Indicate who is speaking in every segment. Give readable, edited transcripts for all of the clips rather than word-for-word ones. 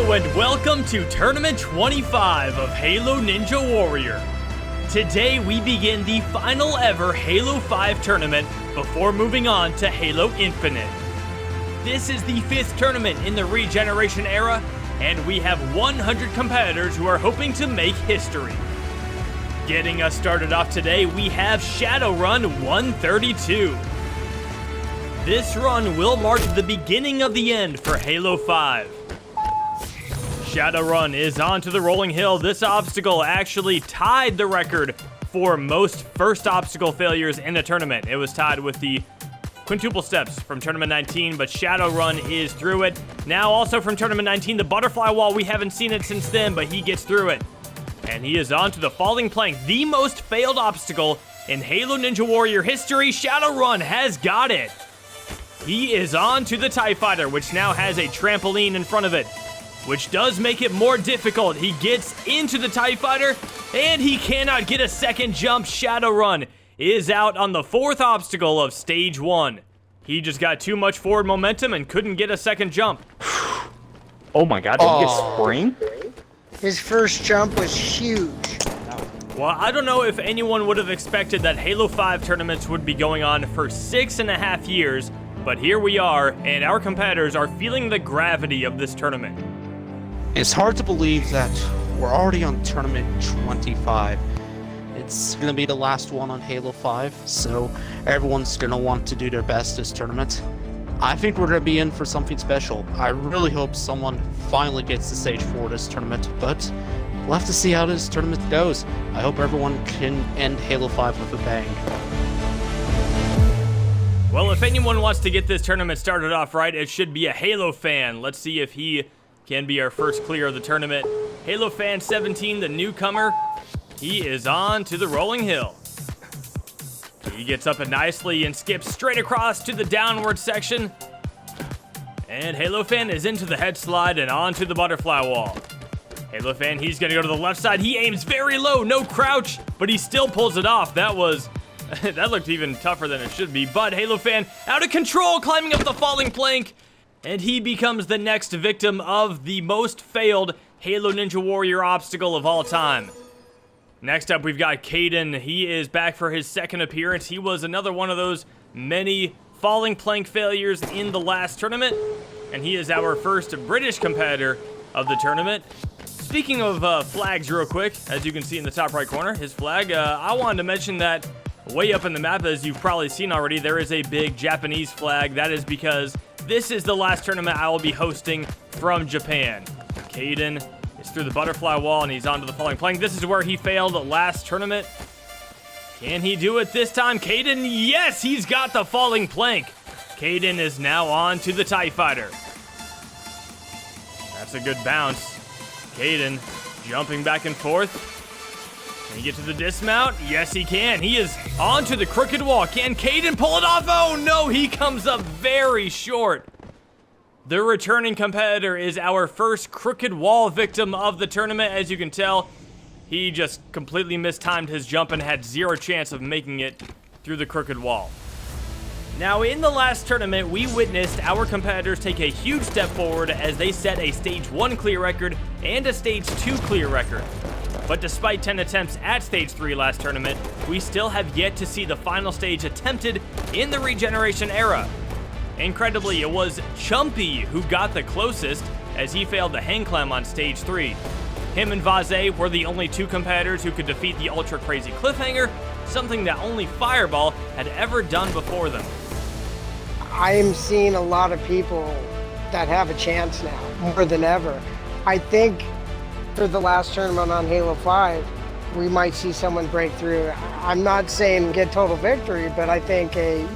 Speaker 1: Hello and welcome to Tournament 25 of Halo Ninja Warrior. Today we begin the final ever Halo 5 tournament before moving on to Halo Infinite. This is the 5th tournament in the regeneration era, and we have 100 competitors who are hoping to make history. Getting us started off today, we have Shadowrun 132. This run will mark the beginning of the end for Halo 5. Shadowrun is onto the rolling hill. This obstacle actually tied the record for most first obstacle failures in a tournament. It was tied with the quintuple steps from Tournament 19, but Shadowrun is through it. Now also from Tournament 19, the butterfly wall, we haven't seen it since then, but he gets through it. And he is onto the falling plank, the most failed obstacle in Halo Ninja Warrior history. Shadowrun has got it. He is on to the TIE Fighter, which now has a trampoline in front of it, which does make it more difficult. He gets into the TIE Fighter, and he cannot get a second jump. Shadowrun is out on the 4th obstacle of Stage 1. He just got too much forward momentum and couldn't get a second jump.
Speaker 2: Oh my god, did he get spring?
Speaker 3: His first jump was huge.
Speaker 1: Well, I don't know if anyone would have expected that Halo 5 tournaments would be going on for 6.5 years, but here we are, and our competitors are feeling the gravity of this tournament.
Speaker 4: It's hard to believe that we're already on Tournament 25. It's going to be the last one on Halo 5, so everyone's going to want to do their best this tournament. I think we're going to be in for something special. I really hope someone finally gets to Stage 4 this tournament, but we'll have to see how this tournament goes. I hope everyone can end Halo 5 with a bang.
Speaker 1: Well, if anyone wants to get this tournament started off right, it should be a Halo fan. Let's see if he can be our first clear of the tournament. Halo fan 17, the newcomer, he is on to the rolling hill. He gets up it nicely and skips straight across to the downward section. And Halo fan is into the head slide and onto the butterfly wall. Halo fan, he's gonna go to the left side. He aims very low, no crouch, but he still pulls it off. That looked even tougher than it should be. But Halo fan, out of control, climbing up the falling plank. And he becomes the next victim of the most failed Halo Ninja Warrior obstacle of all time. Next up, we've got Caden. He is back for his second appearance. He was another one of those many falling plank failures in the last tournament. And he is our first British competitor of the tournament. Speaking of flags real quick, as you can see in the top right corner, his flag, I wanted to mention that way up in the map, as you've probably seen already, there is a big Japanese flag. That is because this is the last tournament I will be hosting from Japan. Caden is through the butterfly wall and he's onto the falling plank. This is where he failed last tournament. Can he do it this time? Caden, yes, he's got the falling plank. Caden is now on to the TIE Fighter. That's a good bounce. Caden jumping back and forth. Can he get to the dismount? Yes, he can. He is onto the crooked wall. Can Caden pull it off? Oh, no, he comes up very short. The returning competitor is our first crooked wall victim of the tournament. As you can tell, he just completely mistimed his jump and had zero chance of making it through the crooked wall. Now, in the last tournament, we witnessed our competitors take a huge step forward as they set a Stage 1 clear record and a Stage 2 clear record. But despite 10 attempts at Stage 3 last tournament, we still have yet to see the final stage attempted in the regeneration era. Incredibly, it was Chumpy who got the closest as he failed the hang climb on Stage 3. Him and Vazé were the only two competitors who could defeat the ultra crazy cliffhanger, something that only Fireball had ever done before them.
Speaker 3: I am seeing a lot of people that have a chance now, more than ever. I think for the last tournament on Halo 5, we might see someone break through. I'm not saying get total victory, but I think a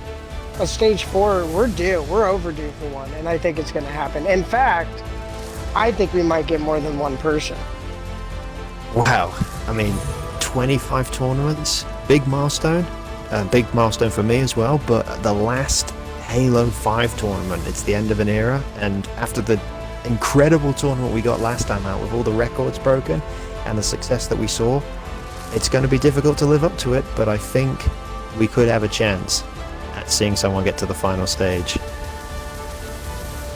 Speaker 3: Stage 4, we're overdue for one, and I think it's going to happen. In fact, I think we might get more than one person.
Speaker 5: Wow, I mean, 25 tournaments, big milestone for me as well, but the last Halo 5 tournament, it's the end of an era, and after the incredible tournament we got last time out with all the records broken and the success that we saw, it's going to be difficult to live up to it, but I think we could have a chance at seeing someone get to the final stage.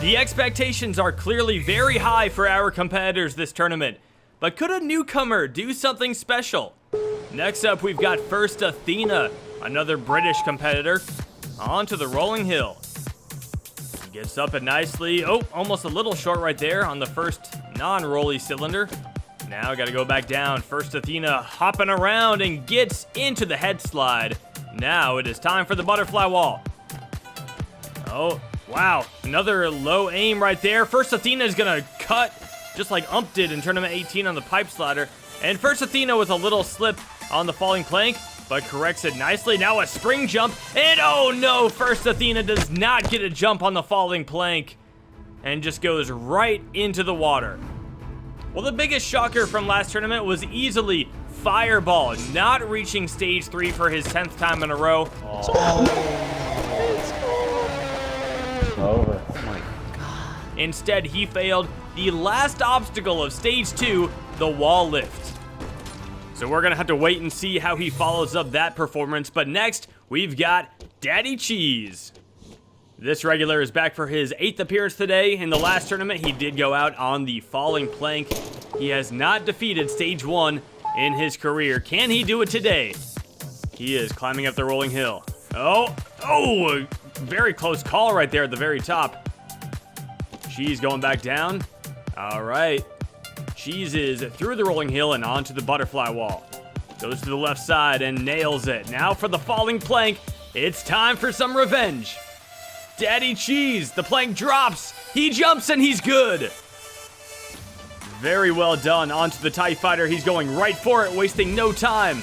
Speaker 1: The expectations are clearly very high for our competitors this tournament, but could a newcomer do something special? Next up, we've got First Athena, another British competitor, onto the rolling hill. Gets up it nicely. Oh, almost a little short right there on the first non-rolly cylinder. Now got to go back down. First Athena hopping around and gets into the head slide. Now it is time for the butterfly wall. Oh, wow. Another low aim right there. First Athena is going to cut just like Ump did in Tournament 18 on the pipe slider. And First Athena with a little slip on the falling plank, but corrects it nicely. Now a spring jump. And oh no, First Athena does not get a jump on the falling plank and just goes right into the water. Well, the biggest shocker from last tournament was easily Fireball, not reaching stage 3 for his 10th time in a row.
Speaker 2: It's over.
Speaker 4: Oh my god.
Speaker 1: Instead, he failed the last obstacle of stage 2, the wall lift. So we're gonna have to wait and see how he follows up that performance. But next, we've got Daddy Cheese. This regular is back for his 8th appearance today. In the last tournament, he did go out on the falling plank. He has not defeated stage 1 in his career. Can he do it today? He is climbing up the rolling hill. Oh, a very close call right there at the very top. Cheese going back down. All right. Cheese is through the rolling hill and onto the butterfly wall. Goes to the left side and nails it. Now for the falling plank. It's time for some revenge. Daddy Cheese, the plank drops. He jumps and he's good. Very well done. Onto the TIE Fighter. He's going right for it, wasting no time.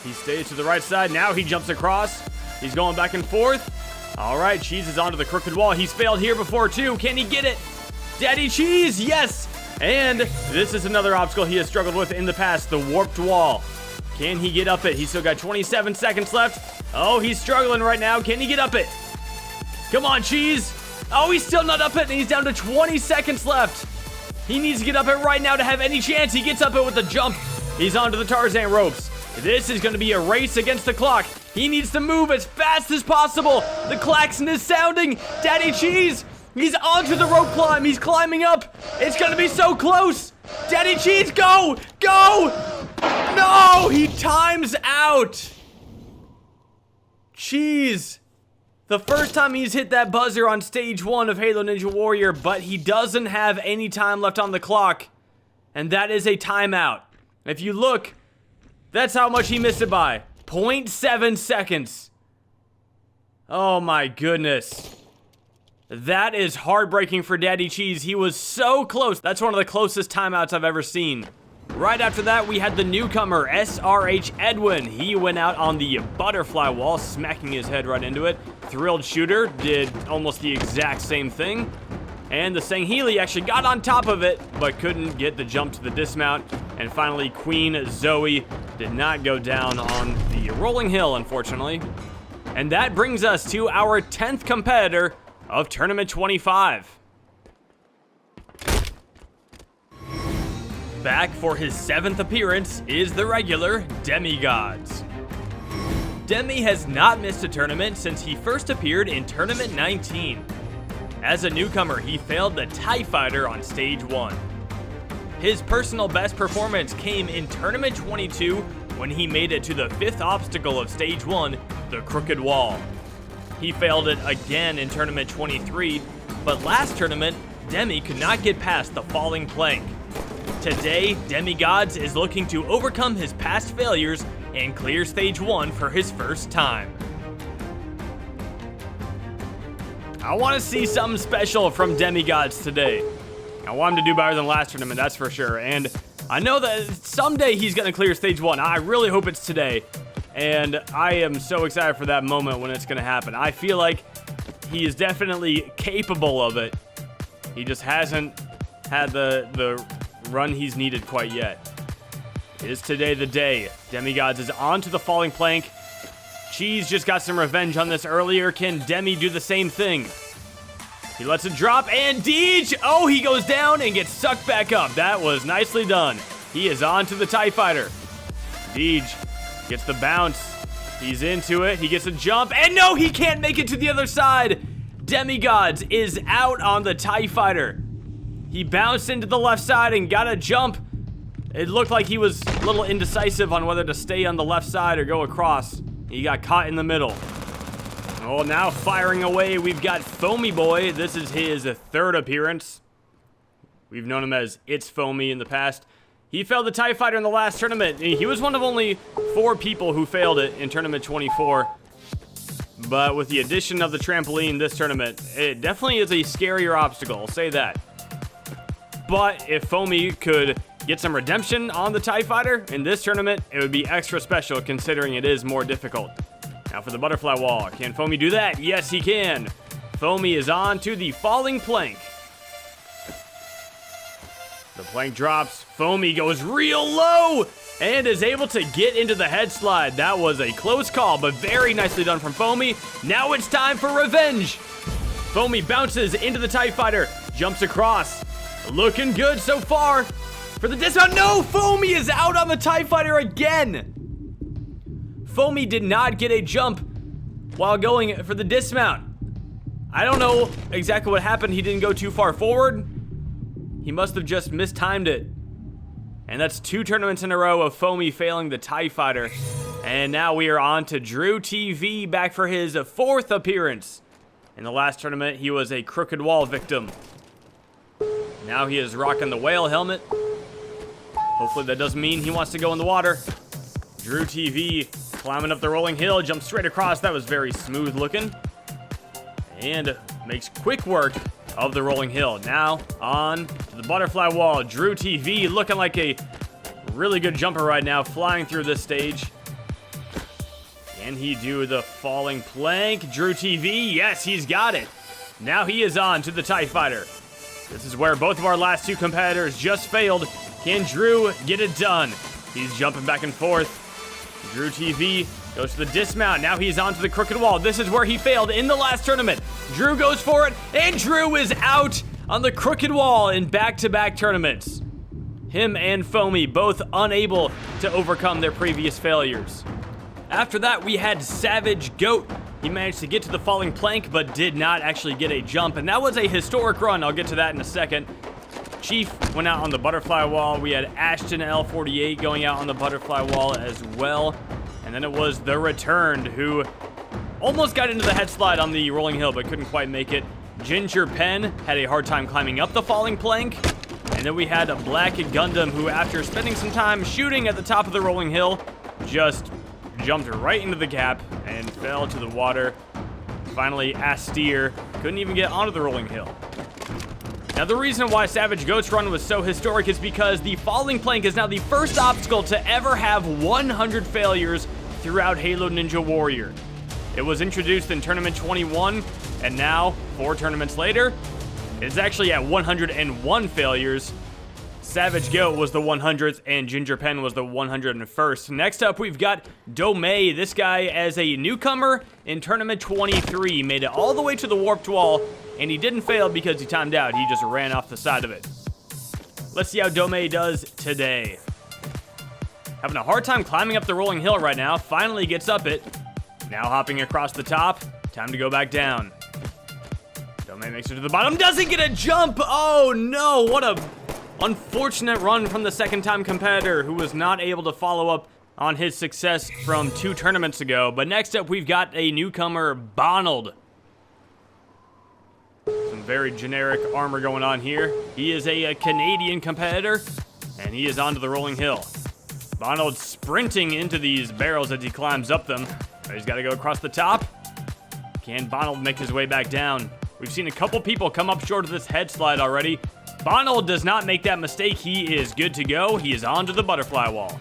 Speaker 1: He stays to the right side. Now he jumps across. He's going back and forth. All right, Cheese is onto the crooked wall. He's failed here before too. Can he get it? Daddy Cheese, yes. And this is another obstacle he has struggled with in the past, the warped wall. Can he get up it? He's still got 27 seconds left. Oh, he's struggling right now. Can he get up it? Come on, Cheese. Oh, he's still not up it, and he's down to 20 seconds left. He needs to get up it right now to have any chance. He gets up it with a jump. He's onto the Tarzan ropes. This is going to be a race against the clock. He needs to move as fast as possible. The klaxon is sounding. Daddy Cheese, he's onto the rope climb. He's climbing up. It's going to be so close. Daddy Cheese, go! Go! No! He times out. Cheese. The first time he's hit that buzzer on stage 1 of Halo Ninja Warrior, but he doesn't have any time left on the clock. And that is a timeout. If you look, that's how much he missed it by. 0.7 seconds. Oh my goodness. That is heartbreaking for Daddy Cheese. He was so close. That's one of the closest timeouts I've ever seen. Right after that, we had the newcomer, SRH Edwin. He went out on the butterfly wall, smacking his head right into it. Thrilled Shooter did almost the exact same thing. And the Sangheili actually got on top of it, but couldn't get the jump to the dismount. And finally, Queen Zoe did not go down on the rolling hill, unfortunately. And that brings us to our 10th competitor of Tournament 25. Back for his 7th appearance is the regular Demigods. Demi has not missed a tournament since he first appeared in Tournament 19. As a newcomer, he failed the TIE Fighter on stage 1. His personal best performance came in Tournament 22 when he made it to the 5th obstacle of stage 1, the crooked wall. He failed it again in Tournament 23, but last tournament, Demi could not get past the falling plank. Today, Demigods is looking to overcome his past failures and clear stage 1 for his first time. I want to see something special from Demigods today. I want him to do better than last tournament, that's for sure. And I know that someday he's going to clear stage 1. I really hope it's today. And I am so excited for that moment when it's going to happen. I feel like he is definitely capable of it. He just hasn't had the run he's needed quite yet. Is today the day? Demigods is onto the falling plank. Cheese just got some revenge on this earlier. Can Demi do the same thing? He lets it drop, and Deej! Oh, he goes down and gets sucked back up. That was nicely done. He is on to the TIE Fighter. Deej gets the bounce. He's into it. He gets a jump, and no, he can't make it to the other side. Demigods is out on the TIE Fighter. He bounced into the left side and got a jump. It looked like he was a little indecisive on whether to stay on the left side or go across. He got caught in the middle. Oh, now firing away, we've got Foamy Boy. This is his third appearance. We've known him as It's Foamy in the past. He failed the TIE Fighter in the last tournament. He was one of only 4 people who failed it in Tournament 24. But with the addition of the trampoline this tournament, it definitely is a scarier obstacle, I'll say that. But if Foamy could get some redemption on the TIE Fighter in this tournament, it would be extra special considering it is more difficult. Now for the butterfly wall, can Foamy do that? Yes, he can. Foamy is on to the falling plank. The plank drops, Foamy goes real low and is able to get into the head slide. That was a close call, but very nicely done from Foamy. Now it's time for revenge. Foamy bounces into the TIE Fighter, jumps across. Looking good so far. For the dismount, no! Foamy is out on the TIE Fighter again! Foamy did not get a jump while going for the dismount. I don't know exactly what happened. He didn't go too far forward. He must have just mistimed it. And that's 2 tournaments in a row of Foamy failing the TIE Fighter. And now we are on to Drew TV, back for his 4th appearance. In the last tournament, he was a crooked wall victim. Now he is rocking the whale helmet. Hopefully that doesn't mean he wants to go in the water. Drew TV climbing up the rolling hill, jumps straight across. That was very smooth looking. And makes quick work of the rolling hill. Now on to the butterfly wall. Drew TV looking like a really good jumper right now, flying through this stage. Can he do the falling plank? Drew TV, yes, he's got it. Now he is on to the TIE Fighter. This is where both of our last 2 competitors just failed. Can Drew get it done? He's jumping back and forth. Drew TV goes to the dismount. Now he's onto the crooked wall. This is where he failed in the last tournament. Drew goes for it, and Drew is out on the crooked wall in back-to-back tournaments. Him and Foamy both unable to overcome their previous failures. After that, we had Savage Goat. He managed to get to the falling plank, but did not actually get a jump, and that was a historic run. I'll get to that in a second. Chief went out on the butterfly wall. We had Ashton L48 going out on the butterfly wall as well. And then it was The Returned, who almost got into the head slide on the rolling hill, but couldn't quite make it. Ginger Pen had a hard time climbing up the falling plank. And then we had a Black Gundam, who after spending some time shooting at the top of the rolling hill, just jumped right into the gap and fell to the water. Finally, Astir couldn't even get onto the rolling hill. Now, the reason why Savage Goat's run was so historic is because the falling plank is now the first obstacle to ever have 100 failures throughout Halo Ninja Warrior. It was introduced in Tournament 21, and now, 4 tournaments later, it's actually at 101 failures. Savage Goat was the 100th, and Ginger Pen was the 101st. Next up, we've got Domei. This guy, as a newcomer in Tournament 23, made it all the way to the warped wall, and he didn't fail because he timed out. He just ran off the side of it. Let's see how Domei does today. Having a hard time climbing up the rolling hill right now. Finally gets up it. Now hopping across the top. Time to go back down. Domei makes it to the bottom. Doesn't get a jump. Oh no, what a unfortunate run from the second-time competitor who was not able to follow up on his success from 2 tournaments ago. But next up, we've got a newcomer, Bonald. Some very generic armor going on here. He is a Canadian competitor, and he is onto the rolling hill. Bonald sprinting into these barrels as he climbs up them. He's got to go across the top. Can Bonald make his way back down? We've seen a couple people come up short of this head slide already. Bonald does not make that mistake. He is good to go. He is onto the butterfly wall.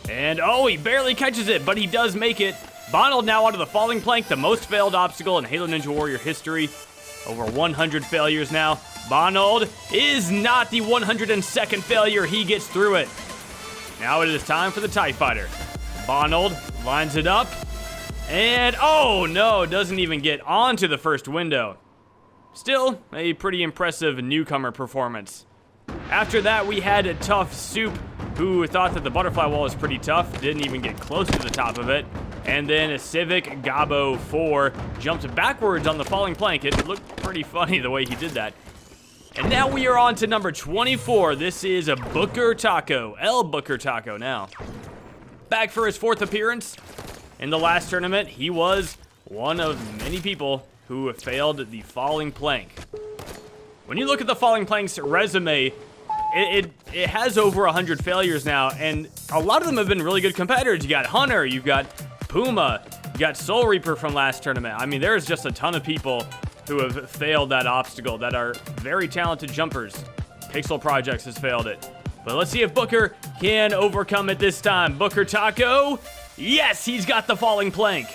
Speaker 1: And oh, he barely catches it, but he does make it. Bonald now onto the falling plank, the most failed obstacle in Halo Ninja Warrior history. Over 100 failures now. Bonald is not the 102nd failure. He gets through it. Now it is time for the TIE Fighter. Bonald lines it up. And oh no, doesn't even get onto the first window. Still, a pretty impressive newcomer performance. After that, we had a Tough Soup, who thought that the butterfly wall was pretty tough, didn't even get close to the top of it. And then a Civic Gabo 4 jumped backwards on the falling plank. It looked pretty funny the way he did that. And now we are on to number 24. This is a Booker Taco, El Booker Taco now. Back for his 4th appearance. In the last tournament, he was one of many people who failed the falling plank. When you look at the falling plank's resume, it has over 100 failures now, and a lot of them have been really good competitors. You got Hunter, you've got Puma, you got Soul Reaper from last tournament. I mean, there's just a ton of people who have failed that obstacle that are very talented jumpers. Pixel Projects has failed it. But let's see if Booker can overcome it this time. Booker Taco, yes, he's got the falling plank.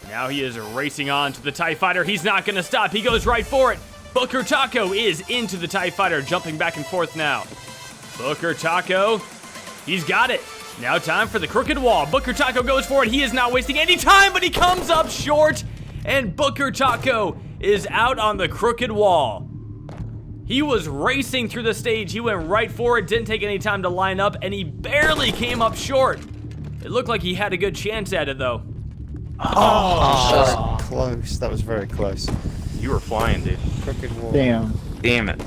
Speaker 1: Now he is racing on to the TIE Fighter. He's not gonna stop, he goes right for it. Booker Taco is into the TIE Fighter, jumping back and forth now. Booker Taco, he's got it. Now time for the crooked wall. Booker Taco goes for it. He is not wasting any time, but he comes up short. And Booker Taco is out on the crooked wall. He was racing through the stage. He went right for it, didn't take any time to line up, and he barely came up short. It looked like he had a good chance at it, though.
Speaker 5: Oh, close. That was very close.
Speaker 2: You were flying, dude.
Speaker 5: Crooked wall.
Speaker 2: Damn it.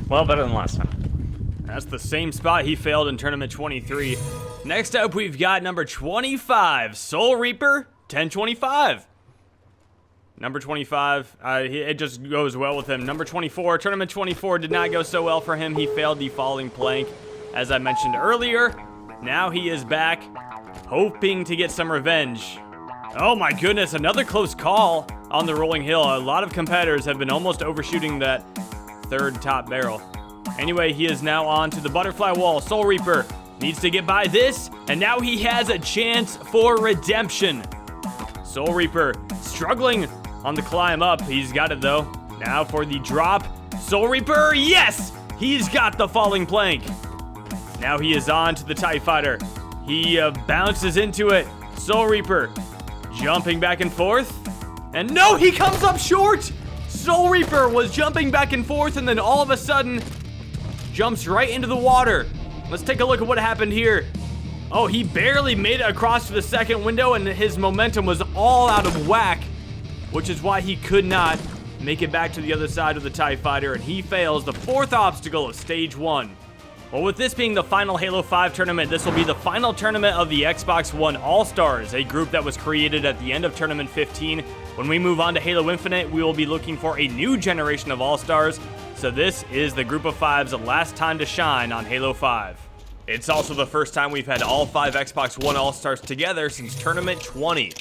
Speaker 2: Well, better than last time.
Speaker 1: That's the same spot he failed in tournament 23. Next up, we've got number 25, Soul Reaper, 1025. Number 25, it just goes well with him. Number 24, tournament 24 did not go so well for him. He failed the falling plank, as I mentioned earlier. Now he is back, hoping to get some revenge. Oh my goodness, another close call on the rolling hill. A lot of competitors have been almost overshooting that 3rd top barrel. Anyway, he is now on to the butterfly wall. Soul Reaper needs to get by this, and now he has a chance for redemption. Soul Reaper struggling on the climb up. He's got it though. Now for the drop. Soul Reaper, yes! He's got the falling plank. Now he is on to the TIE Fighter. He bounces into it. Soul Reaper jumping back and forth. And no, he comes up short! Soul Reaper was jumping back and forth and then all of a sudden jumps right into the water. Let's take a look at what happened here. Oh, he barely made it across to the second window and his momentum was all out of whack, which is why he could not make it back to the other side of the TIE Fighter, and he fails the 4th obstacle of stage 1. Well, with this being the final Halo 5 tournament, this will be the final tournament of the Xbox One All-Stars, a group that was created at the end of Tournament 15. When we move on to Halo Infinite, we will be looking for a new generation of All-Stars, so this is the Group of Five's last time to shine on Halo 5. It's also the first time we've had all 5 Xbox One All-Stars together since Tournament 20.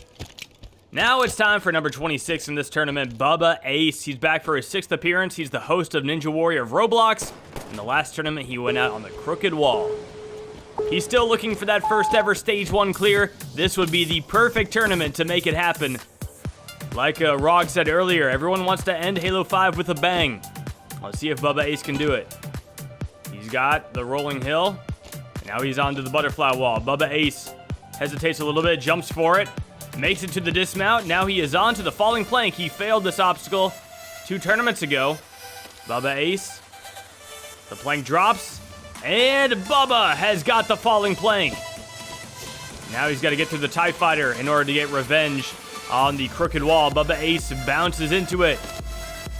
Speaker 1: Now it's time for number 26 in this tournament, Bubba Ace. He's back for his 6th appearance. He's the host of Ninja Warrior of Roblox. In the last tournament, he went out on the crooked wall. He's still looking for that first ever stage 1 clear. This would be the perfect tournament to make it happen. Like Rog said earlier, everyone wants to end Halo 5 with a bang. Let's see if Bubba Ace can do it. He's got the rolling hill. Now he's onto the butterfly wall. Bubba Ace hesitates a little bit, jumps for it, makes it to the dismount. Now he is on to the falling plank. He failed this obstacle 2 tournaments ago. Bubba Ace, the plank drops, and Bubba has got the falling plank. Now he's got to get through the TIE Fighter in order to get revenge on the crooked wall. Bubba Ace bounces into it,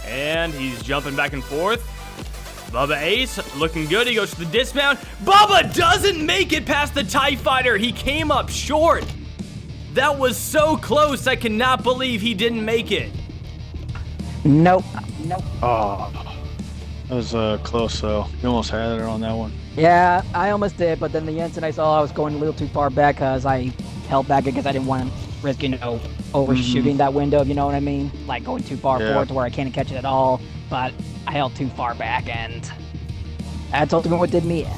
Speaker 1: and he's jumping back and forth. Bubba Ace looking good. He goes to the dismount. Bubba doesn't make it past the TIE Fighter. He came up short. That was so close. I cannot believe he didn't make it.
Speaker 6: Nope.
Speaker 7: Oh, that was close though. You almost had it on that one.
Speaker 6: Yeah, I almost did, but then the instant I saw I was going a little too far back because I held back because I didn't want to risk, overshooting that window, if you know what I mean? Like going too far forward to where I can't catch it at all, but I held too far back and that's ultimately what did me in.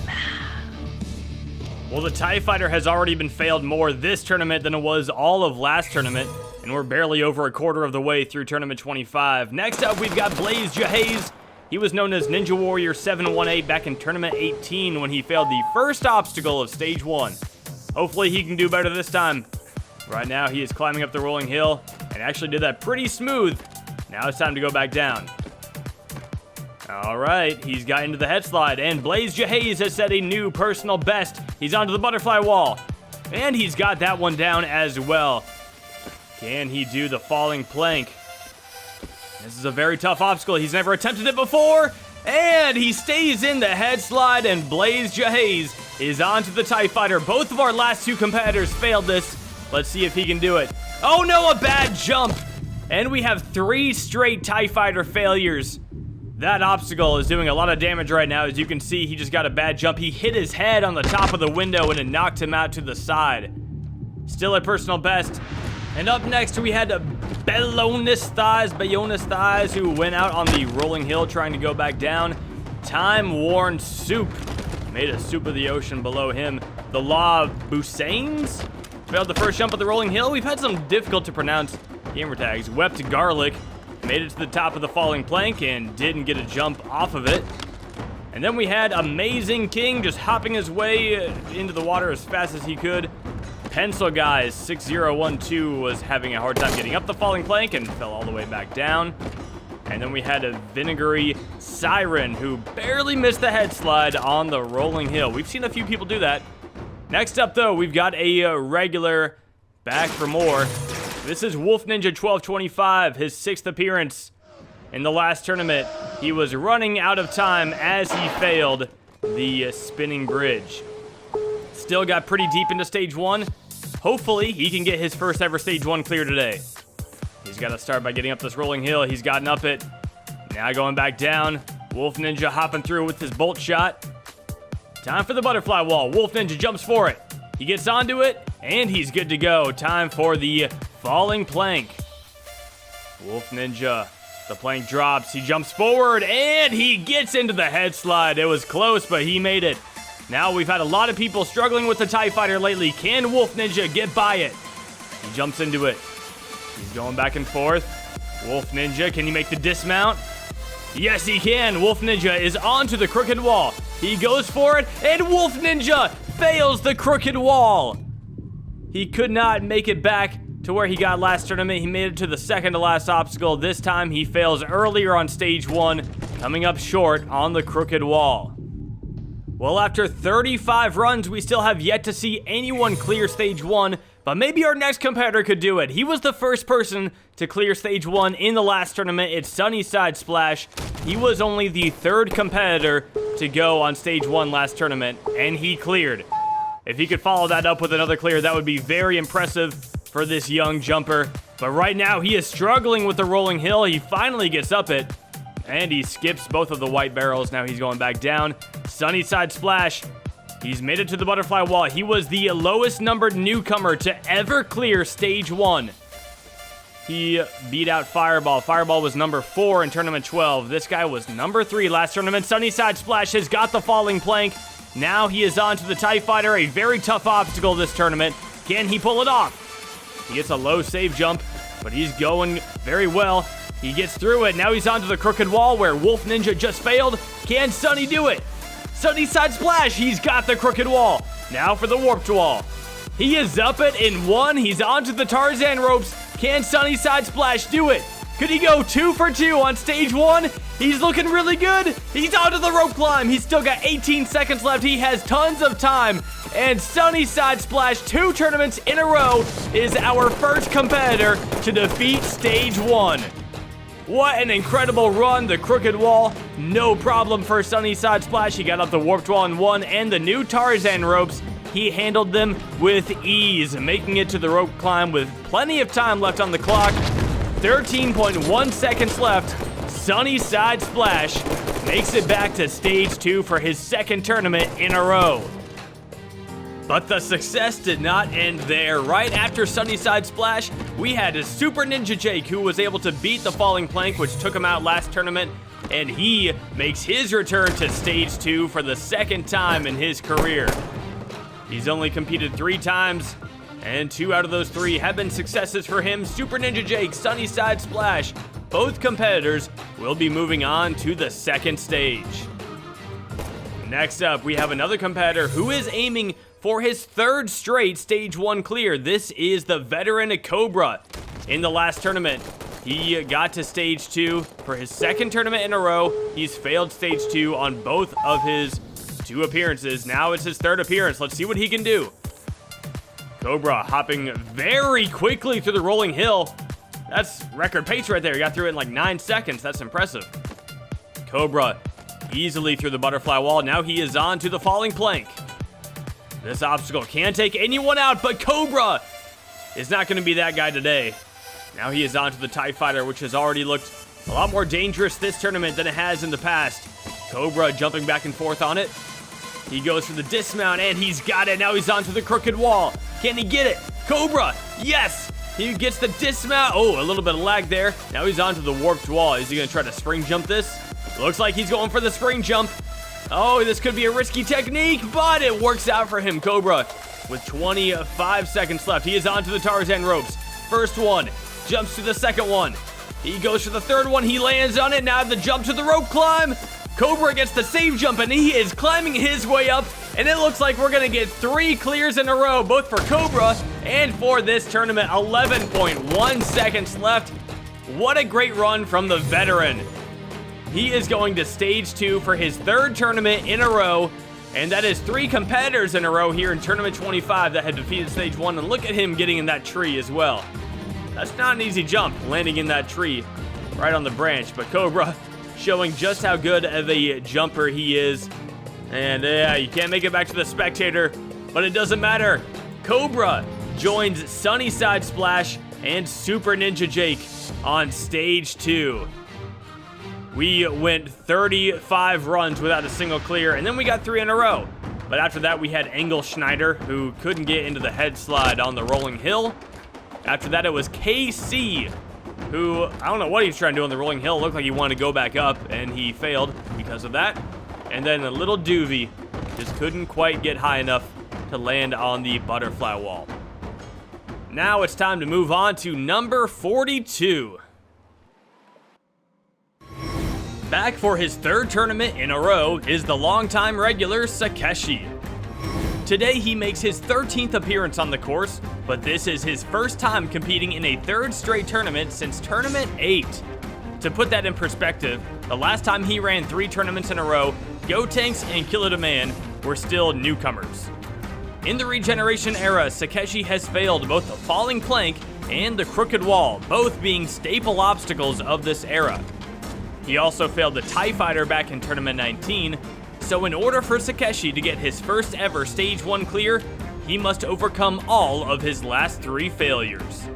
Speaker 1: Well, the TIE Fighter has already been failed more this tournament than it was all of last tournament, and we're barely over a quarter of the way through Tournament 25. Next up, we've got Blaze Jahaze. He was known as Ninja Warrior 718 back in Tournament 18 when he failed the first obstacle of Stage 1. Hopefully he can do better this time. Right now, he is climbing up the rolling hill and actually did that pretty smooth. Now it's time to go back down. All right, he's got into the head slide, and Blaze Jahaze has set a new personal best. He's onto the butterfly wall. And he's got that one down as well. Can he do the falling plank? This is a very tough obstacle. He's never attempted it before. And he stays in the head slide, and Blaze Jahaze is on to the TIE Fighter. Both of our last two competitors failed this. Let's see if he can do it. Oh no, a bad jump. And we have 3 straight TIE Fighter failures. That obstacle is doing a lot of damage right now. As you can see, he just got a bad jump. He hit his head on the top of the window and it knocked him out to the side. Still a personal best. And up next, we had Bayonis Thighs, who went out on the rolling hill trying to go back down. Time-worn Soup made a soup of the ocean below him. The Law Busains failed the first jump of the rolling hill. We've had some difficult to pronounce gamer tags. Wept Garlic made it to the top of the falling plank and didn't get a jump off of it. And then we had Amazing King just hopping his way into the water as fast as he could. Pencil Guys 6012 was having a hard time getting up the falling plank and fell all the way back down. And then we had a Vinegary Siren who barely missed the head slide on the rolling hill. We've seen a few people do that. Next up though, we've got a regular back for more. This is Wolf Ninja 1225, his 6th appearance in the last tournament. He was running out of time as he failed the spinning bridge. Still got pretty deep into stage 1. Hopefully, he can get his first ever stage 1 clear today. He's got to start by getting up this rolling hill. He's gotten up it. Now going back down. Wolf Ninja hopping through with his bolt shot. Time for the butterfly wall. Wolf Ninja jumps for it. He gets onto it, and he's good to go. Time for the falling plank. Wolf Ninja, the plank drops. He jumps forward, and he gets into the head slide. It was close, but he made it. Now we've had a lot of people struggling with the TIE Fighter lately. Can Wolf Ninja get by it? He jumps into it. He's going back and forth. Wolf Ninja, can he make the dismount? Yes, he can. Wolf Ninja is onto the crooked wall. He goes for it, and Wolf Ninja fails the crooked wall. He could not make it back to where he got last tournament. He made it to the second to last obstacle. This time he fails earlier on stage 1, coming up short on the crooked wall. Well, after 35 runs, we still have yet to see anyone clear stage 1, but maybe our next competitor could do it. He was the first person to clear stage 1 in the last tournament. It's Sunnyside Splash. He was only the 3rd competitor to go on stage 1 last tournament, and he cleared. If he could follow that up with another clear, that would be very impressive for this young jumper. But right now, he is struggling with the rolling hill. He finally gets up it, and he skips both of the white barrels. Now he's going back down. Sunnyside Splash. He's made it to the butterfly wall. He was the lowest numbered newcomer to ever clear stage 1. He beat out Fireball. Fireball was number 4 in tournament 12. This guy was number 3 last tournament. Sunnyside Splash has got the falling plank. Now he is on to the TIE Fighter, a very tough obstacle this tournament. Can he pull it off? He gets a low save jump, but he's going very well. He gets through it. Now he's onto the crooked wall where Wolf Ninja just failed. Can Sunny do it? Sunnyside Splash, he's got the crooked wall. Now for the warped wall. He is up it in 1. He's onto the Tarzan ropes. Can Sunnyside Splash do it? Could he go 2 for 2 on stage 1? He's looking really good. He's onto the rope climb. He's still got 18 seconds left. He has tons of time. And Sunnyside Splash, 2 tournaments in a row, is our first competitor to defeat stage 1. What an incredible run. The crooked wall, no problem for Sunnyside Splash. He got up the warped wall in 1, and the new Tarzan ropes, he handled them with ease, making it to the rope climb with plenty of time left on the clock. 13.1 seconds left. Sunnyside Splash makes it back to stage 2 for his 2nd tournament in a row. But the success did not end there. Right after Sunnyside Splash, we had a Super Ninja Jake who was able to beat the falling plank, which took him out last tournament, and he makes his return to stage 2 for the 2nd time in his career. He's only competed 3 times, and 2 out of those 3 have been successes for him. Super Ninja Jake, Sunnyside Splash, both competitors will be moving on to the 2nd stage. Next up, we have another competitor who is aiming for his 3rd straight stage 1 clear. This is the veteran Cobra. In the last tournament, he got to stage 2 for his 2nd tournament in a row. He's failed stage 2 on both of his 2 appearances. Now it's his 3rd appearance. Let's see what he can do. Cobra hopping very quickly through the rolling hill. That's record pace right there. He got through it in like 9 seconds. That's impressive. Cobra easily through the butterfly wall. Now he is on to the falling plank. This obstacle can take anyone out, but Cobra is not going to be that guy today. Now he is on to the TIE Fighter, which has already looked a lot more dangerous this tournament than it has in the past. Cobra jumping back and forth on it. He goes for the dismount, and he's got it. Now he's onto the crooked wall. Can he get it? Cobra, yes! He gets the dismount. Oh, a little bit of lag there. Now he's onto the warped wall. Is he going to try to spring jump this? Looks like he's going for the spring jump. Oh, this could be a risky technique, but it works out for him. Cobra with 25 seconds left. He is onto the Tarzan ropes. First one, jumps to the second one. He goes for the third one. He lands on it. Now the jump to the rope climb. Cobra gets the save jump, and he is climbing his way up. And it looks like we're going to get 3 clears in a row, both for Cobra and for this tournament. 11.1 seconds left. What a great run from the veteran. He is going to stage 2 for his 3rd tournament in a row. And that is 3 competitors in a row here in Tournament 25 that had defeated stage 1. And look at him getting in that tree as well. That's not an easy jump, landing in that tree right on the branch. But Cobra showing just how good of a jumper he is. And yeah, you can't make it back to the spectator, but it doesn't matter. Cobra joins Sunnyside Splash and Super Ninja Jake on stage 2. We went 35 runs without a single clear, and then we got 3 in a row. But after that, we had Engel Schneider, who couldn't get into the head slide on the rolling hill. After that, it was KC, who, I don't know what he was trying to do on the rolling hill. It looked like he wanted to go back up, and he failed because of that. And then a little Doovie just couldn't quite get high enough to land on the butterfly wall. Now it's time to move on to number 42. Back for his 3rd tournament in a row is the longtime regular Sakeshi. Today he makes his 13th appearance on the course, but this is his first time competing in a 3rd straight tournament since Tournament 8. To put that in perspective, the last time he ran 3 tournaments in a row, Gotenks and Kill It A Man were still newcomers. In the regeneration era, Sakeshi has failed both the falling plank and the crooked wall, both being staple obstacles of this era. He also failed the TIE Fighter back in Tournament 19, so in order for Sakeshi to get his first ever Stage 1 clear, he must overcome all of his last 3 failures.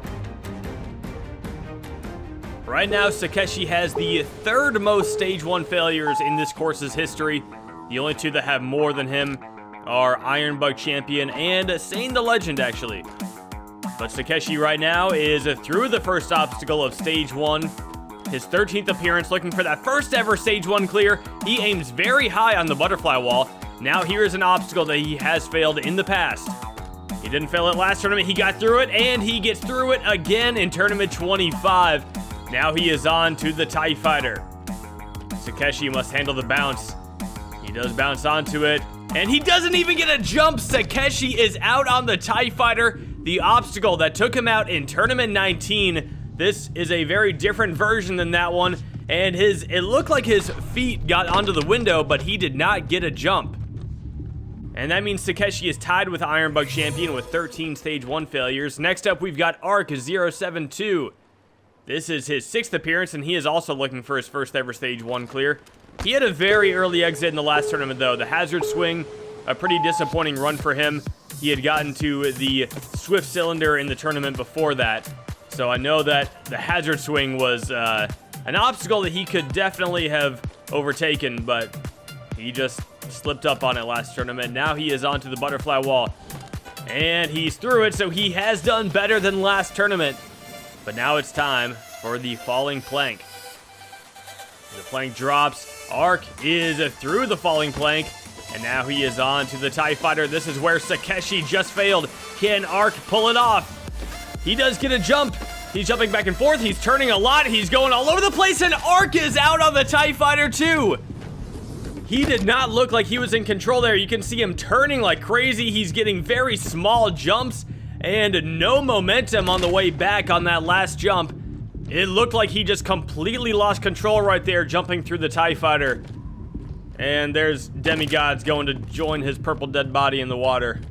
Speaker 1: Right now, Sakeshi has the 3rd most Stage 1 failures in this course's history. The only 2 that have more than him are Ironbug Champion and Sane the Legend, actually. But Sakeshi right now is through the first obstacle of Stage 1. His 13th appearance, looking for that first ever Stage 1 clear. He aims very high on the butterfly wall. Now here is an obstacle that he has failed in the past. He didn't fail it last tournament, he got through it, and he gets through it again in Tournament 25. Now he is on to the TIE Fighter. Sakeshi must handle the bounce. He does bounce onto it, and he doesn't even get a jump. Sakeshi is out on the TIE Fighter, the obstacle that took him out in Tournament 19. This is a very different version than that one, and it looked like his feet got onto the window, but he did not get a jump. And that means Sakeshi is tied with Ironbug Champion with 13 Stage 1 failures. Next up, we've got Arc072. This is his 6th appearance, and he is also looking for his first ever Stage 1 clear. He had a very early exit in the last tournament, though. The Hazard Swing, a pretty disappointing run for him. He had gotten to the Swift Cylinder in the tournament before that. So I know that the Hazard Swing was an obstacle that he could definitely have overtaken, but he just slipped up on it last tournament. Now he is onto the butterfly wall, and he's through it, so he has done better than last tournament. But now it's time for the falling plank. The plank drops. Arc is through the falling plank, and now he is on to the TIE Fighter. This is where Sakeshi just failed. Can Arc pull it off? He does get a jump. He's jumping back and forth. He's turning a lot. He's going all over the place, and Arc is out on the TIE Fighter too. He did not look like he was in control there. You can see him turning like crazy. He's getting very small jumps and no momentum on the way back on that last jump. It looked like he just completely lost control right there, jumping through the TIE Fighter. And there's Demigods going to join his purple dead body in the water.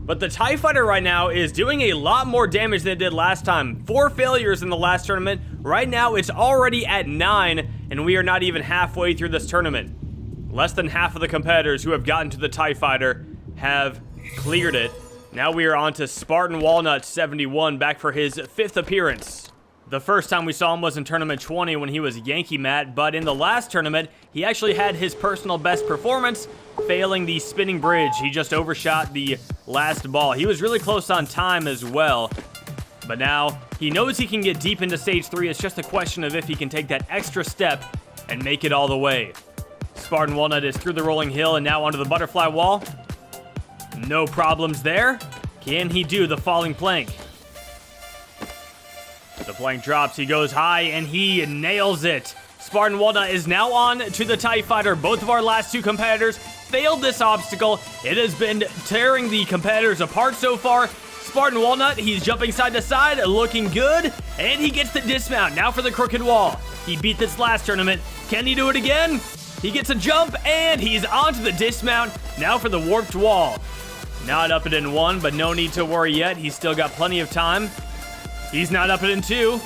Speaker 1: But the TIE Fighter right now is doing a lot more damage than it did last time. 4 failures in the last tournament. Right now, it's already at 9, and we are not even halfway through this tournament. Less than half of the competitors who have gotten to the TIE Fighter have cleared it. Now we are on to Spartan Walnut 71, back for his 5th appearance. The first time we saw him was in Tournament 20 when he was Yankee Matt, but in the last tournament, he actually had his personal best performance, failing the spinning bridge. He just overshot the last ball. He was really close on time as well, but now he knows he can get deep into Stage 3. It's just a question of if he can take that extra step and make it all the way. Spartan Walnut is through the rolling hill and now onto the butterfly wall. No problems there. Can he do the falling plank? The plank drops, he goes high, and he nails it. Spartan Walnut is now on to the TIE Fighter. Both of our last 2 competitors failed this obstacle. It has been tearing the competitors apart so far. Spartan Walnut, he's jumping side to side, looking good, and he gets the dismount. Now for the crooked wall. He beat this last tournament. Can he do it again? He gets a jump, and he's onto the dismount. Now for the warped wall. Not up it in 1, but no need to worry yet. He's still got plenty of time. He's not up it in 2.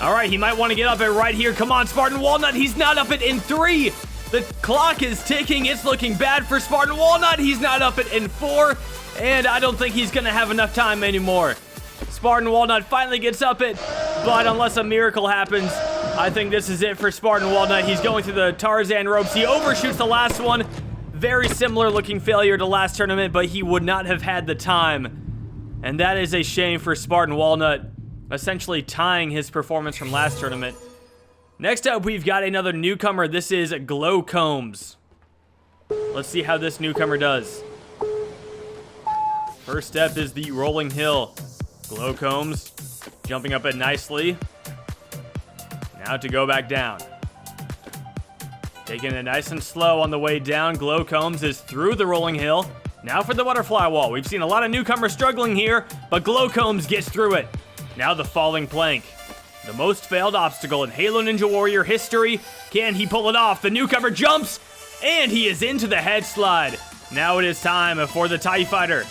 Speaker 1: All right, he might want to get up it right here. Come on, Spartan Walnut. He's not up it in 3. The clock is ticking. It's looking bad for Spartan Walnut. He's not up it in 4. And I don't think he's going to have enough time anymore. Spartan Walnut finally gets up it. But unless a miracle happens, I think this is it for Spartan Walnut. He's going through the Tarzan ropes. He overshoots the last one. Very similar looking failure to last tournament, but he would not have had the time. And that is a shame for Spartan Walnut, essentially tying his performance from last tournament. Next up, we've got another newcomer. This is Glow Combs. Let's see how this newcomer does. First step is the rolling hill. Glow Combs jumping up it nicely. Now to go back down. Taking it nice and slow on the way down. Glow Combs is through the rolling hill. Now for the butterfly wall. We've seen a lot of newcomers struggling here, but Glow Combs gets through it. Now the falling plank. The most failed obstacle in Halo Ninja Warrior history. Can he pull it off? The newcomer jumps, and he is into the head slide. Now it is time for the TIE Fighter.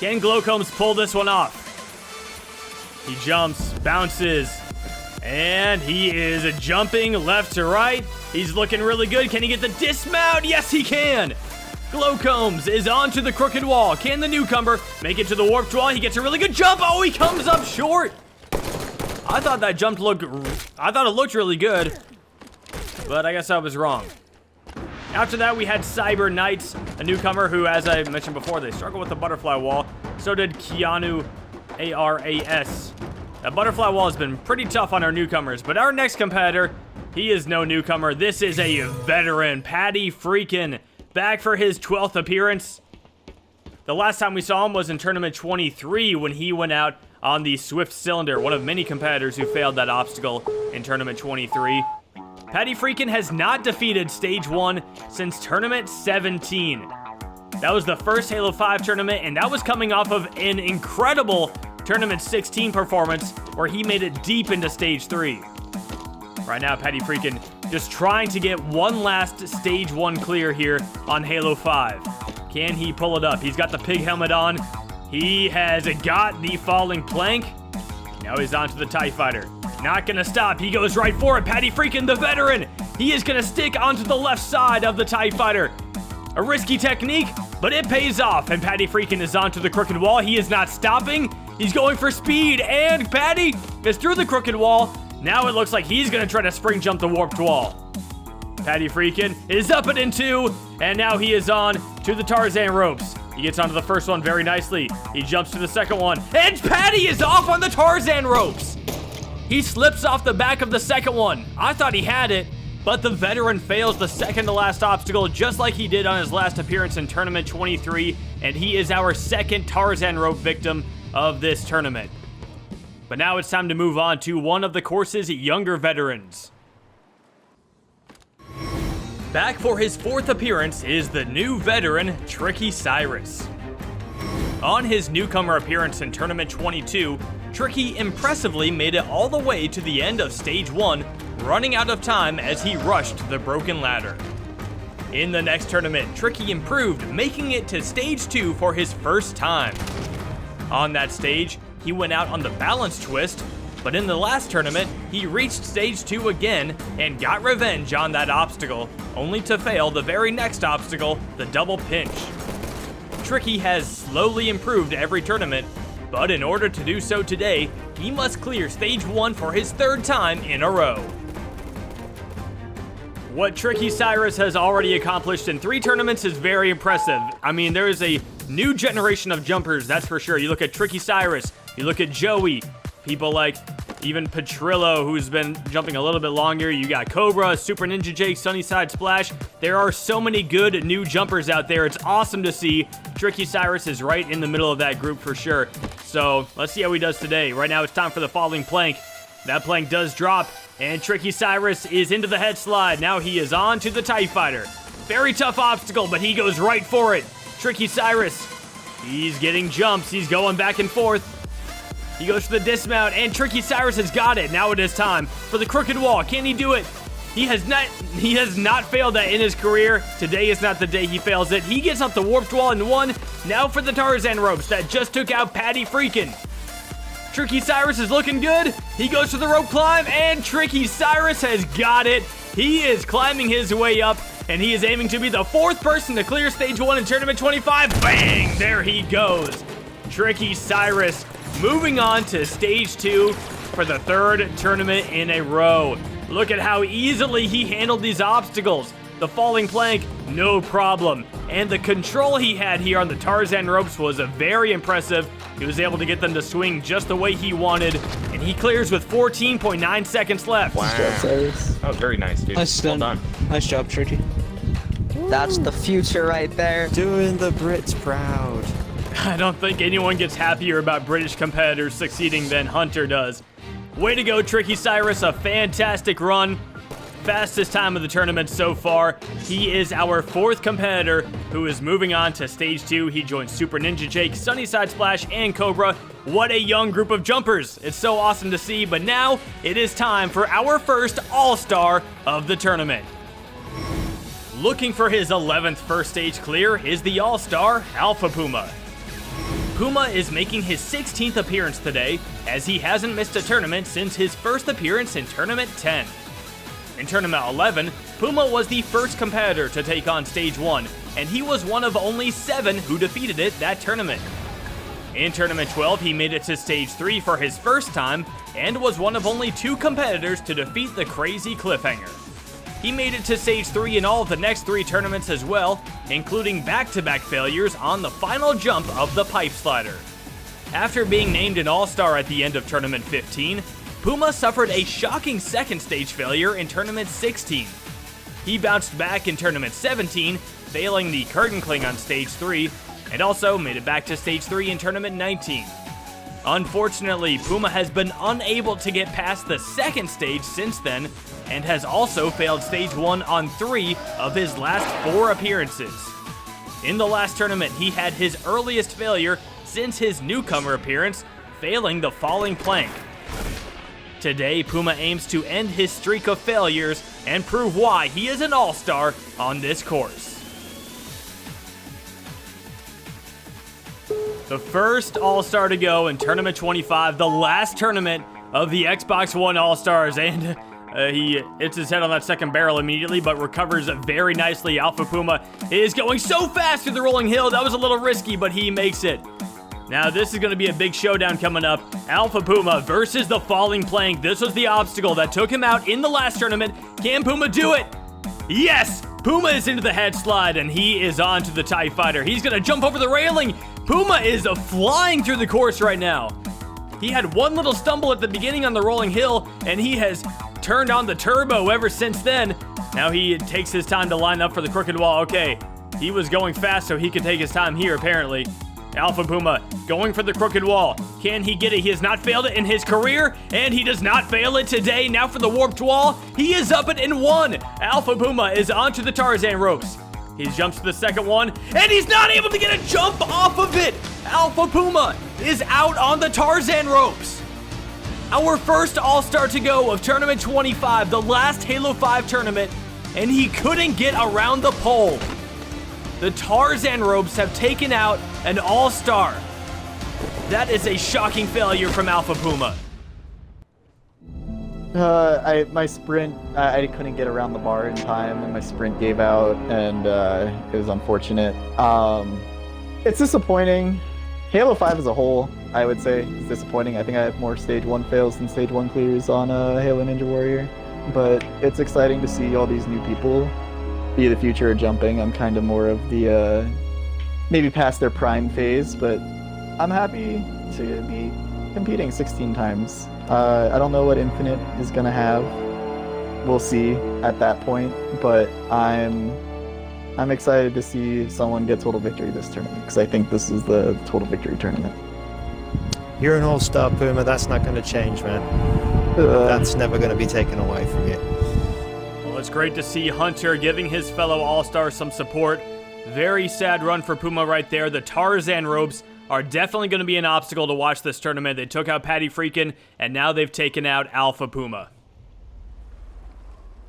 Speaker 1: Can Glow Combs pull this one off? He jumps, bounces, and he is jumping left to right. He's looking really good. Can he get the dismount? Yes, he can. Glow Combs is onto the crooked wall. Can the newcomer make it to the warped wall? He gets a really good jump. Oh, he comes up short. I thought it looked really good, but I guess I was wrong. After that, we had Cyber Knights, a newcomer who, as I mentioned before, they struggle with the butterfly wall. So did Keanu ARAS. That butterfly wall has been pretty tough on our newcomers, but our next competitor, he is no newcomer. This is a veteran, Patty Freakin', back for his 12th appearance. The last time we saw him was in Tournament 23 when he went out on the Swift Cylinder, one of many competitors who failed that obstacle in Tournament 23. Patty Freakin' has not defeated Stage 1 since Tournament 17. That was the first Halo 5 tournament, and that was coming off of an incredible Tournament 16 performance where he made it deep into Stage 3. Right now, Patty Freakin' just trying to get one last Stage 1 clear here on Halo 5. Can he pull it up? He's got the pig helmet on. He has got the falling plank. Now he's onto the TIE Fighter. Not gonna stop. He goes right for it. Patty Freakin', the veteran. He is gonna stick onto the left side of the TIE Fighter. A risky technique, but it pays off. And Patty Freakin' is onto the crooked wall. He is not stopping. He's going for speed. And Patty is through the crooked wall. Now it looks like he's gonna try to spring jump the warped wall. Patty Freakin' is up it in 2. And now he is on to the Tarzan ropes. He gets onto the first one very nicely. He jumps to the second one. And Patty is off on the Tarzan ropes. He slips off the back of the second one. I thought he had it, but the veteran fails the second to last obstacle just like he did on his last appearance in Tournament 23, and he is our second Tarzan rope victim of this tournament. But now it's time to move on to one of the course's younger veterans. Back for his 4th appearance is the new veteran, Tricky Cyrus. On his newcomer appearance in Tournament 22, Tricky impressively made it all the way to the end of Stage 1, running out of time as he rushed the broken ladder. In the next tournament, Tricky improved, making it to stage 2 for his first time. On that stage, he went out on the balance twist, but in the last tournament, he reached stage 2 again and got revenge on that obstacle, only to fail the very next obstacle, the double pinch. Tricky has slowly improved every tournament, but in order to do so today, he must clear stage 1 for his 3rd time in a row. What Tricky Cyrus has already accomplished in 3 tournaments is very impressive. I mean, there is a new generation of jumpers, that's for sure. You look at Tricky Cyrus, you look at Joey, people like even Petrillo, who's been jumping a little bit longer. You got Cobra, Super Ninja Jake, Sunnyside Splash. There are so many good new jumpers out there. It's awesome to see. Tricky Cyrus is right in the middle of that group for sure. So let's see how he does today. Right now it's time for the falling plank. That plank does drop, and Tricky Cyrus is into the head slide. Now he is on to the TIE Fighter. Very tough obstacle, but he goes right for it. Tricky Cyrus, he's getting jumps. He's going back and forth. He goes for the dismount, and Tricky Cyrus has got it. Now it is time for the crooked wall. Can he do it? He has not failed that in his career. Today is not the day he fails it. He gets up the warped wall in 1. Now for the Tarzan ropes that just took out Patty Freakin'. Tricky Cyrus is looking good. He goes for the rope climb, and Tricky Cyrus has got it. He is climbing his way up, and he is aiming to be the 4th person to clear stage 1 in Tournament 25. Bang! There he goes. Tricky Cyrus moving on to stage 2 for the 3rd tournament in a row. Look at how easily he handled these obstacles. The falling plank, no problem. And the control he had here on the Tarzan ropes was very impressive. He was able to get them to swing just the way he wanted, and he clears with 14.9 seconds left.
Speaker 2: Wow. That was very nice, dude. Well done.
Speaker 4: Nice job, Tricky.
Speaker 8: That's the future right there.
Speaker 5: Doing the Brits proud.
Speaker 1: I don't think anyone gets happier about British competitors succeeding than Hunter does. Way to go, Tricky Cyrus, a fantastic run. Fastest time of the tournament so far. He is our 4th competitor who is moving on to stage 2. He joins Super Ninja Jake, Sunnyside Splash, and Cobra. What a young group of jumpers. It's so awesome to see, but now it is time for our first All-Star of the tournament. Looking for his 11th first stage clear is the All-Star Alpha Puma. Puma is making his 16th appearance today, as he hasn't missed a tournament since his first appearance in Tournament 10. In Tournament 11, Puma was the first competitor to take on Stage 1, and he was one of only 7 who defeated it that tournament. In Tournament 12, he made it to Stage 3 for his first time, and was one of only 2 competitors to defeat the Crazy Cliffhanger. He made it to Stage 3 in all of the next 3 tournaments as well, including back-to-back failures on the final jump of the Pipe Slider. After being named an All-Star at the end of Tournament 15, Puma suffered a shocking second stage failure in Tournament 16. He bounced back in Tournament 17, failing the Curtain Cling on Stage 3, and also made it back to Stage 3 in Tournament 19. Unfortunately, Puma has been unable to get past the second stage since then, and has also failed Stage 1 on 3 of his last 4 appearances. In the last tournament, he had his earliest failure since his newcomer appearance, failing the falling plank. Today, Puma aims to end his streak of failures and prove why he is an all-star on this course. The first all-star to go in Tournament 25, the last tournament of the Xbox One All-Stars, and he hits his head on that second barrel immediately, but recovers very nicely. Alpha Puma is going so fast through the rolling hill. That was a little risky, but he makes it. Now, this is going to be a big showdown coming up. Alpha Puma versus the falling plank. This was the obstacle that took him out in the last tournament. Can Puma do it? Yes! Puma is into the head slide, and he is on to the TIE Fighter. He's going to jump over the railing. Puma is flying through the course right now. He had one little stumble at the beginning on the rolling hill, and he has turned on the turbo ever since then. Now he takes his time to line up for the crooked wall. Okay, he was going fast, so he could take his time here, apparently. Alpha Puma going for the crooked wall. Can he get it? He has not failed it in his career, and he does not fail it today. Now for the warped wall. He is up it in 1. Alpha Puma is onto the Tarzan ropes. He jumps to the second one, and he's not able to get a jump off of it. Alpha Puma is out on the Tarzan ropes. Our first all-star to go of Tournament 25, the last Halo 5 tournament. and he couldn't get around the pole. The Tarzan ropes have taken out an all-star. That is a shocking failure from Alpha Puma.
Speaker 9: My sprint, I couldn't get around the bar in time, and my sprint gave out, and it was unfortunate. It's disappointing. Halo 5 as a whole, I would say, is disappointing. I think I have more Stage 1 fails than Stage 1 clears on Halo Ninja Warrior. But it's exciting to see all these new people be the future of jumping. I'm kind of more of the, maybe past their prime phase, but I'm happy to be competing 16 times. I don't know what Infinite is going to have. We'll see at that point, but I'm excited to see someone get total victory this tournament, because I think this is the total victory tournament.
Speaker 5: You're an all-star, Puma. That's not going to change, man. That's never going to be taken away from you.
Speaker 1: Well, it's great to see Hunter giving his fellow all-stars some support. Very sad run for Puma right there. The Tarzan ropes are definitely going to be an obstacle to watch this tournament. They took out Patty Freakin', and now they've taken out Alpha Puma.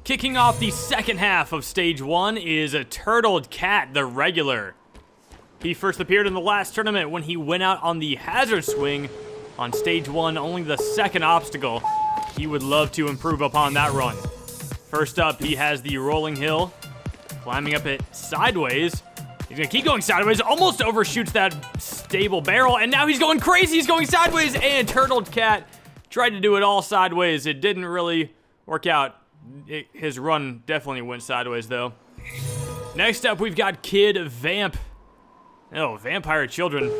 Speaker 1: Kicking off the second half of Stage 1 is a Turtled Cat, the regular. He first appeared in the last tournament when he went out on the hazard swing on Stage 1, only the second obstacle. He would love to improve upon that run. First up, he has the rolling hill, climbing up it sideways. He's gonna keep going sideways, almost overshoots that stable barrel, and now he's going crazy, he's going sideways, and Turtled Cat tried to do it all sideways. It didn't really work out. His run definitely went sideways, though. Next up, we've got Kid Vamp. Oh, vampire children.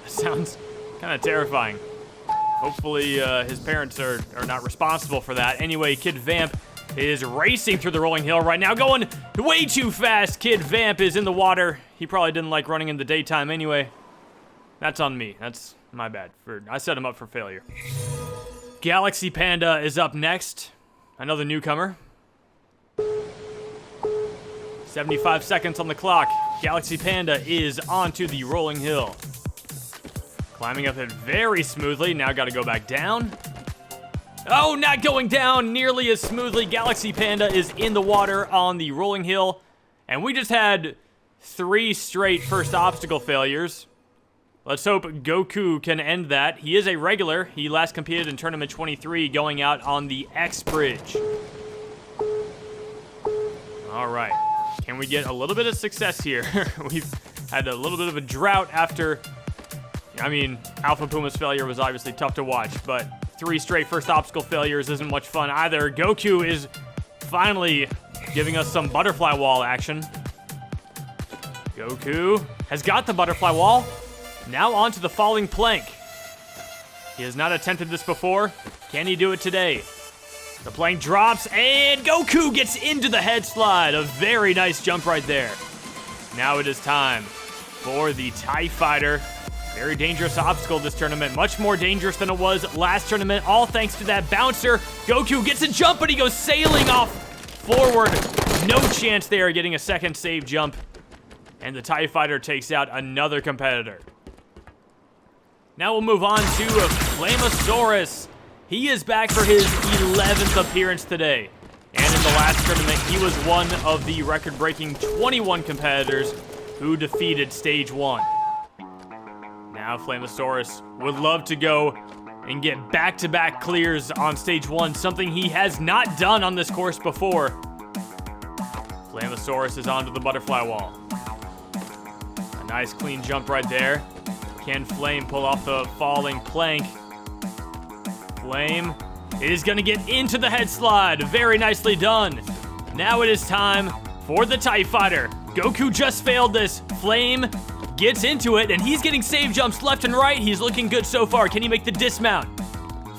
Speaker 1: That sounds kind of terrifying. Hopefully, his parents are not responsible for that. Anyway, Kid Vamp is racing through the rolling hill right now, going way too fast. Kid Vamp is in the water. He probably didn't like running in the daytime anyway. That's on me. That's my bad. I set him up for failure. Galaxy Panda is up next. Another newcomer. 75 seconds on the clock. Galaxy Panda is onto the rolling hill. Climbing up it very smoothly. Now got to go back down. Oh, not going down nearly as smoothly. Galaxy Panda is in the water on the rolling hill. And we just had 3 straight first obstacle failures. Let's hope Goku can end that. He is a regular. He last competed in Tournament 23, going out on the X Bridge. All right. Can we get a little bit of success here? We've had a little bit of a drought after... I mean, Alpha Puma's failure was obviously tough to watch, but 3 straight first obstacle failures isn't much fun either. Goku is finally giving us some butterfly wall action. Goku has got the butterfly wall. Now onto the falling plank. He has not attempted this before. Can he do it today? The plank drops, and Goku gets into the head slide. A very nice jump right there. Now it is time for the TIE Fighter. Very dangerous obstacle this tournament. Much more dangerous than it was last tournament, all thanks to that bouncer. Goku gets a jump, but he goes sailing off forward. No chance there getting a second save jump. And the TIE Fighter takes out another competitor. Now we'll move on to Flamosaurus. He is back for his 11th appearance today. And in the last tournament, he was one of the record-breaking 21 competitors who defeated Stage 1. Now Flamosaurus would love to go and get back-to-back clears on Stage 1, something he has not done on this course before. Flamosaurus is onto the butterfly wall. A nice clean jump right there. Can Flame pull off the falling plank? Flame is going to get into the head slide. Very nicely done. Now it is time for the TIE Fighter. Goku just failed this. Flame gets into it, and he's getting save jumps left and right. He's looking good so far. Can he make the dismount?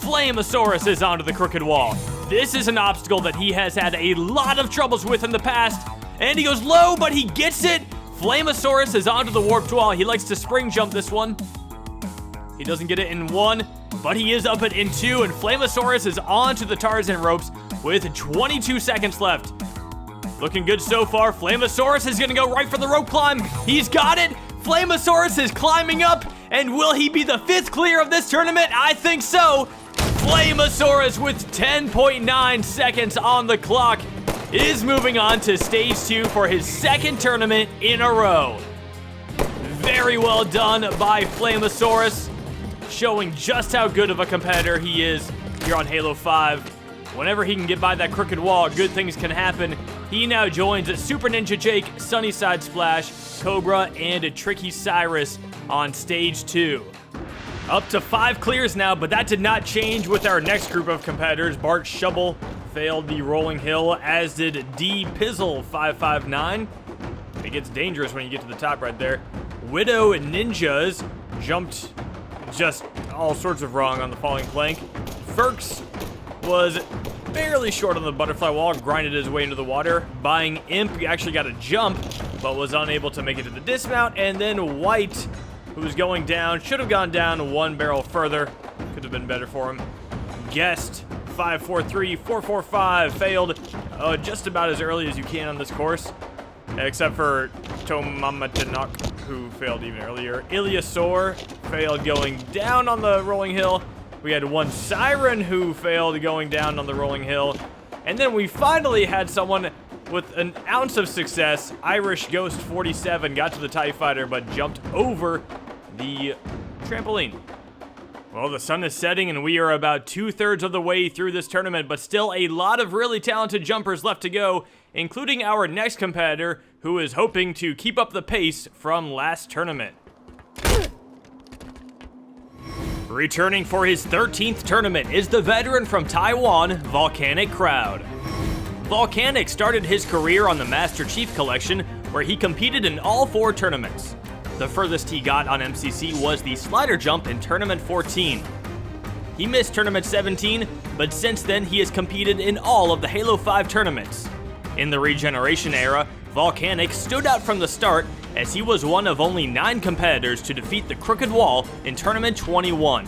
Speaker 1: Flamosaurus is onto the crooked wall. This is an obstacle that he has had a lot of troubles with in the past. And he goes low, but he gets it. Flamosaurus is onto the warped wall. He likes to spring jump this one. He doesn't get it in 1, but he is up it in 2, and Flamosaurus is onto the Tarzan ropes with 22 seconds left. Looking good so far. Flamosaurus is gonna go right for the rope climb. He's got it. Flamosaurus is climbing up, and will he be the 5th clear of this tournament? I think so. Flamosaurus with 10.9 seconds on the clock is moving on to stage 2 for his second tournament in a row. Very well done by Flamosaurus, showing just how good of a competitor he is here on Halo 5. Whenever he can get by that crooked wall, good things can happen. He now joins Super Ninja Jake, Sunnyside Splash, Cobra, and Tricky Cyrus on stage 2. Up to 5 clears now, but that did not change with our next group of competitors. Bart Shubble failed the rolling hill, as did D Pizzle 559. It gets dangerous when you get to the top right there. Widow Ninjas jumped just all sorts of wrong on the falling plank. Ferks was barely short on the butterfly wall, grinded his way into the water. Buying Imp actually got a jump, but was unable to make it to the dismount. And then White, who's going down, should have gone down 1 barrel further. Could have been better for him. Guest 543-445 failed just about as early as you can on this course, except for Tomamatanok, who failed even earlier. Ilyasaur failed going down on the rolling hill. We had 1 Siren who failed going down on the rolling hill. And then we finally had someone with an ounce of success. Irish Ghost 47 got to the TIE Fighter, but jumped over the trampoline. Well, the sun is setting and we are about 2/3 of the way through this tournament, but still a lot of really talented jumpers left to go, including our next competitor, who is hoping to keep up the pace from last tournament. Returning for his 13th tournament is the veteran from Taiwan, Volcanic Crowd. Volcanic started his career on the Master Chief Collection, where he competed in all 4 tournaments. The furthest he got on MCC was the slider jump in Tournament 14. He missed Tournament 17, but since then he has competed in all of the Halo 5 tournaments. In the Regeneration era, Volcanic stood out from the start, as he was one of only 9 competitors to defeat the Crooked Wall in Tournament 21.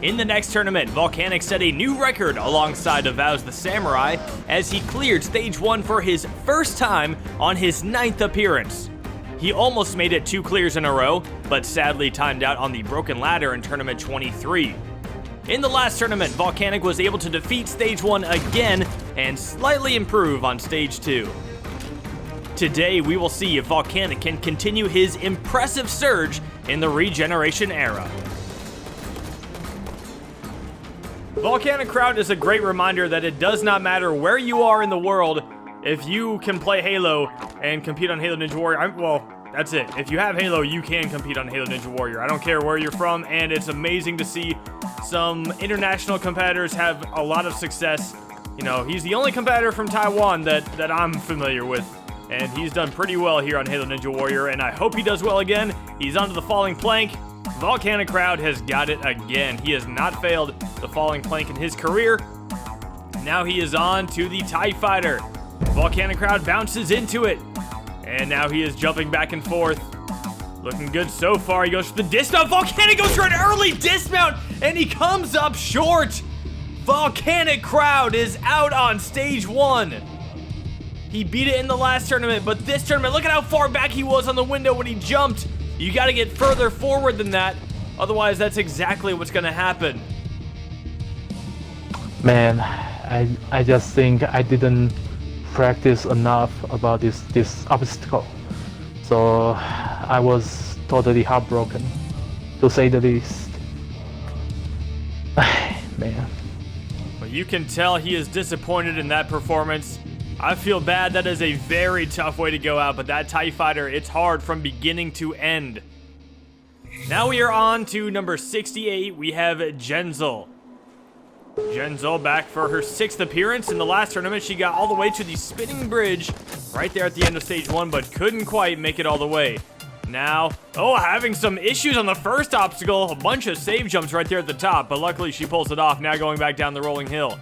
Speaker 1: In the next tournament, Volcanic set a new record alongside Avows the Samurai, as he cleared Stage 1 for his first time on his 9th appearance. He almost made it 2 clears in a row, but sadly timed out on the Broken Ladder in Tournament 23. In the last tournament, Volcanic was able to defeat Stage 1 again and slightly improve on Stage 2. Today, we will see if Volcanic can continue his impressive surge in the Regeneration era. Volcanic Crowd is a great reminder that it does not matter where you are in the world. If you can play Halo and compete on Halo Ninja Warrior, well, that's it. If you have Halo, you can compete on Halo Ninja Warrior. I don't care where you're from, and it's amazing to see some international competitors have a lot of success. You know, he's the only competitor from Taiwan that I'm familiar with, and he's done pretty well here on Halo Ninja Warrior, and I hope he does well again. He's onto the falling plank. Volcanic Crowd has got it again. He has not failed the falling plank in his career. Now he is on to the TIE Fighter. Volcanic Crowd bounces into it, and now he is jumping back and forth. Looking good so far. He goes for the dismount. Volcanic goes for an early dismount, and he comes up short. Volcanic Crowd is out on Stage 1. He beat it in the last tournament, but this tournament, look at how far back he was on the window when he jumped. You got to get further forward than that. Otherwise, that's exactly what's going to happen.
Speaker 10: Man, I just think I didn't practice enough about this obstacle. So I was totally heartbroken, to say the least. Man.
Speaker 1: Well, you can tell he is disappointed in that performance. I feel bad. That is a very tough way to go out, but that TIE Fighter, it's hard from beginning to end. Now we are on to number 68. We have Genzel. Genzel back for her 6th appearance. In the last tournament, she got all the way to the spinning bridge right there at the end of Stage 1, but couldn't quite make it all the way. Now, having some issues on the first obstacle. A bunch of save jumps right there at the top, but luckily she pulls it off. Now going back down the rolling hill.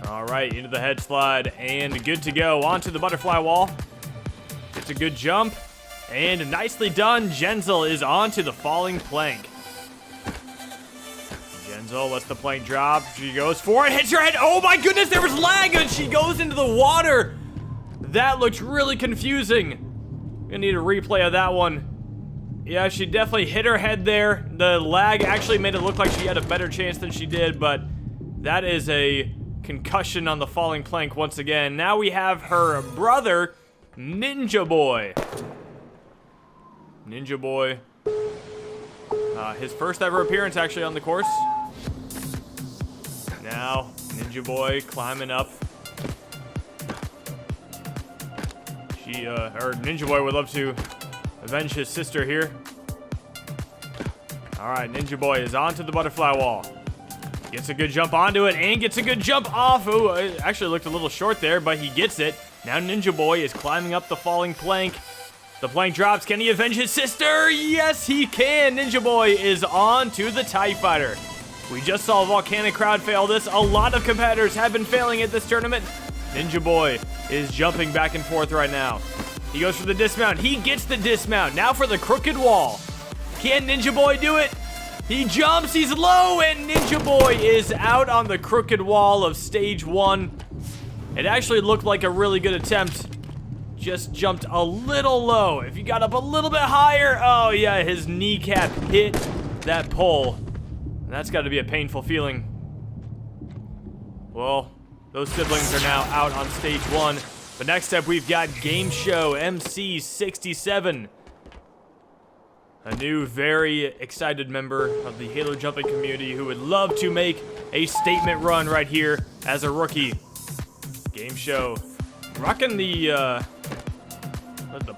Speaker 1: All right, into the head slide, and good to go. Onto the butterfly wall. It's a good jump, and nicely done. Genzel is onto the falling plank. Genzel lets the plank drop. She goes for it, hits her head. Oh my goodness, there was lag, and she goes into the water. That looked really confusing. Gonna need a replay of that one. Yeah, she definitely hit her head there. The lag actually made it look like she had a better chance than she did, but that is a concussion on the falling plank once again. Now we have her brother, Ninja Boy. Ninja Boy. His first ever appearance actually on the course. Now, Ninja Boy climbing up. Ninja Boy would love to avenge his sister here. All right, Ninja Boy is onto the butterfly wall. Gets a good jump onto it and gets a good jump off. Ooh, it actually looked a little short there, but he gets it. Now Ninja Boy is climbing up the falling plank. The plank drops. Can he avenge his sister? Yes, he can. Ninja Boy is on to the TIE Fighter. We just saw Volcanic Crowd fail this. A lot of competitors have been failing at this tournament. Ninja Boy is jumping back and forth right now. He goes for the dismount. He gets the dismount. Now for the crooked wall. Can Ninja Boy do it? He jumps. He's low, and Ninja Boy is out on the crooked wall of stage 1. It actually looked like a really good attempt. Just jumped a little low. If you got up a little bit higher, oh yeah, his kneecap hit that pole. That's got to be a painful feeling. Well, those siblings are now out on stage 1. But next up, we've got Game Show MC67. A new, very excited member of the Halo jumping community who would love to make a statement run right here as a rookie. Game Show. Rocking the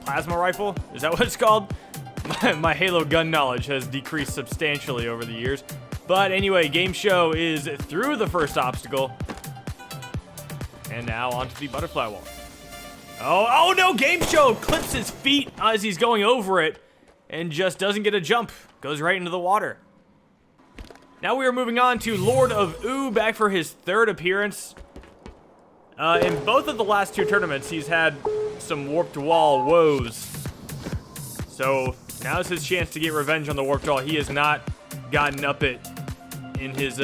Speaker 1: plasma rifle? Is that what it's called? My Halo gun knowledge has decreased substantially over the years. But anyway, Game Show is through the first obstacle. And now onto the butterfly wall. Oh no, Game Show clips his feet as he's going over it and just doesn't get a jump. Goes right into the water. Now we are moving on to Lord of Ooh, back for his 3rd appearance. In both of the last 2 tournaments, he's had some warped wall woes. So now's his chance to get revenge on the warped wall. He has not gotten up it in his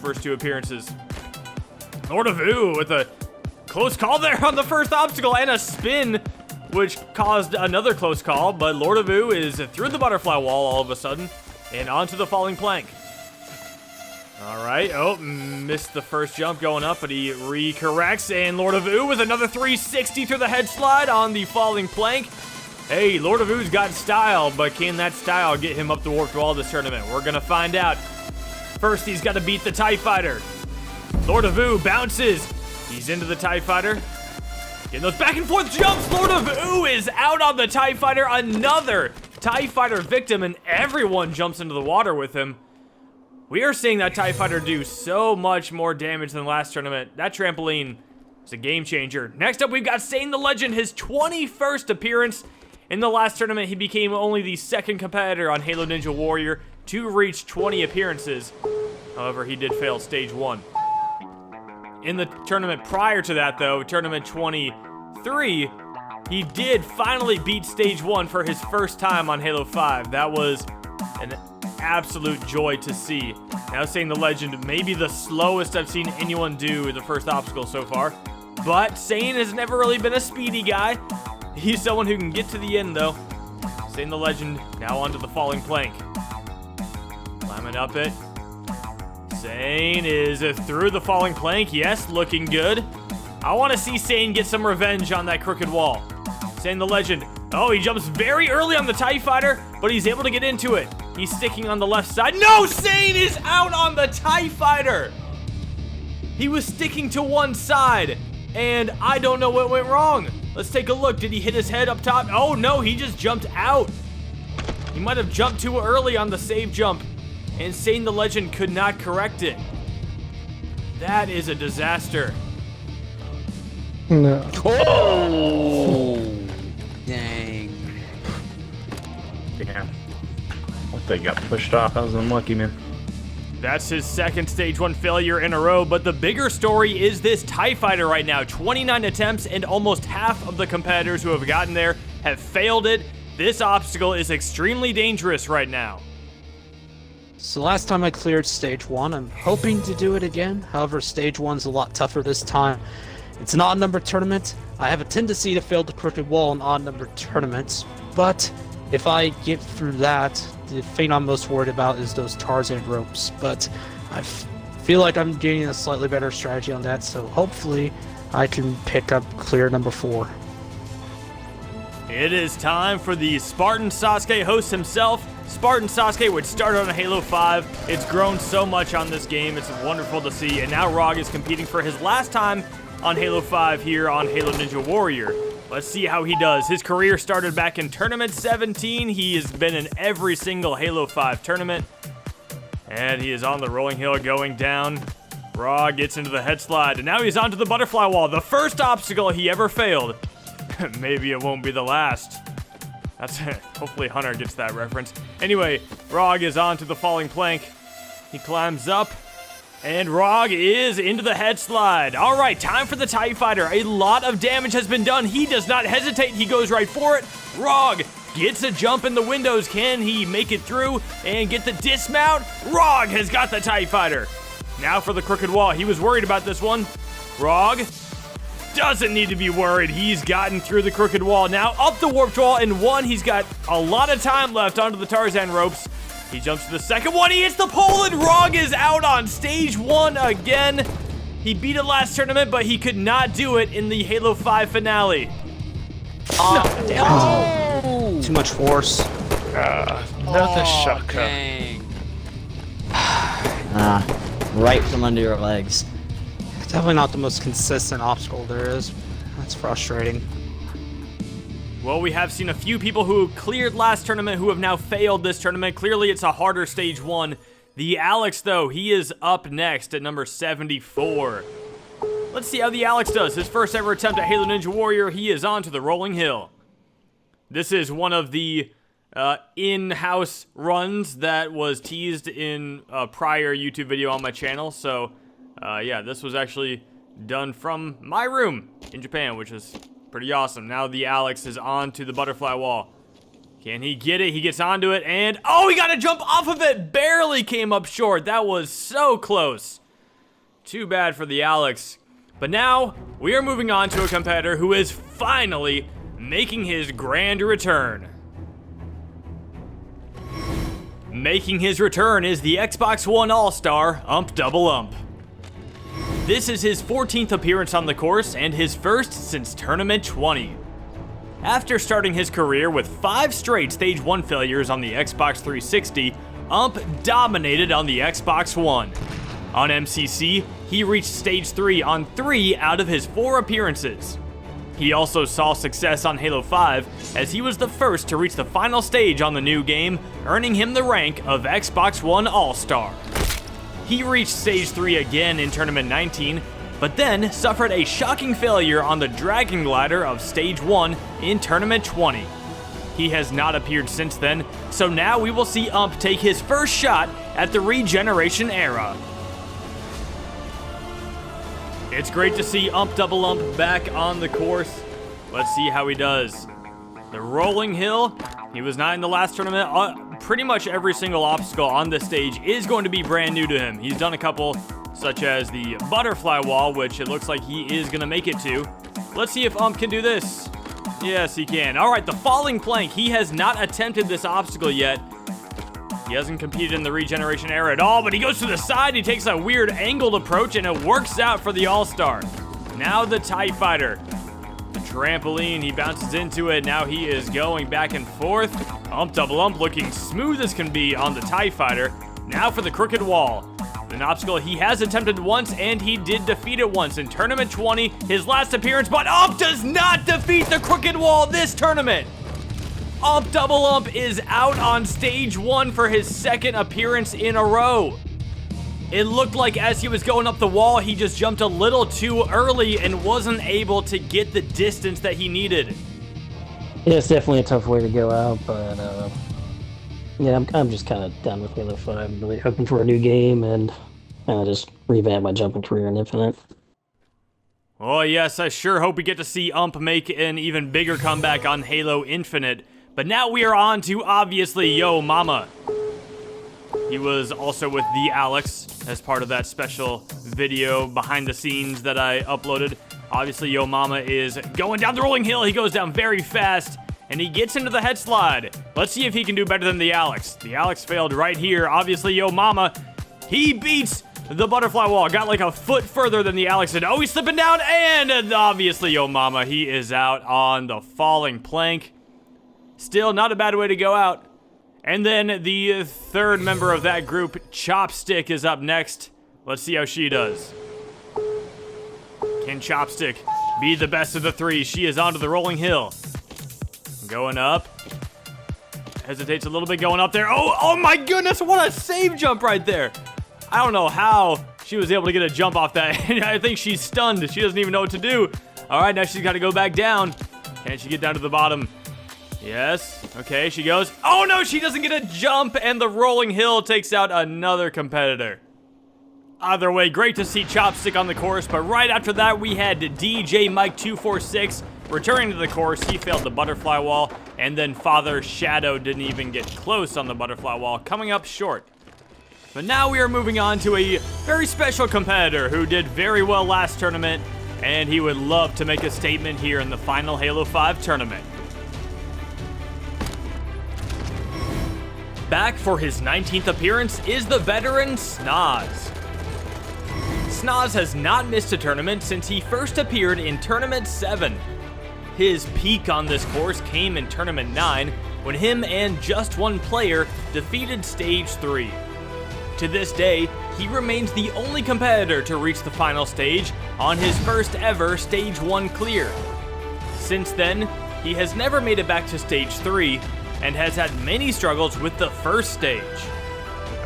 Speaker 1: first 2 appearances. Lord of Ooh with a close call there on the first obstacle and a spin, which caused another close call. But Lord of Ooh is through the butterfly wall all of a sudden and onto the falling plank. All right. Oh, missed the first jump going up, but he recorrects. And Lord of Ooh with another 360 through the head slide on the falling plank. Hey, Lord of Oo's got style, but can that style get him up the warped wall this tournament? We're going to find out. First, he's got to beat the TIE Fighter. Lord of Ooh bounces. He's into the TIE Fighter. Getting those back and forth jumps. Lord of Ooh is out on the TIE Fighter. Another TIE Fighter victim, and everyone jumps into the water with him. We are seeing that TIE Fighter do so much more damage than last tournament. That trampoline is a game changer. Next up, we've got Sane the Legend, his 21st appearance. In the last tournament, he became only the 2nd competitor on Halo Ninja Warrior to reach 20 appearances. However, he did fail stage 1. In the tournament prior to that, though, tournament 23, he did finally beat stage 1 for his first time on Halo 5. That was an absolute joy to see. Now Sane the Legend, maybe the slowest I've seen anyone do the first obstacle so far. But Sane has never really been a speedy guy. He's someone who can get to the end, though. Sane the Legend now onto the falling plank. Climbing up it. Sane is through the falling plank. Yes, looking good. I want to see Sane get some revenge on that crooked wall. Sane the Legend. Oh, he jumps very early on the TIE Fighter, but he's able to get into it. He's sticking on the left side. No, Sane is out on the TIE Fighter. He was sticking to one side, and I don't know what went wrong. Let's take a look. Did he hit his head up top? Oh, no, he just jumped out. He might have jumped too early on the save jump, and Sane the Legend could not correct it. That is a disaster.
Speaker 10: No.
Speaker 8: Oh! Dang.
Speaker 2: Damn. What, they got pushed off? I was unlucky, man.
Speaker 1: That's his 2nd stage 1 failure in a row, but the bigger story is this TIE Fighter right now. 29 attempts, and almost half of the competitors who have gotten there have failed it. This obstacle is extremely dangerous right now.
Speaker 4: So last time I cleared stage 1, I'm hoping to do it again. However, stage 1's a lot tougher this time. It's an odd-numbered tournament. I have a tendency to fail the crooked wall in odd-numbered tournaments, but if I get through that, the thing I'm most worried about is those Tarzan ropes. But I feel like I'm gaining a slightly better strategy on that, so hopefully I can pick up clear number 4.
Speaker 1: It is time for the Spartan Sasuke host himself. Spartan Sasuke, which started on Halo 5. It's grown so much on this game. It's wonderful to see. And now Rog is competing for his last time on Halo 5 here on Halo Ninja Warrior. Let's see how he does. His career started back in Tournament 17. He has been in every single Halo 5 tournament. And he is on the rolling hill going down. Rog gets into the head slide. And now he's onto the butterfly wall. The first obstacle he ever failed. Maybe it won't be the last. That's hopefully Hunter gets that reference. Anyway, Rog is onto the falling plank. He climbs up, and Rog is into the head slide. All right, time for the TIE Fighter. A lot of damage has been done. He does not hesitate. He goes right for it. Rog gets a jump in the windows. Can he make it through and get the dismount? Rog has got the TIE Fighter. Now for the crooked wall. He was worried about this one. Rog doesn't need to be worried. He's gotten through the crooked wall. Now up the warped wall in one. He's got a lot of time left onto the Tarzan ropes. He jumps to the second one. He hits the pole, and Rog is out on stage 1 again. He beat it last tournament, but he could not do it in the Halo 5 finale.
Speaker 4: Oh, too much force.
Speaker 7: Another sucker.
Speaker 8: Dang. Right from under your legs.
Speaker 4: Definitely not the most consistent obstacle there is. That's frustrating.
Speaker 1: Well, we have seen a few people who cleared last tournament who have now failed this tournament. Clearly, it's a harder stage 1. The Alex, though, he is up next at number 74. Let's see how the Alex does. His first ever attempt at Halo Ninja Warrior, he is on to the rolling hill. This is one of the in-house runs that was teased in a prior YouTube video on my channel. So, yeah, this was actually done from my room in Japan, which is pretty awesome. Now the Alex is on to the butterfly wall. Can he get it? He gets onto it, and oh, he got to jump off of it. Barely came up short. That was so close. Too bad for the Alex. But now we are moving on to a competitor who is finally making his grand return. Making his return is the Xbox One All-Star, Ump Double Ump. This is his 14th appearance on the course and his first since Tournament 20. After starting his career with 5 straight Stage 1 failures on the Xbox 360, Ump dominated on the Xbox One. On MCC, he reached Stage 3 on 3 out of his 4 appearances. He also saw success on Halo 5 as he was the first to reach the final stage on the new game, earning him the rank of Xbox One All-Star. He reached Stage 3 again in Tournament 19, but then suffered a shocking failure on the Dragon Glider of Stage 1 in Tournament 20. He has not appeared since then, so now we will see Ump take his first shot at the Regeneration era. It's great to see Ump Double Ump back on the course. Let's see how he does. The rolling hill, he was not in the last tournament. Pretty much every single obstacle on this stage is going to be brand new to him. He's done a couple, such as the butterfly wall, which it looks like he is going to make it to. Let's see if Ump can do this. Yes, he can. All right, the falling plank. He has not attempted this obstacle yet. He hasn't competed in the Regeneration era at all, but he goes to the side. He takes a weird angled approach, and it works out for the All-Star. Now the TIE Fighter. The trampoline, he bounces into it. Now he is going back and forth. Ump Double Ump looking smooth as can be on the TIE Fighter. Now for the crooked wall. An obstacle he has attempted once, and he did defeat it once in Tournament 20, his last appearance, but Ump does not defeat the crooked wall this tournament. Ump Double Ump is out on Stage 1 for his second appearance in a row. It looked like as he was going up the wall, he just jumped a little too early and wasn't able to get the distance that he needed.
Speaker 11: Yeah, it's definitely a tough way to go out, but yeah, I'm just kind of done with Halo 5. I'm really hoping for a new game and just revamp my jumping career in Infinite.
Speaker 1: Oh yes, I sure hope we get to see Ump make an even bigger comeback on Halo Infinite. But now we are on to, obviously, Yo Mama. He was also with the Alex as part of that special video behind the scenes that I uploaded. Obviously, Yo Mama is going down the rolling hill. He goes down very fast, and he gets into the head slide. Let's see if he can do better than the Alex. The Alex failed right here. Obviously, Yo Mama, he beats the butterfly wall. Got like a foot further than the Alex did. Oh, he's slipping down, and obviously, yo mama, he is out on the falling plank. Still not a bad way to go out. And then the third member of that group, Chopstick, is up next. Let's see how she does. Can Chopstick be the best of the three? She is onto the rolling hill. Going up. Hesitates a little bit going up there. Oh my goodness, what a save jump right there. I don't know how she was able to get a jump off that. I think she's stunned. She doesn't even know what to do. All right, now she's got to go back down. Can she get down to the bottom? Yes. Okay, she goes. Oh no, she doesn't get a jump, and the rolling hill takes out another competitor. Either way, great to see Chopstick on the course, but right after that, we had DJ Mike 246 returning to the course. He failed the butterfly wall, and then Father Shadow didn't even get close on the butterfly wall, coming up short. But now we are moving on to a very special competitor who did very well last tournament, and he would love to make a statement here in the final Halo 5 tournament. Back for his 19th appearance is the veteran Snoz. Snoz has not missed a tournament since he first appeared in Tournament 7. His peak on this course came in Tournament 9, when him and just one player defeated Stage 3. To this day, he remains the only competitor to reach the final stage on his first ever Stage 1 clear. Since then, he has never made it back to Stage 3, and has had many struggles with the first stage.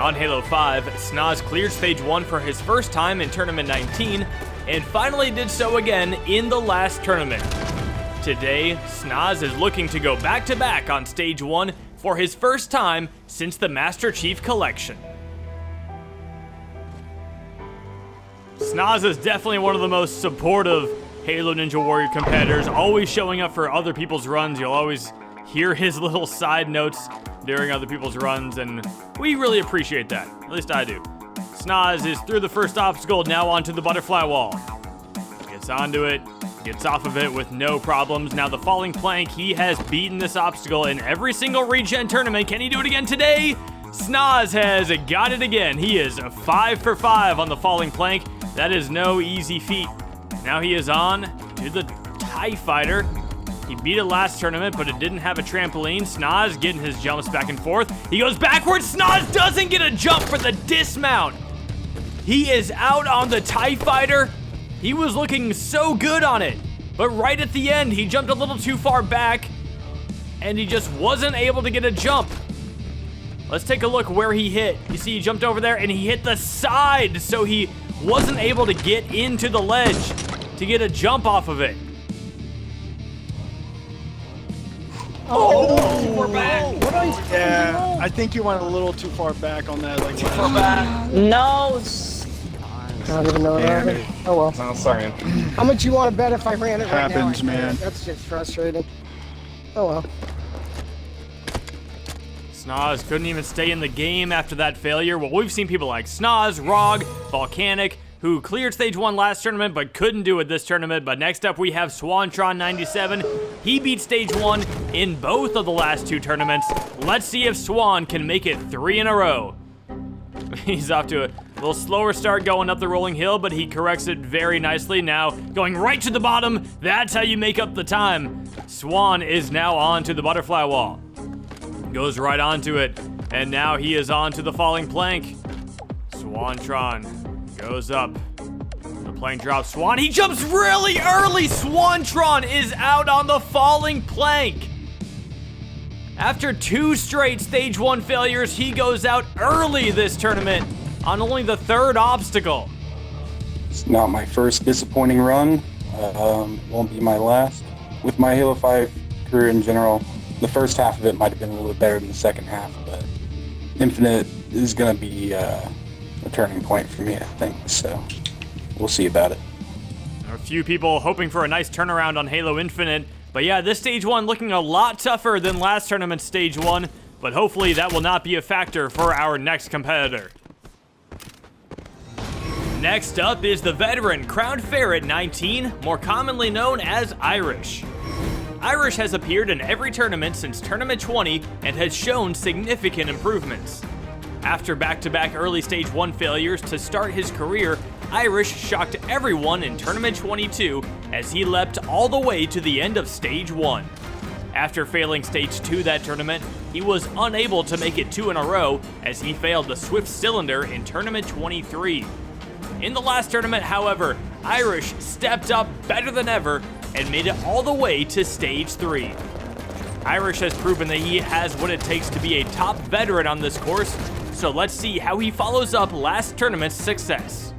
Speaker 1: On Halo 5, Snoz cleared Stage 1 for his first time in Tournament 19, and finally did so again in the last tournament. Today, Snoz is looking to go back-to-back on Stage 1 for his first time since the Master Chief Collection. Snoz is definitely one of the most supportive Halo Ninja Warrior competitors, always showing up for other people's runs. You'll always hear his little side notes during other people's runs, and we really appreciate that. At least I do. Snoz is through the first obstacle, now onto the butterfly wall. Gets onto it, gets off of it with no problems. Now the falling plank, he has beaten this obstacle in every single regen tournament. Can he do it again today? Snoz has got it again. He is 5 for 5 on the falling plank. That is no easy feat. Now he is on to the TIE Fighter. He beat it last tournament, but it didn't have a trampoline. Snoz getting his jumps back and forth. He goes backwards. Snoz doesn't get a jump for the dismount. He is out on the TIE Fighter. He was looking so good on it, but right at the end, he jumped a little too far back, and he just wasn't able to get a jump. Let's take a look where he hit. You see, he jumped over there, and he hit the side, so he wasn't able to get into the ledge to get a jump off of it.
Speaker 12: Oh, we're back. Yeah, I think you went a little too far back on that. Like too far back.
Speaker 11: No.
Speaker 3: I don't even know what happened. Oh well.
Speaker 2: No, sorry.
Speaker 3: How much you want to bet if I ran it right now?
Speaker 12: Happens, man.
Speaker 3: That's just frustrating. Oh well.
Speaker 1: Snoz couldn't even stay in the game after that failure. Well, we've seen people like Snoz, Rog, Volcanic, who cleared Stage 1 last tournament but couldn't do it this tournament. But next up we have Swantron97. He beat Stage 1 in both of the last two tournaments. Let's see if Swan can make it 3 in a row. He's off to a little slower start going up the rolling hill, but he corrects it very nicely. Now going right to the bottom. That's how you make up the time. Swan is now on to the butterfly wall. Goes right onto it, and now he is on to the falling plank. Swantron goes up. The plank drops. Swan, he jumps really early. Swantron is out on the falling plank. After 2 straight Stage 1 failures, he goes out early this tournament on only the 3rd obstacle.
Speaker 13: It's not my first disappointing run. Won't be my last. With my Halo 5 career in general, the first half of it might have been a little bit better than the second half, but Infinite is going to be a turning point for me, I think, so we'll see about it.
Speaker 1: There are a few people hoping for a nice turnaround on Halo Infinite, but yeah, this Stage 1 looking a lot tougher than last tournament's Stage 1, but hopefully that will not be a factor for our next competitor. Next up is the veteran Crowned Ferret 19, more commonly known as Irish. Irish has appeared in every tournament since Tournament 20 and has shown significant improvements. After back-to-back early Stage 1 failures to start his career, Irish shocked everyone in Tournament 22 as he leapt all the way to the end of Stage 1. After failing Stage 2 that tournament, he was unable to make it 2 in a row as he failed the Swift Cylinder in Tournament 23. In the last tournament, however, Irish stepped up better than ever and made it all the way to Stage 3. Irish has proven that he has what it takes to be a top veteran on this course, so let's see how he follows up last tournament's success.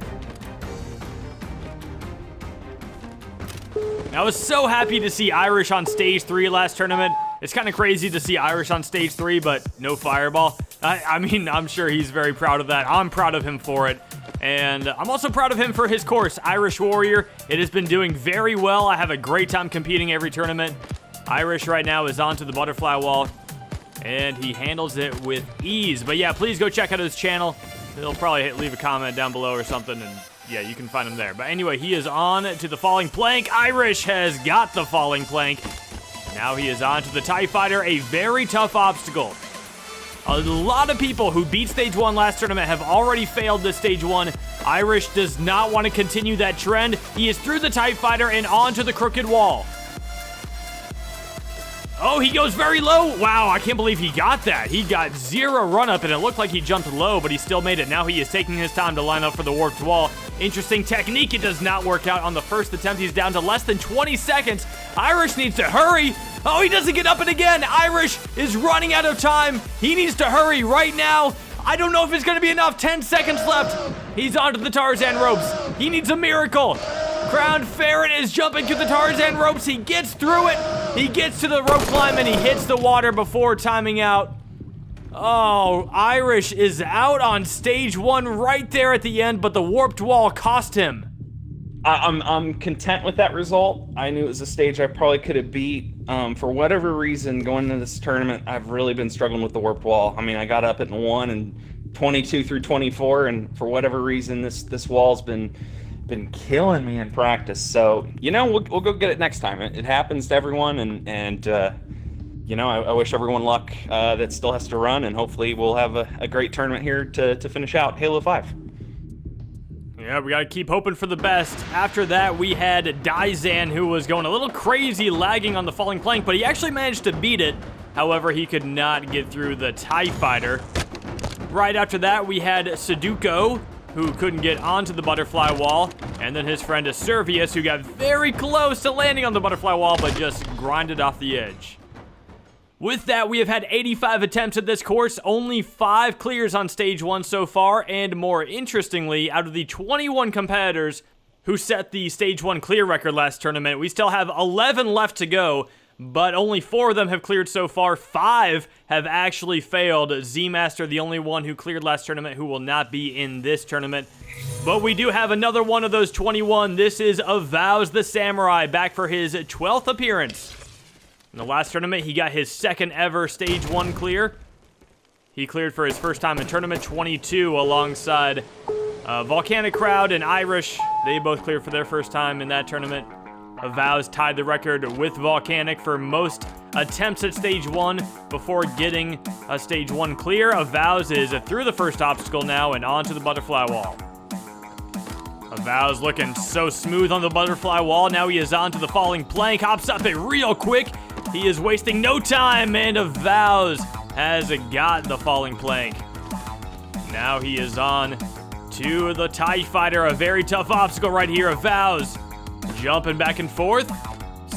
Speaker 1: I was so happy to see Irish on Stage 3 last tournament. It's kind of crazy to see Irish on Stage 3, but no Fireball. I mean, I'm sure he's very proud of that. I'm proud of him for it. And I'm also proud of him for his course, Irish Warrior. It has been doing very well. I have a great time competing every tournament. Irish right now is onto the butterfly wall, and he handles it with ease. But yeah, please go check out his channel. He'll probably leave a comment down below or something, and yeah, you can find him there. But anyway, he is on to the falling plank. Irish has got the falling plank. Now he is on to the TIE Fighter, a very tough obstacle. A lot of people who beat Stage 1 last tournament have already failed this Stage 1. Irish does not want to continue that trend. He is through the TIE Fighter and onto the crooked wall. Oh, he goes very low. Wow, I can't believe he got that. He got 0 run-up, and it looked like he jumped low, but he still made it. Now he is taking his time to line up for the warped wall. Interesting technique. It does not work out on the first attempt. He's down to less than 20 seconds. Irish needs to hurry. Oh, he doesn't get up it again. Irish is running out of time. He needs to hurry right now. I don't know if it's going to be enough. 10 seconds left. He's onto the Tarzan ropes. He needs a miracle. Crowned Ferret is jumping through the Tarzan ropes. He gets through it. He gets to the rope climb and he hits the water before timing out. Oh, Irish is out on Stage 1 right there at the end, but the warped wall cost him.
Speaker 14: I'm content with that result. I knew it was a stage I probably could have beat. For whatever reason, going into this tournament, I've really been struggling with the warped wall. I mean, I got up at 1 and 22 through 24, and for whatever reason, this wall's been killing me in practice. So, you know, we'll go get it next time. It happens to everyone, and you know, I wish everyone luck that still has to run, and hopefully we'll have a great tournament here to finish out Halo 5.
Speaker 1: Yeah, we gotta keep hoping for the best. After that, we had Daizan, who was going a little crazy, lagging on the falling plank, but he actually managed to beat it. However, he could not get through the TIE Fighter. Right after that, we had Sudoku, who couldn't get onto the butterfly wall, and then his friend Servius, who got very close to landing on the butterfly wall, but just grinded off the edge. With that, we have had 85 attempts at this course, only 5 clears on Stage 1 so far, and more interestingly, out of the 21 competitors who set the Stage 1 clear record last tournament, we still have 11 left to go, but only 4 of them have cleared so far. 5 have actually failed. Z-Master, the only one who cleared last tournament, who will not be in this tournament. But we do have another one of those 21. This is Avows the Samurai, back for his 12th appearance. In the last tournament, he got his 2nd ever Stage 1 clear. He cleared for his first time in Tournament 22 alongside Volcanic Crowd and Irish. They both cleared for their first time in that tournament. Avows tied the record with Volcanic for most attempts at Stage 1 before getting a Stage 1 clear. Avows is through the first obstacle now and onto the butterfly wall. Avows looking so smooth on the butterfly wall. Now he is onto the falling plank, hops up it real quick. He is wasting no time, and Avows has got the falling plank. Now he is on to the TIE Fighter, a very tough obstacle right here. Avows jumping back and forth.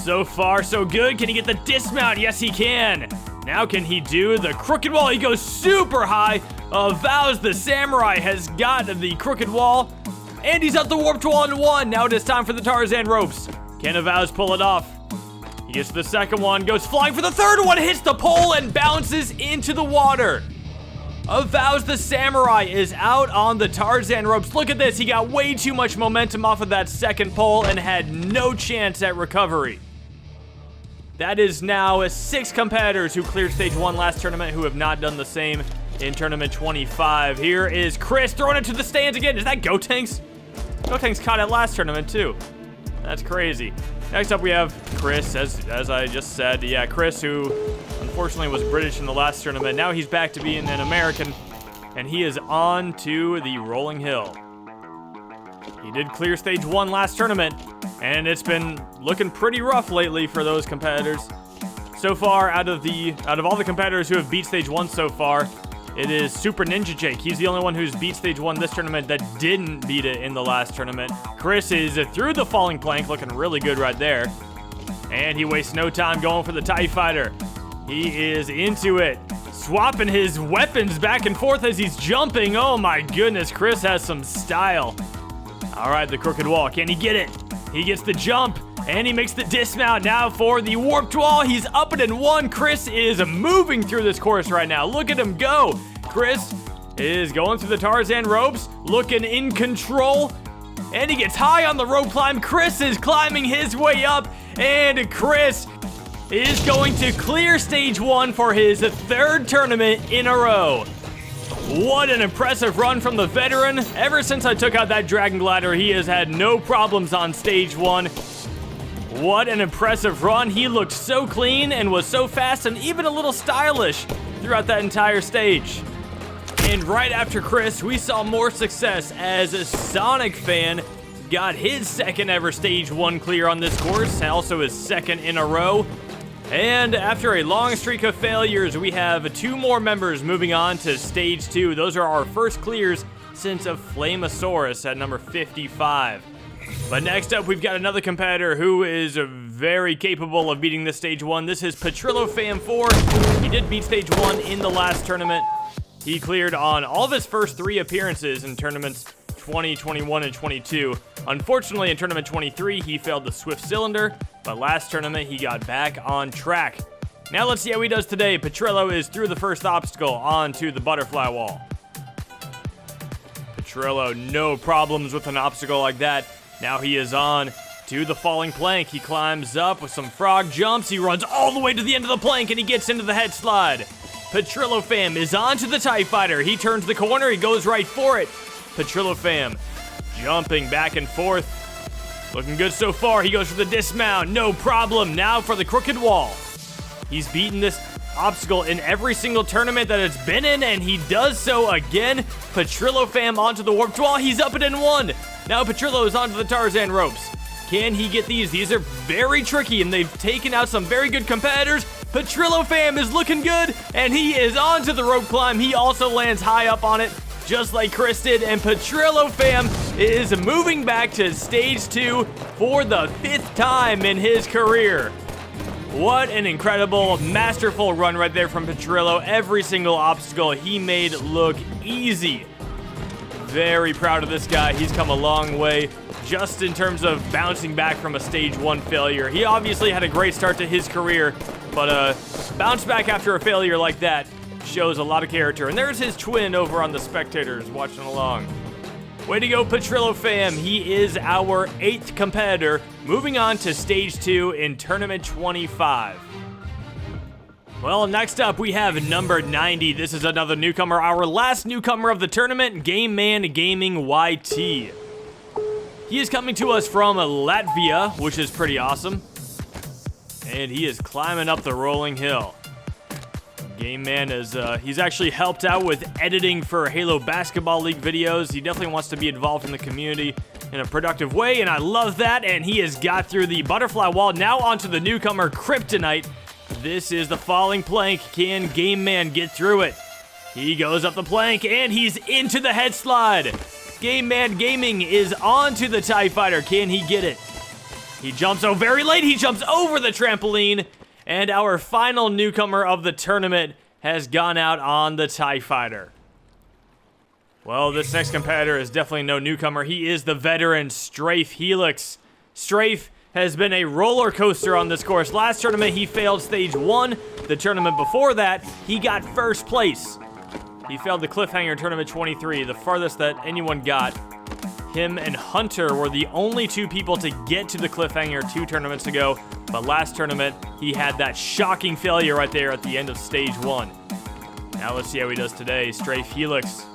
Speaker 1: So far, so good. Can he get the dismount? Yes, he can. Now can he do the crooked wall? He goes super high. Avows the Samurai has got the crooked wall, and he's at the warped wall in 1. Now it is time for the Tarzan ropes. Can Avows pull it off? He gets to the second one, goes flying for the third one, hits the pole, and bounces into the water. Avows the Samurai is out on the Tarzan ropes. Look at this. He got way too much momentum off of that second pole and had no chance at recovery. That is now 6 competitors who cleared Stage 1 last tournament who have not done the same in Tournament 25. Here is Chris throwing it to the stands again. Is that Gotenks? Gotenks caught it last tournament too. That's crazy. Next up we have Chris, as I just said. Yeah, Chris, who unfortunately was British in the last tournament. Now he's back to being an American. and he is on to the rolling hill. He did clear stage 1 last tournament, and it's been looking pretty rough lately for those competitors. So far, out of all the competitors who have beat stage 1 so far, it is Super Ninja Jake. He's the only one who's beat stage 1 this tournament that didn't beat it in the last tournament. Chris is through the falling plank, looking really good right there. And he wastes no time going for the TIE Fighter. He is into it, swapping his weapons back and forth as he's jumping. Oh my goodness, Chris has some style. All right, the crooked wall, can he get it? He gets the jump, and he makes the dismount. Now for the warped wall, he's up it in 1. Chris is moving through this course right now. Look at him go. Chris is going through the Tarzan ropes, looking in control, and he gets high on the rope climb. Chris is climbing his way up, and Chris is going to clear stage 1 for his 3rd tournament in a row. What an impressive run from the veteran. Ever since I took out that Dragon Glider, he has had no problems on stage 1. What an impressive run. He looked so clean and was so fast and even a little stylish throughout that entire stage. And right after Chris, we saw more success as a Sonic fan got his 2nd ever stage 1 clear on this course, and also his 2nd in a row. And after a long streak of failures, we have 2 more members moving on to stage 2. Those are our first clears since a Flamosaurus at number 55. But next up, we've got another competitor who is very capable of beating this stage 1. This is Petrillo Fam 4. He did beat stage 1 in the last tournament. He cleared on all of his first 3 appearances in tournaments 20, 21, and 22. Unfortunately, in tournament 23, he failed the Swift Cylinder, but last tournament, he got back on track. Now let's see how he does today. Petrillo is through the first obstacle onto the butterfly wall. Petrillo, no problems with an obstacle like that. Now he is on to the falling plank. He climbs up with some frog jumps. He runs all the way to the end of the plank, and he gets into the head slide. Petrillo Fam is on to the TIE Fighter. He turns the corner. He goes right for it. Petrillo Fam jumping back and forth. Looking good so far. He goes for the dismount. No problem. Now for the crooked wall. He's beaten this obstacle in every single tournament that it's been in, and he does so again. Petrillo Fam onto the warped wall. He's up it in 1. Now Petrillo is onto the Tarzan ropes. Can he get these? These are very tricky, and they've taken out some very good competitors. Petrillo Fam is looking good, and he is onto the rope climb. He also lands high up on it, just like Chris did, and Petrillo Fam is moving back to stage 2 for the 5th time in his career. What an incredible, masterful run right there from Petrillo. Every single obstacle he made look easy. Very proud of this guy. He's come a long way just in terms of bouncing back from a stage 1 failure. He obviously had a great start to his career, but bounce back after a failure like that shows a lot of character. And there's his twin over on the spectators watching along. Way to go, Petrillo Fam. He is our 8th competitor, moving on to stage 2 in tournament 25. Well, next up we have number 90. This is another newcomer, our last newcomer of the tournament, Game Man Gaming YT. He is coming to us from Latvia, which is pretty awesome. And he is climbing up the rolling hill. Game Man is, he's actually helped out with editing for Halo Basketball League videos. He definitely wants to be involved in the community in a productive way, and I love that. And he has got through the butterfly wall. Now onto the newcomer, Kryptonite. This is the falling plank. Can Game Man get through it? He goes up the plank, and he's into the head slide. Game Man Gaming is onto the TIE Fighter. Can he get it? He jumps, oh, very late. He jumps over the trampoline. And our final newcomer of the tournament has gone out on the TIE Fighter. Well, this next competitor is definitely no newcomer. He is the veteran, Strafe Helix. Strafe has been a roller coaster on this course. Last tournament, he failed stage 1. The tournament before that, he got first place. He failed the cliffhanger tournament 23, the farthest that anyone got. Him and Hunter were the only 2 people to get to the cliffhanger 2 tournaments ago, but last tournament, he had that shocking failure right there at the end of stage 1. Now let's see how he does today. Strafe Helix.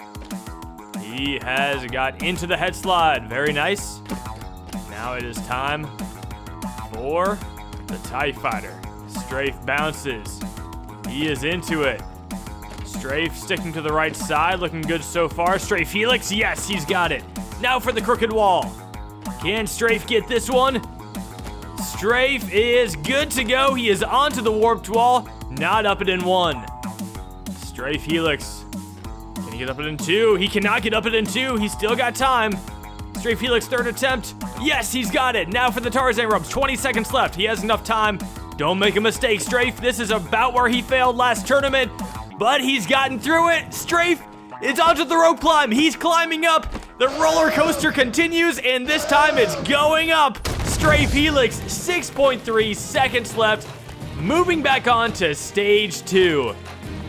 Speaker 1: He has got into the head slide. Very nice. Now it is time for the TIE Fighter. Strafe bounces. He is into it. Strafe sticking to the right side, looking good so far. Strafe Helix, yes, he's got it. Now for the crooked wall. Can Strafe get this one? Strafe is good to go. He is onto the warped wall, not up it in 1. Strafe Helix, can he get up it in 2? He cannot get up it in 2. He's still got time. Strafe Helix, third attempt. Yes, he's got it. Now for the Tarzan ropes. 20 seconds left. He has enough time. Don't make a mistake, Strafe. This is about where he failed last tournament, but he's gotten through it. Strafe is onto the rope climb. He's climbing up. The roller coaster continues, and this time it's going up. Strafe Helix, 6.3 seconds left. Moving back on to stage 2.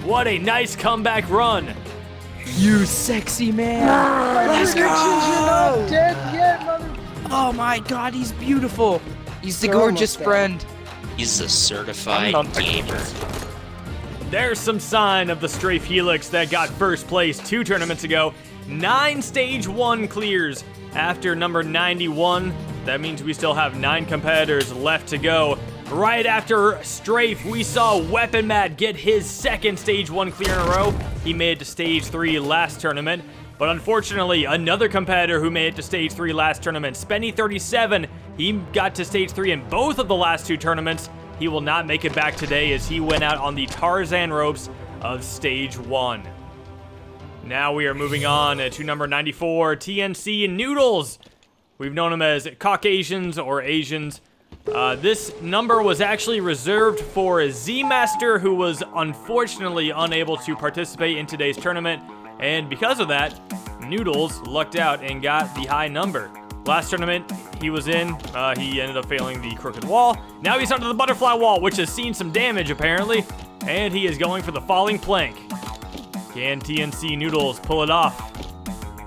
Speaker 1: What a nice comeback run.
Speaker 15: You sexy man.
Speaker 3: Let's go. You're not dead yet, mother.
Speaker 15: Oh my god, he's beautiful. He's the
Speaker 3: You're
Speaker 15: gorgeous
Speaker 3: almost
Speaker 15: friend.
Speaker 4: He's a certified gamer.
Speaker 1: There's some sign of the Strafe Helix that got first place 2 tournaments ago. 9 stage 1 clears after number 91. That means we still have 9 competitors left to go. Right after Strafe, we saw Weapon Matt get his second stage 1 clear in a row. He made it to stage 3 last tournament. But unfortunately, another competitor who made it to stage 3 last tournament, Spenny37, he got to stage 3 in both of the last 2 tournaments. He will not make it back today as he went out on the Tarzan ropes of stage 1. Now we are moving on to number 94, TNC Noodles. We've known him as Caucasians or Asians. This number was actually reserved for Z-Master, who was unfortunately unable to participate in today's tournament. And because of that, Noodles lucked out and got the high number. Last tournament he was in, he ended up failing the crooked wall. Now he's onto the butterfly wall, which has seen some damage apparently. And he is going for the falling plank. Can TNC Noodles pull it off?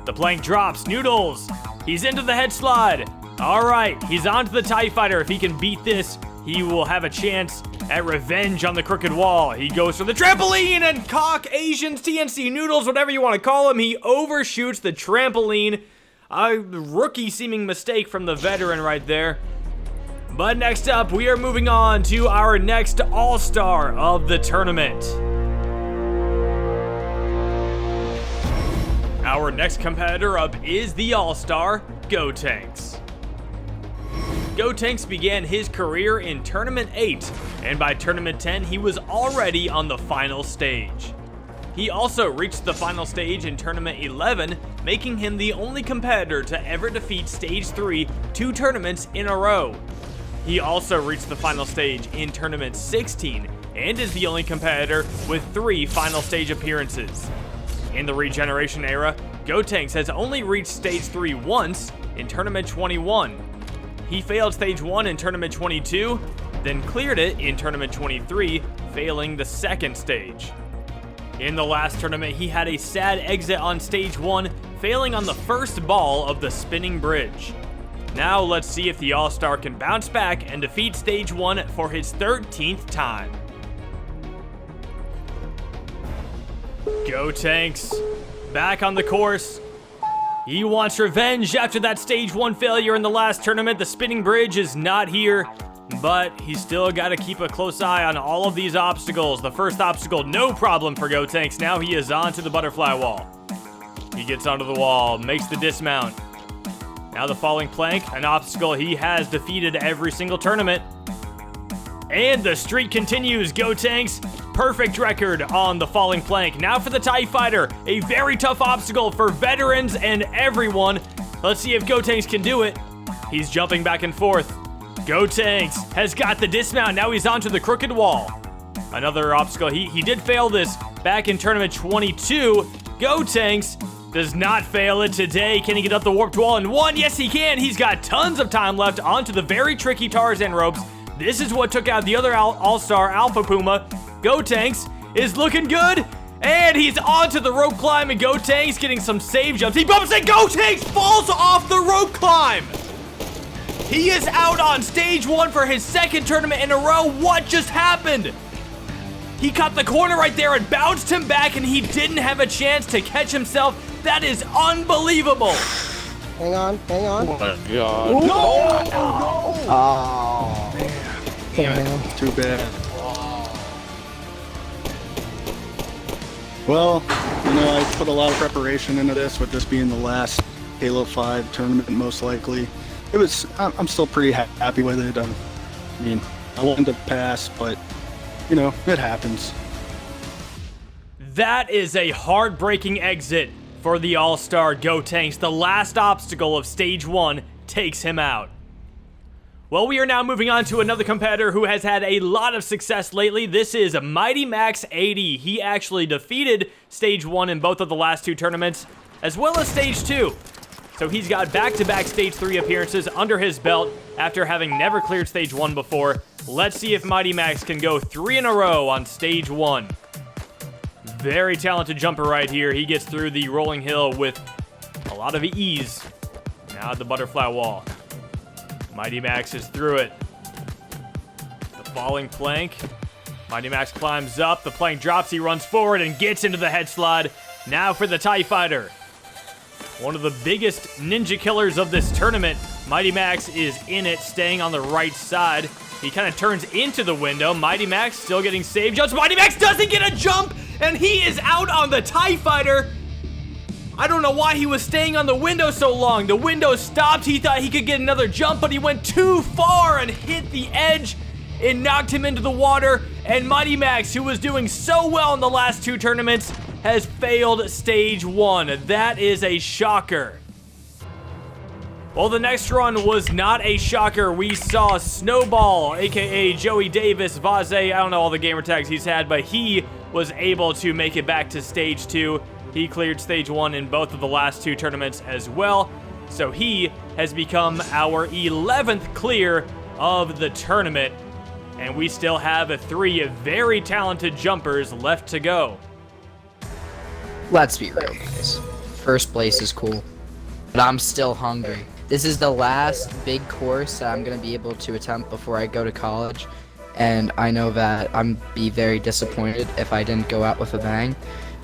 Speaker 1: The plank drops. Noodles, he's into the head slide. All right, he's onto the TIE Fighter. If he can beat this, he will have a chance at revenge on the crooked wall. He goes for the trampoline, and Caucasians, TNC Noodles, whatever you want to call him, he overshoots the trampoline. A rookie-seeming mistake from the veteran right there. But next up, we are moving on to our next all-star of the tournament. Our next competitor up is the all-star, Gotenks. Gotenks began his career in Tournament 8, and by Tournament 10, he was already on the final stage. He also reached the final stage in Tournament 11, making him the only competitor to ever defeat Stage 3 2 tournaments in a row. He also reached the final stage in Tournament 16, and is the only competitor with 3 final stage appearances. In the Regeneration era, Gotenks has only reached Stage 3 once in Tournament 21. He failed Stage 1 in Tournament 22, then cleared it in Tournament 23, failing the second stage. In the last tournament, he had a sad exit on Stage 1, failing on the first ball of the spinning bridge. Now let's see if the All-Star can bounce back and defeat Stage 1 for his 13th time. Gotenks, back on the course. He wants revenge after that Stage 1 failure in the last tournament. The spinning bridge is not here, but he's still got to keep a close eye on all of these obstacles. The first obstacle, no problem for Gotenks. Now he is onto the butterfly wall. He gets onto the wall, makes the dismount. Now the falling plank, an obstacle he has defeated every single tournament. And the streak continues. Gotenks, perfect record on the falling plank. Now for the TIE Fighter, a very tough obstacle for veterans and everyone. Let's see if Gotenks can do it. He's jumping back and forth. Gotenks has got the dismount. Now he's onto the crooked wall. Another obstacle. He did fail this back in Tournament 22. Gotenks does not fail it today. Can he get up the warped wall in 1? Yes, he can. He's got tons of time left onto the very tricky Tarzan ropes. This is what took out the other All-Star, Alpha Puma. Gotenks is looking good, and he's onto the rope climb, and Gotenks getting some save jumps. He bumps and Gotenks falls off the rope climb. He is out on Stage 1 for his second tournament in a row. What just happened? He caught the corner right there and bounced him back, and he didn't have a chance to catch himself. That is unbelievable.
Speaker 3: Hang on, hang on.
Speaker 7: Oh my god.
Speaker 3: No!
Speaker 9: Oh, man.
Speaker 7: Damn it. Too bad.
Speaker 12: Well, I put a lot of preparation into this, with this being the last Halo 5 tournament, most likely. I'm still pretty happy with it. I wanted to pass, but, it happens.
Speaker 1: That is a heartbreaking exit for the All-Star Gotenks. The last obstacle of Stage 1 takes him out. Well, we are now moving on to another competitor who has had a lot of success lately. This is Mighty Max 80. He actually defeated Stage 1 in both of the last 2 tournaments, as well as Stage 2. So he's got back-to-back Stage 3 appearances under his belt after having never cleared Stage 1 before. Let's see if Mighty Max can go 3 in a row on Stage 1. Very talented jumper right here. He gets through the rolling hill with a lot of ease. Now at the butterfly wall. Mighty Max is through it. The falling plank. Mighty Max climbs up. The plank drops. He runs forward and gets into the head slide. Now for the TIE Fighter. One of the biggest ninja killers of this tournament. Mighty Max is in it, staying on the right side. He kind of turns into the window. Mighty Max still getting save jumps. Mighty Max doesn't get a jump, and he is out on the TIE Fighter. I don't know why he was staying on the window so long. The window stopped. He thought he could get another jump, but he went too far and hit the edge. It knocked him into the water, and Mighty Max, who was doing so well in the last 2 tournaments, has failed Stage 1. That is a shocker. Well, the next run was not a shocker. We saw Snowball, aka Joey Davis, Vaze, I don't know all the gamer tags he's had, but he was able to make it back to Stage 2. He cleared Stage 1 in both of the last 2 tournaments as well. So he has become our 11th clear of the tournament. And we still have 3 very talented jumpers left to go.
Speaker 15: Let's be real, guys. First place is cool, but I'm still hungry. This is the last big course that I'm going to be able to attempt before I go to college. And I know that I'm be very disappointed if I didn't go out with a bang.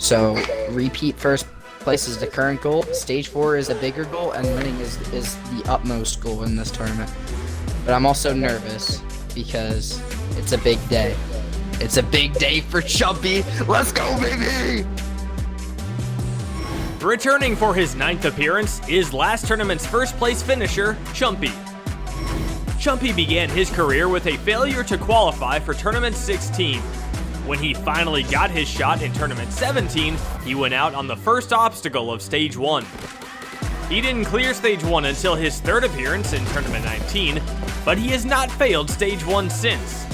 Speaker 15: So, repeat first place is the current goal. Stage 4 is a bigger goal, and winning is the utmost goal in this tournament. But I'm also nervous because it's a big day. It's a big day for Chumpy. Let's go, baby!
Speaker 1: Returning for his 9th appearance is last tournament's first place finisher, Chumpy. Chumpy began his career with a failure to qualify for Tournament 16. When he finally got his shot in Tournament 17, he went out on the first obstacle of Stage 1. He didn't clear Stage 1 until his 3rd appearance in Tournament 19, but he has not failed Stage 1 since.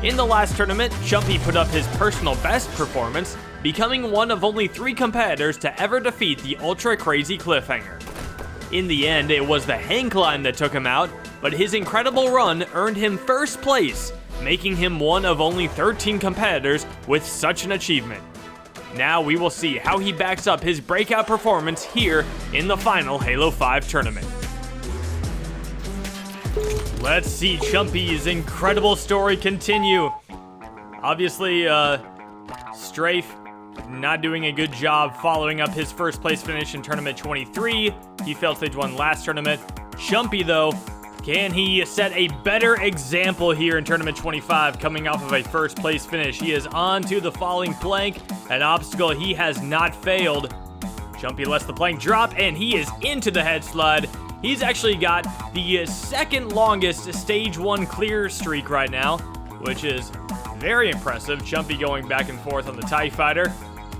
Speaker 1: In the last tournament, Chumpy put up his personal best performance, becoming one of only 3 competitors to ever defeat the Ultra Crazy Cliffhanger. In the end, it was the hang climb that took him out, but his incredible run earned him first place, making him one of only 13 competitors with such an achievement. Now we will see how he backs up his breakout performance here in the final Halo 5 tournament. Let's see Chumpy's incredible story continue. Obviously, Strafe not doing a good job following up his first place finish in Tournament 23. He failed Stage 1 last tournament. Chumpy, though, can he set a better example here in Tournament 25, coming off of a first place finish? He is on to the falling plank, an obstacle he has not failed. Chumpy lets the plank drop, and he is into the head slide. He's actually got the 2nd longest Stage 1 clear streak right now, which is very impressive. Chumpy going back and forth on the TIE Fighter.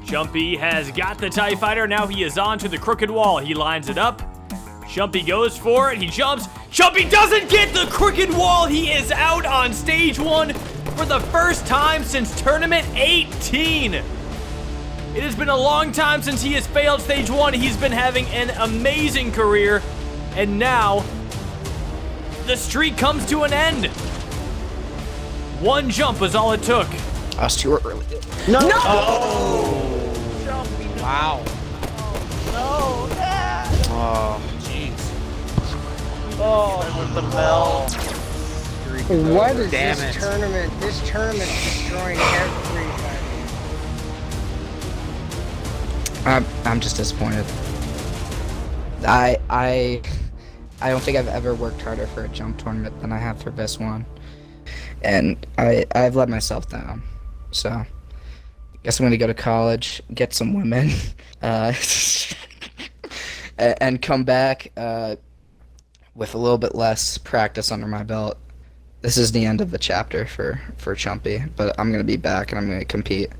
Speaker 1: Chumpy has got the TIE Fighter. Now he is on to the crooked wall. He lines it up. Chumpy goes for it. He jumps. Chumpy doesn't get the crooked wall. He is out on Stage 1 for the first time since Tournament 18. It has been a long time since he has failed Stage 1. He's been having an amazing career. And now, the streak comes to an end. 1 jump was all it took.
Speaker 15: I was too early.
Speaker 9: No!
Speaker 15: Oh! Wow.
Speaker 9: No!
Speaker 4: Oh, jeez.
Speaker 9: Oh, with the bell.
Speaker 3: What is
Speaker 4: Damn
Speaker 3: this
Speaker 4: it.
Speaker 3: tournament? This tournament's destroying everybody.
Speaker 15: I'm just disappointed. I don't think I've ever worked harder for a jump tournament than I have for this one. And I've let myself down. So, Guess I'm gonna go to college, get some women, and come back with a little bit less practice under my belt. This is the end of the chapter for Chumpy, but I'm gonna be back and I'm gonna compete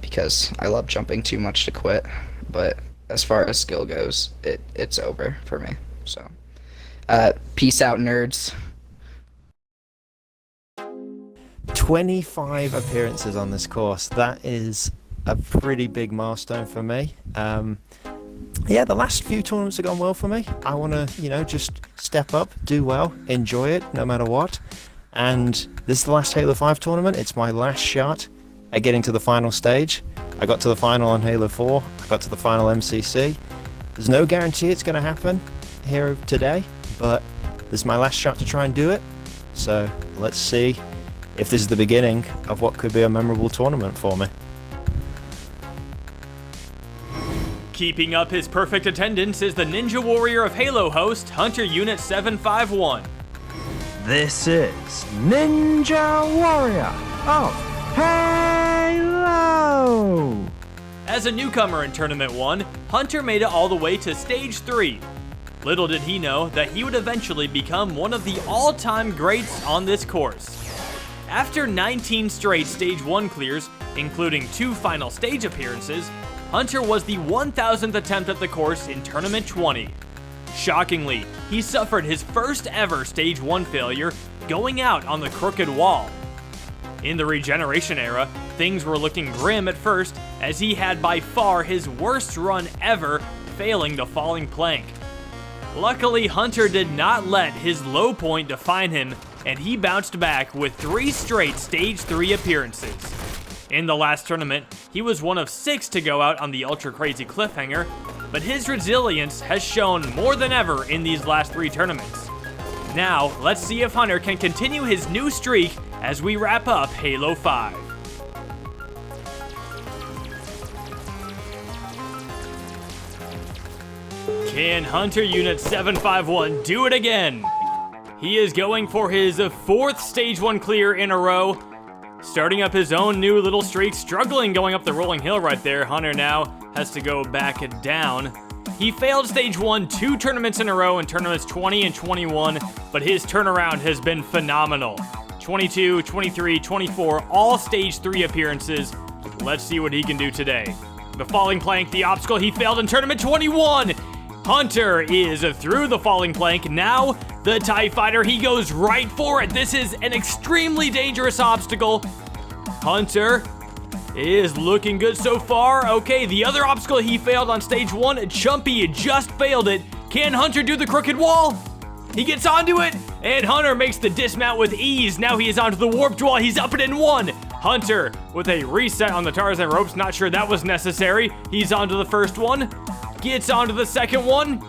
Speaker 15: because I love jumping too much to quit. But as far as skill goes, it's over for me. So, peace out, nerds.
Speaker 5: 25 appearances on this course. That is a pretty big milestone for me. Yeah, the last few tournaments have gone well for me. I want to, just step up, do well, enjoy it, no matter what. And this is the last Halo 5 tournament. It's my last shot at getting to the final stage. I got to the final on Halo 4. I got to the final MCC. There's no guarantee it's going to happen here today, but this is my last shot to try and do it. So let's see if this is the beginning of what could be a memorable tournament for me.
Speaker 1: Keeping up his perfect attendance is the Ninja Warrior of Halo host, Hunter Unit 751.
Speaker 16: This is Ninja Warrior of Halo!
Speaker 1: As a newcomer in Tournament 1, Hunter made it all the way to Stage 3. Little did he know that he would eventually become one of the all-time greats on this course. After 19 straight Stage 1 clears, including 2 final stage appearances, Hunter was the 1000th attempt at the course in Tournament 20. Shockingly, he suffered his first ever Stage 1 failure, going out on the crooked wall. In the regeneration era, things were looking grim at first, as he had by far his worst run ever, failing the falling plank. Luckily, Hunter did not let his low point define him, and he bounced back with 3 straight Stage 3 appearances. In the last tournament, he was one of 6 to go out on the ultra crazy cliffhanger, but his resilience has shown more than ever in these last 3 tournaments. Now, let's see if Hunter can continue his new streak as we wrap up Halo 5. Can Hunter Unit 751 do it again? He is going for his 4th Stage 1 clear in a row, starting up his own new little streak, struggling going up the rolling hill right there. Hunter now has to go back down. He failed Stage 1 2 tournaments in a row in tournaments 20 and 21, but his turnaround has been phenomenal. 22, 23, 24, all Stage 3 appearances. Let's see what he can do today. The falling plank, the obstacle he failed in tournament 21. Hunter is through the falling plank. Now, the TIE Fighter, he goes right for it. This is an extremely dangerous obstacle. Hunter is looking good so far. Okay, the other obstacle he failed on Stage 1, Chumpy just failed it. Can Hunter do the crooked wall? He gets onto it, and Hunter makes the dismount with ease. Now he is onto the warped wall. He's up it in 1. Hunter with a reset on the Tarzan ropes. Not sure that was necessary. He's onto the first one. Gets onto the second one.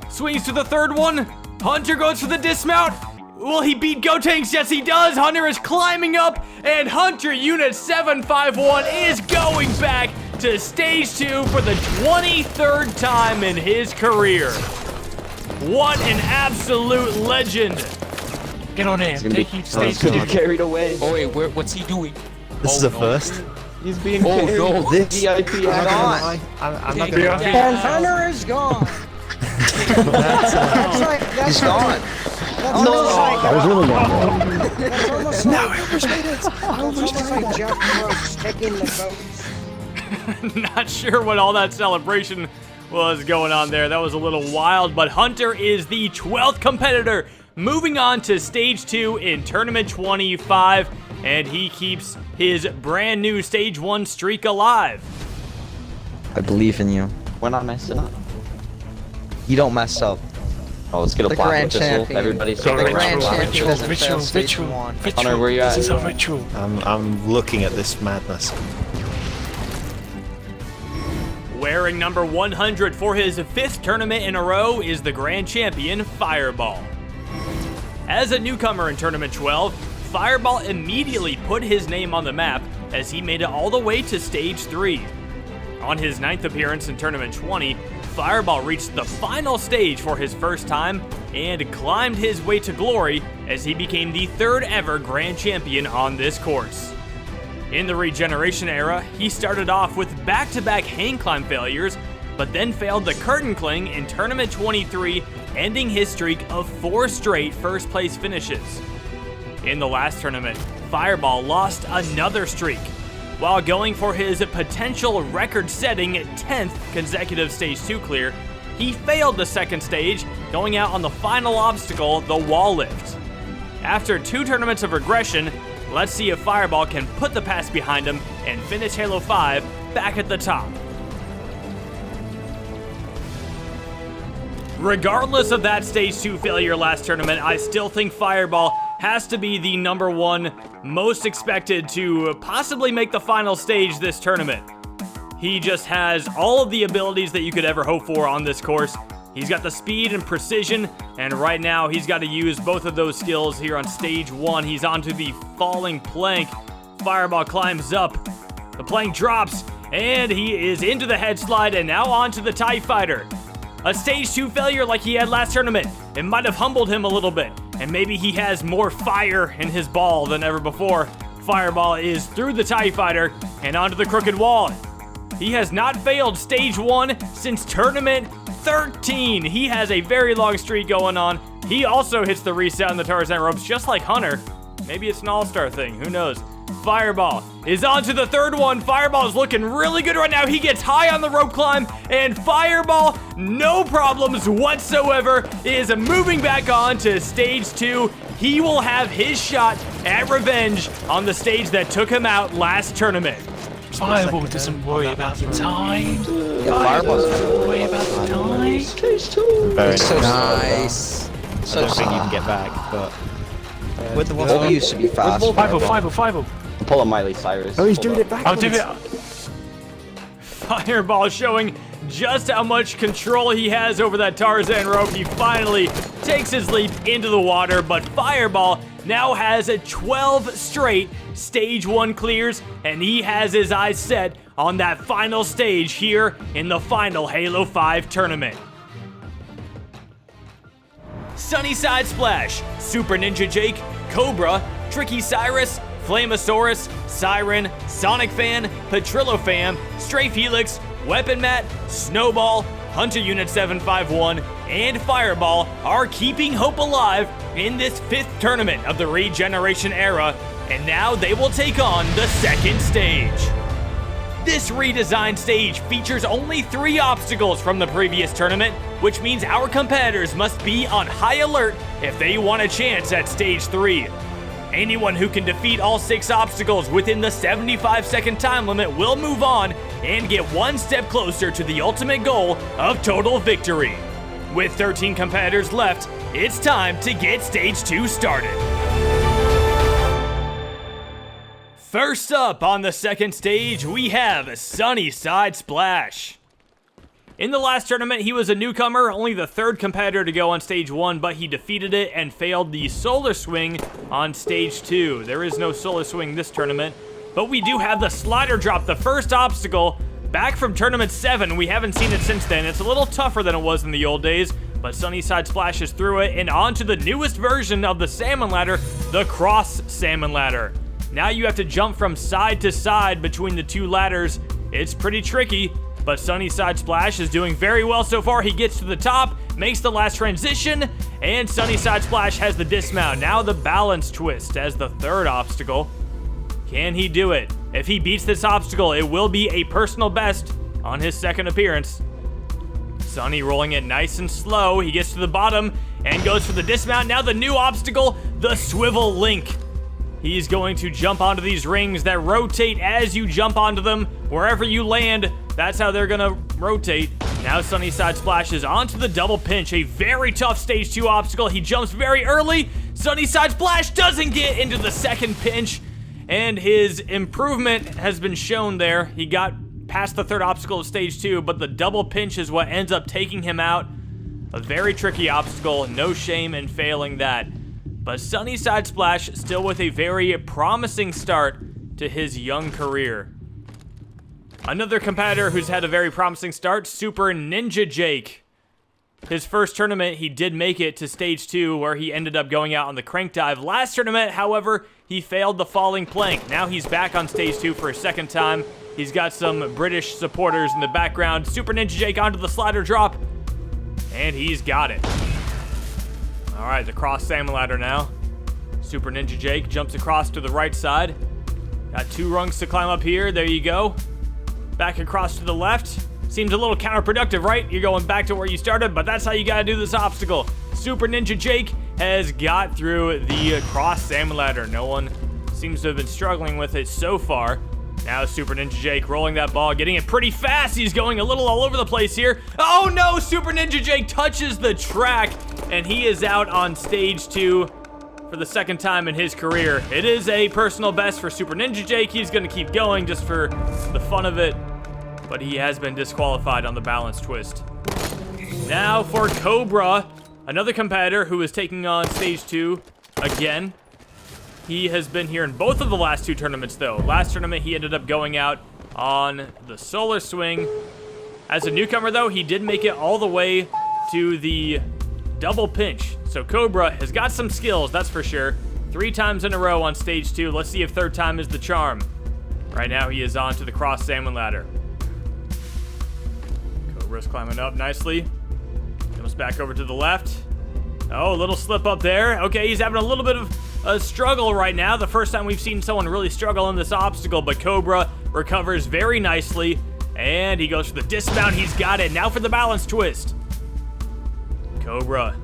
Speaker 1: Swings to the third one. Hunter goes for the dismount. Will he beat Gotenks? Yes, he does. Hunter is climbing up, and Hunter Unit 751 is going back to Stage 2 for the 23rd time in his career. What an absolute legend.
Speaker 16: Get on in. Take each Stage 2.
Speaker 9: Carried away.
Speaker 14: Oh wait, what's he doing?
Speaker 5: This is a first.
Speaker 9: He's being carried.
Speaker 14: no.
Speaker 5: This
Speaker 9: VIP
Speaker 5: I'm not gonna lie. I'm not gonna lie.
Speaker 3: And Hunter is gone. That's like, that's
Speaker 15: He's gone.
Speaker 3: That's almost like,
Speaker 16: That was really long.
Speaker 3: that's almost
Speaker 16: No,
Speaker 3: like,
Speaker 16: I almost made it.
Speaker 3: that's almost like Jeff Brooks taking the votes.
Speaker 1: Not sure what all that celebration was going on there. That was a little wild, but Hunter is the 12th competitor, moving on to Stage 2 in Tournament 25, and he keeps his brand new Stage 1 streak alive.
Speaker 17: I believe in you.
Speaker 9: We're not messing up.
Speaker 17: You don't mess up.
Speaker 9: Oh, let's get a
Speaker 15: The
Speaker 9: plasma
Speaker 15: grand
Speaker 9: pistol.
Speaker 15: champion.
Speaker 9: Everybody
Speaker 15: The
Speaker 9: take a
Speaker 15: grand
Speaker 9: plasma
Speaker 15: champion
Speaker 9: pistol.
Speaker 15: doesn't fail Stage 1.
Speaker 9: Hunter, where you at?
Speaker 16: This is a ritual.
Speaker 5: I'm looking at this madness.
Speaker 1: Wearing number 100 for his 5th tournament in a row is the grand champion, Fireball. As a newcomer in Tournament 12, Fireball immediately put his name on the map as he made it all the way to Stage 3. On his 9th appearance in Tournament 20, Fireball reached the final stage for his first time and climbed his way to glory as he became the 3rd ever grand champion on this course. In the regeneration era, he started off with back-to-back hang climb failures, but then failed the curtain cling in Tournament 23, ending his streak of 4 straight first place finishes. In the last tournament, Fireball lost another streak. While going for his potential record-setting 10th consecutive Stage 2 clear, he failed the second stage, going out on the final obstacle, the wall lift. After 2 tournaments of regression, let's see if Fireball can put the past behind him and finish Halo 5 back at the top. Regardless of that Stage 2 failure last tournament, I still think Fireball has to be the #1 most expected to possibly make the final stage this tournament. He just has all of the abilities that you could ever hope for on this course. He's got the speed and precision, and right now he's got to use both of those skills here on Stage 1. He's onto the falling plank. Fireball climbs up. The plank drops, and he is into the head slide, and now onto the TIE Fighter. A Stage 2 failure like he had last tournament, it might have humbled him a little bit, and maybe he has more fire in his ball than ever before. Fireball is through the TIE Fighter and onto the crooked wall. He has not failed Stage 1 since Tournament 13. He has a very long streak going on. He also hits the reset on the Tarzan ropes just like Hunter. Maybe it's an all-star thing, who knows? Fireball is on to the third one. Fireball is looking really good right now. He gets high on the rope climb, and Fireball, no problems whatsoever, is moving back on to Stage 2. He will have his shot at revenge on the stage that took him out last tournament.
Speaker 16: Fireball doesn't worry about the time.
Speaker 17: Fireball
Speaker 16: doesn't worry about the time.
Speaker 17: Stage 2.
Speaker 5: Very
Speaker 17: so
Speaker 5: nice.
Speaker 17: So
Speaker 5: I don't think you can get back, but
Speaker 17: with the Volvo used to be fast.
Speaker 16: Fireball.
Speaker 17: Pull a Miley Cyrus.
Speaker 5: Oh, he's doing it back.
Speaker 16: I'll do it.
Speaker 1: Fireball showing just how much control he has over that Tarzan rope. He finally takes his leap into the water, but Fireball now has 12 straight Stage 1 clears, and he has his eyes set on that final stage here in the final Halo 5 tournament. Sunnyside Splash, Super Ninja Jake, Cobra, Tricky Cyrus, Flamosaurus, Siren, Sonic Fan, Petrillo Fam, Strafe Helix, Weapon Mat, Snowball, Hunter Unit 751, and Fireball are keeping hope alive in this 5th tournament of the regeneration era, and now they will take on the second stage. This redesigned stage features only 3 obstacles from the previous tournament, which means our competitors must be on high alert if they want a chance at Stage 3. Anyone who can defeat all 6 obstacles within the 75-second time limit will move on and get one step closer to the ultimate goal of total victory. With 13 competitors left, it's time to get Stage 2 started. First up on the second stage, we have Sunnyside Splash. In the last tournament, he was a newcomer, only the 3rd competitor to go on Stage 1, but he defeated it and failed the Solar Swing on Stage 2. There is no Solar Swing this tournament, but we do have the Slider Drop, the first obstacle, back from Tournament 7. We haven't seen it since then. It's a little tougher than it was in the old days, but Sunnyside Splash is through it and on to the newest version of the Salmon Ladder, the Cross Salmon Ladder. Now you have to jump from side to side between the 2 ladders. It's pretty tricky, but Sunnyside Splash is doing very well so far. He gets to the top, makes the last transition, and Sunnyside Splash has the dismount. Now the balance twist as the 3rd obstacle. Can he do it? If he beats this obstacle, it will be a personal best on his 2nd appearance. Sunny rolling it nice and slow. He gets to the bottom and goes for the dismount. Now the new obstacle, the Swivel Link. He's going to jump onto these rings that rotate as you jump onto them. Wherever you land, that's how they're gonna rotate. Now Sunnyside Splash is onto the double pinch, a very tough Stage 2 obstacle. He jumps very early. Sunnyside Splash doesn't get into the 2nd pinch, and his improvement has been shown there. He got past the 3rd obstacle of Stage 2, but the double pinch is what ends up taking him out. A very tricky obstacle, no shame in failing that. But Sunnyside Splash still with a very promising start to his young career. Another competitor who's had a very promising start, Super Ninja Jake. his first tournament, he did make it to stage 2, where he ended up going out on the crank dive. Last tournament, however, he failed the falling plank. Now he's back on stage 2 for a second time. He's got some British supporters in the background. Super Ninja Jake onto the slider drop, and he's got it. All right, the cross salmon ladder now. Super Ninja Jake jumps across to the right side. Got 2 rungs to climb up here. There you go. Back across to the left. Seems a little counterproductive, right? You're going back to where you started, but that's how you gotta do this obstacle. Super Ninja Jake has got through the cross salmon ladder. No one seems to have been struggling with it so far. Now Super Ninja Jake rolling that ball, getting it pretty fast. He's going a little all over the place here. Oh no, Super Ninja Jake touches the track, and he is out on stage 2 for the second time in his career. It is a personal best for Super Ninja Jake. He's gonna keep going just for the fun of it, but he has been disqualified on the balance twist. Now for Cobra, another competitor who is taking on stage 2 again. He has been here in both of the last 2 tournaments though. Last tournament he ended up going out on the solar swing. As a newcomer though, he did make it all the way to the double pinch. So Cobra has got some skills, that's for sure. 3 times in a row on stage 2. Let's see if third time is the charm. Right now he is on to the cross salmon ladder. Cobra's climbing up nicely. Comes back over to the left. Oh, a little slip up there. Okay, he's having a little bit of a struggle right now. The first time we've seen someone really struggle in this obstacle, but Cobra recovers very nicely, and he goes for the dismount. He's got it. Now for the balance twist. Cobra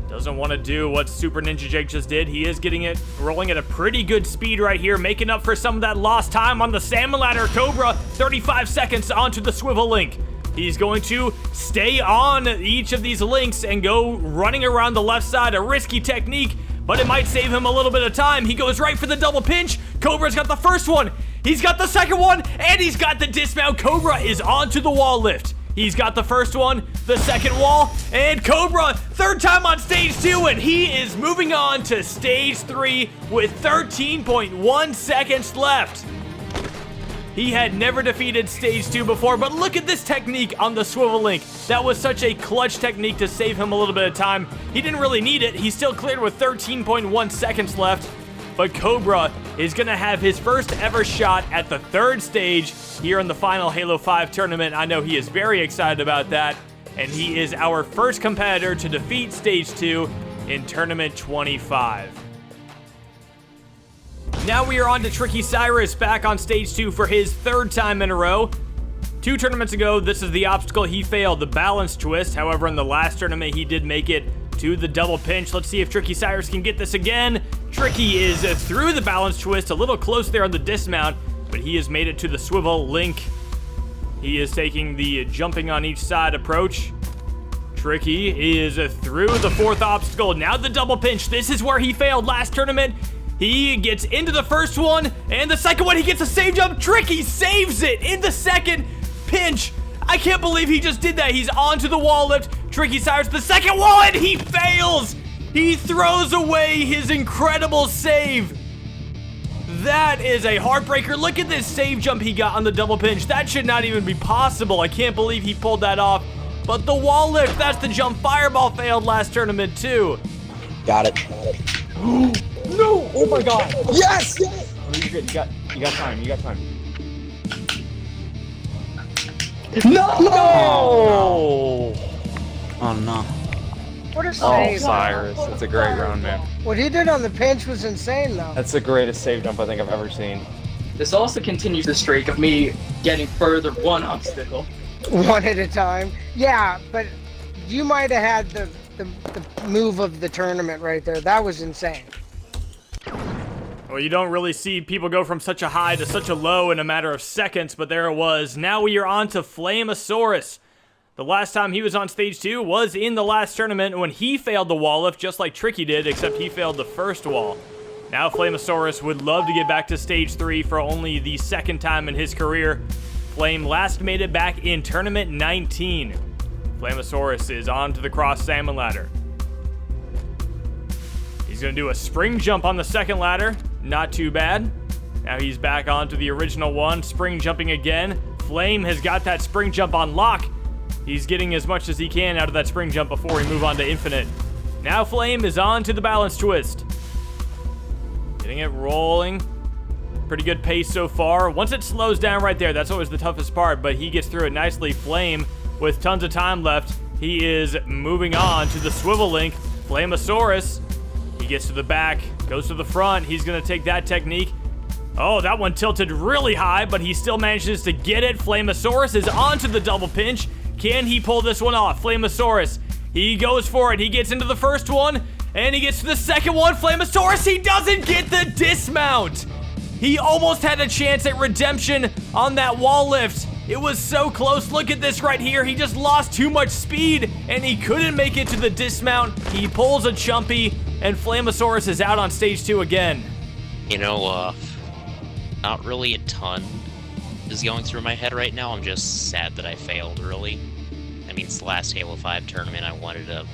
Speaker 1: doesn't want to do what Super Ninja Jake just did. He is getting it rolling at a pretty good speed right here, making up for some of that lost time on the salmon ladder. Cobra, 35 seconds onto the swivel link. He's going to stay on each of these links and go running around the left side. A risky technique, but it might save him a little bit of time. He goes right for the double pinch. Cobra's got the first one. He's got the second one, and he's got the dismount. Cobra is onto the wall lift. He's got the first one, the second wall, and Cobra, third time on stage 2, and he is moving on to stage 3 with 13.1 seconds left. He had never defeated stage 2 before, but look at this technique on the swivel link. That was such a clutch technique to save him a little bit of time. He didn't really need it. He still cleared with 13.1 seconds left. But Cobra is going to have his first ever shot at the 3rd stage here in the final Halo 5 tournament. I know he is very excited about that, and he is our first competitor to defeat stage 2 in tournament 25. Now we are on to Tricky Cyrus, back on stage 2 for his 3rd time in a row. 2 tournaments ago, this is the obstacle he failed, the balance twist. However, in the last tournament, he did make it to the double pinch. Let's see if Tricky Cyrus can get this again. Tricky is through the balance twist, a little close there on the dismount, but he has made it to the swivel link. He is taking the jumping on each side approach. Tricky is through the 4th obstacle. Now the double pinch. This is where he failed last tournament. He gets into the first one, and the second one, he gets a save jump. Tricky saves it in the second pinch. I can't believe he just did that. He's onto the wall lift. Tricky Cyrus, the second wall, and he fails. He throws away his incredible save. That is a heartbreaker. Look at this save jump he got on the double pinch. That should not even be possible. I can't believe he pulled that off. But the wall lift, that's the jump. Fireball failed last tournament too.
Speaker 17: Got it.
Speaker 9: No! Oh my god! Yes! Yes!
Speaker 17: Oh, you're good. You got time. You got time.
Speaker 9: No!
Speaker 4: Oh no.
Speaker 3: What a save.
Speaker 2: Cyrus. That's a great run, man.
Speaker 3: What he did on the pinch was insane, though.
Speaker 2: That's the greatest save jump I think I've ever seen.
Speaker 18: This also continues the streak of me getting further one obstacle.
Speaker 3: One at a time. Yeah, but you might have had the move of the tournament right there. That was insane.
Speaker 1: Well, you don't really see people go from such a high to such a low in a matter of seconds, but there it was. Now we are on to Flamosaurus. The last time he was on stage 2 was in the last tournament when he failed the wall lift just like Tricky did, except he failed the first wall. Now Flamosaurus would love to get back to stage 3 for only the 2nd time in his career. Flame last made it back in tournament 19. Flamosaurus is on to the cross salmon ladder. He's going to do a spring jump on the second ladder. Not too bad. Now he's back onto the original one. Spring jumping again. Flame has got that spring jump on lock. He's getting as much as he can out of that spring jump before we move on to infinite. Now Flame is on to the balance twist. Getting it rolling. Pretty good pace so far. Once it slows down right there, that's always the toughest part, but he gets through it nicely. Flame, with tons of time left, he is moving on to the swivel link. Flamosaurus, he gets to the back, goes to the front. He's going to take that technique. Oh, that one tilted really high, but he still manages to get it. Flamosaurus is onto the double pinch. Can he pull this one off? Flamosaurus, he goes for it. He gets into the first one, and he gets to the second one. Flamosaurus, he doesn't get the dismount. He almost had a chance at redemption on that wall lift. It was so close. Look at this right here. He just lost too much speed, and he couldn't make it to the dismount. He pulls a Chumpy, and Flamosaurus is out on stage 2 again.
Speaker 19: You know, not really a ton is going through my head right now. I'm just sad that I failed, really. I mean, it's the last Halo 5 tournament. I wanted to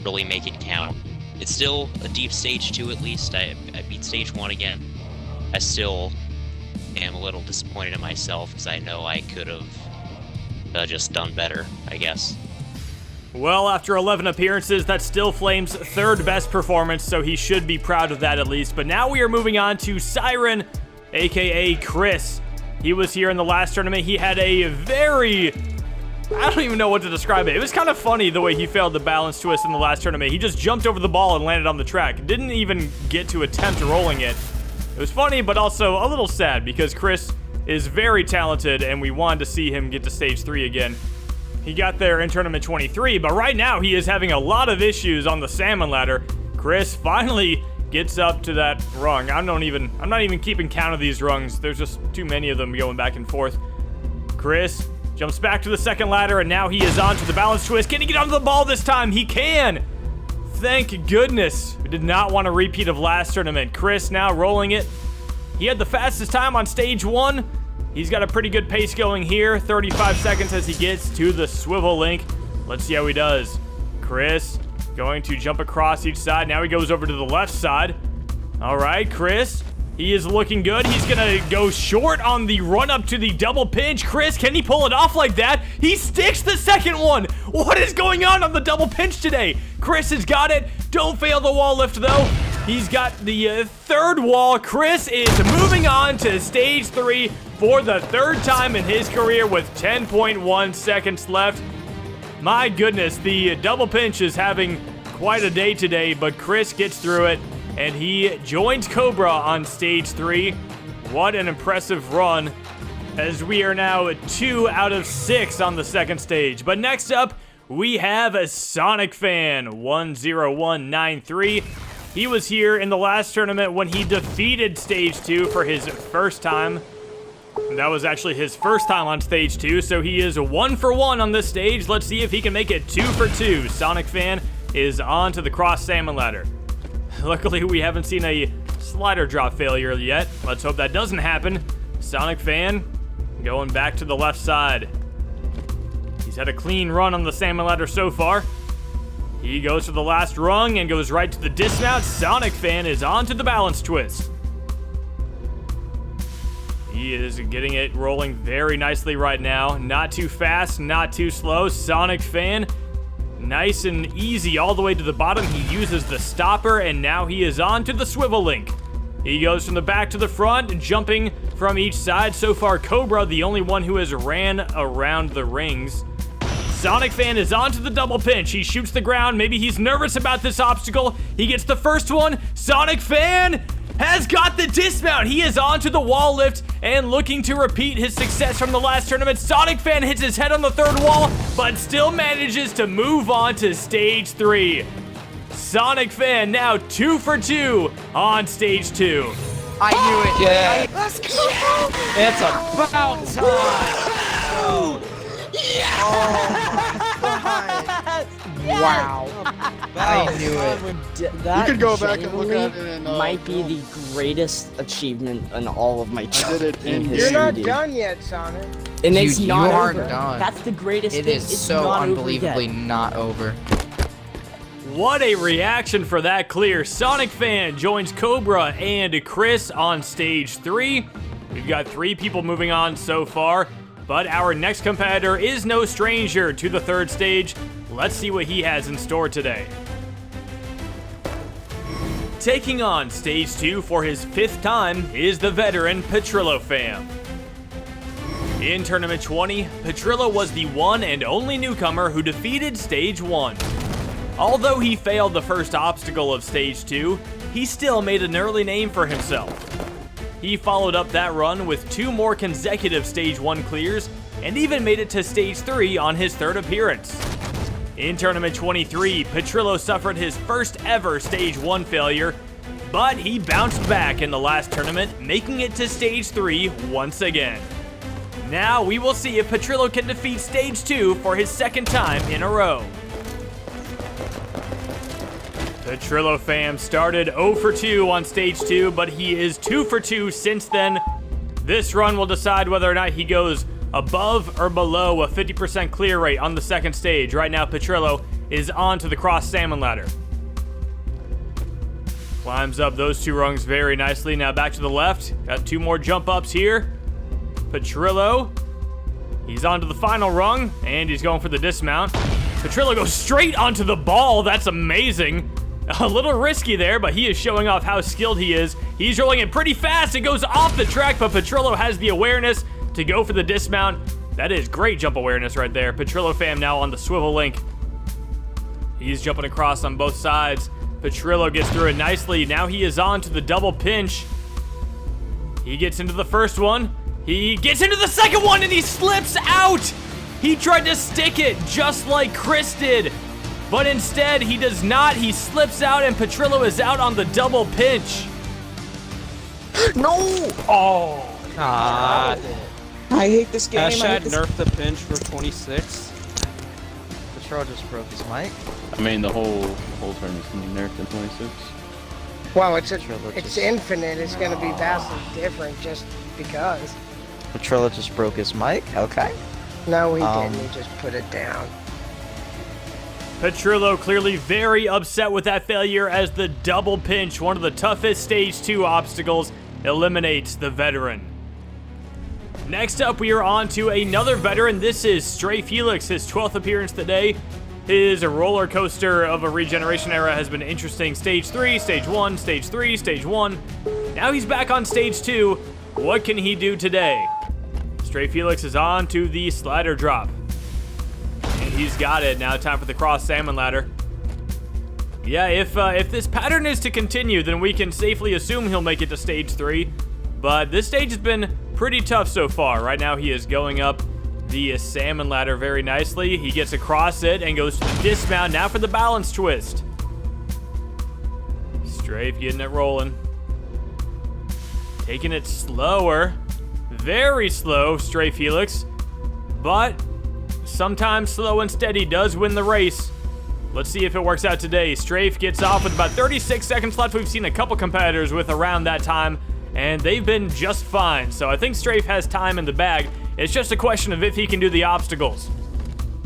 Speaker 19: really make it count. It's still a deep stage 2 at least. I beat stage 1 again. I still am a little disappointed in myself because I know I could have just done better, I guess.
Speaker 1: Well, after 11 appearances, that's still Flame's 3rd best performance, so he should be proud of that at least. But now we are moving on to Siren, aka Chris. He was here in the last tournament. He had a very... I don't even know what to describe it. It was kind of funny the way he failed the balance twist in the last tournament. He just jumped over the ball and landed on the track. Didn't even get to attempt rolling it. It was funny, but also a little sad because Chris is very talented and we wanted to see him get to stage 3 again. He got there in tournament 23, but right now he is having a lot of issues on the salmon ladder. Chris finally gets up to that rung. I'm not even keeping count of these rungs. There's just too many of them going back and forth. Chris jumps back to the second ladder, and now he is on to the balance twist. Can he get onto the ball this time? He can! Thank goodness. We did not want a repeat of last tournament. Chris now rolling it. He had the fastest time on stage 1. He's got a pretty good pace going here. 35 seconds as he gets to the swivel link. Let's see how he does. Chris going to jump across each side. Now he goes over to the left side. All right, Chris. He is looking good. He's going to go short on the run up to the double pinch. Chris, can he pull it off like that? He sticks the second one. What is going on the double pinch today? Chris has got it. Don't fail the wall lift, though. He's got the third wall. Chris is moving on to stage 3 for the 3rd time in his career with 10.1 seconds left. My goodness, the double pinch is having quite a day today, but Chris gets through it. And he joins Cobra on stage 3. What an impressive run, as we are now 2 out of 6 on the second stage. But next up, we have a Sonic Fan, 10193. He was here in the last tournament when he defeated stage 2 for his first time. That was actually his first time on stage 2, so he is 1 for 1 on this stage. Let's see if he can make it 2 for 2. Sonic Fan is on to the cross salmon ladder. Luckily, we haven't seen a slider drop failure yet. Let's hope that doesn't happen. Sonic Fan going back to the left side. He's had a clean run on the salmon ladder so far. He goes to the last rung and goes right to the dismount. Sonic Fan is on to the balance twist. He is getting it rolling very nicely right now. Not too fast, not too slow. Sonic Fan, nice and easy all the way to the bottom. He uses the stopper, and now he is on to the swivel link. He goes from the back to the front, jumping from each side. So far, Cobra, the only one who has ran around the rings. Sonic Fan is on to the double pinch. He shoots the ground. Maybe he's nervous about this obstacle. He gets the first one. Sonic Fan has got the dismount. He is on to the wall lift and looking to repeat his success from the last tournament. Sonic Fan hits his head on the third wall, but still manages to move on to stage 3. Sonic Fan now 2 for 2 on stage 2.
Speaker 15: I knew it.
Speaker 18: Yeah.
Speaker 15: Let's go. It's about time.
Speaker 3: Yeah.
Speaker 15: Wow. I knew it.
Speaker 9: You could go back and look at it and
Speaker 11: might be the greatest achievement in all of my childhood.
Speaker 3: You're not done yet, Sonic.
Speaker 11: And it's
Speaker 15: you
Speaker 11: not
Speaker 15: aren't
Speaker 11: over.
Speaker 15: done.
Speaker 11: That's the greatest
Speaker 15: It
Speaker 11: thing.
Speaker 15: is
Speaker 11: It's
Speaker 15: so
Speaker 11: not
Speaker 15: unbelievably
Speaker 11: over yet.
Speaker 15: not over.
Speaker 1: What a reaction for that clear. Sonic Fan joins Cobra and Chris on stage 3. We've got 3 people moving on so far. But our next competitor is no stranger to the third stage. Let's see what he has in store today. Taking on Stage 2 for his 5th time is the veteran Petrillo fam. In Tournament 20, Petrillo was the one and only newcomer who defeated Stage 1. Although he failed the first obstacle of Stage 2, he still made an early name for himself. He followed up that run with 2 more consecutive Stage 1 clears, and even made it to Stage 3 on his 3rd appearance. In Tournament 23, Petrillo suffered his first ever Stage 1 failure, but he bounced back in the last tournament, making it to Stage 3 once again. Now we will see if Petrillo can defeat Stage 2 for his 2nd time in a row. Petrillo fam started 0 for 2 on Stage 2, but he is 2 for 2 since then. This run will decide whether or not he goes above or below a 50% clear rate on the 2nd stage. Right now, Petrillo is on to the cross salmon ladder. Climbs up those 2 rungs very nicely. Now back to the left. Got 2 more jump ups here. Petrillo, he's on to the final rung, and he's going for the dismount. Petrillo goes straight onto the ball. That's amazing. A little risky there, but he is showing off how skilled he is. He's rolling it pretty fast. It goes off the track, but Petrillo has the awareness to go for the dismount. That is great jump awareness right there. Petrillo fam now on the swivel link. He's jumping across on both sides. Petrillo gets through it nicely. Now he is on to the double pinch. He gets into the first one. He gets into the second one, and he slips out. He tried to stick it just like Chris did, but instead he does not. He slips out, and Petrillo is out on the double pinch.
Speaker 4: No!
Speaker 14: Oh,
Speaker 4: God.
Speaker 20: I hate this game.
Speaker 14: Hashtag nerf the pinch for 26.
Speaker 20: Petrillo just broke his mic.
Speaker 2: I mean, the whole tournament's gonna be nerfed in 26.
Speaker 3: Well, it's infinite. It's going to be vastly different just because.
Speaker 20: Petrillo just broke his mic. Okay.
Speaker 3: No, he didn't. He just put it down.
Speaker 1: Petrillo clearly very upset with that failure as the double pinch, one of the toughest Stage 2 obstacles, eliminates the veteran. Next up, we are on to another veteran. This is Stray Felix, his 12th appearance today. His roller coaster of a regeneration era has been interesting. Stage 3, Stage 1, Stage 3, Stage 1. Now he's back on Stage 2. What can he do today? Stray Felix is on to the slider drop. And he's got it. Now time for the cross salmon ladder. Yeah, if this pattern is to continue, then we can safely assume he'll make it to Stage 3. But this stage has been pretty tough so far. Right now he is going up the salmon ladder very nicely. He gets across it and goes to the dismount. Now for the balance twist. Strafe getting it rolling. Taking it slower. Very slow, Stray Felix. But sometimes slow and steady does win the race. Let's see if it works out today. Strafe gets off with about 36 seconds left. We've seen a couple competitors with around that time, and they've been just fine. So I think Strafe has time in the bag. It's just a question of if he can do the obstacles.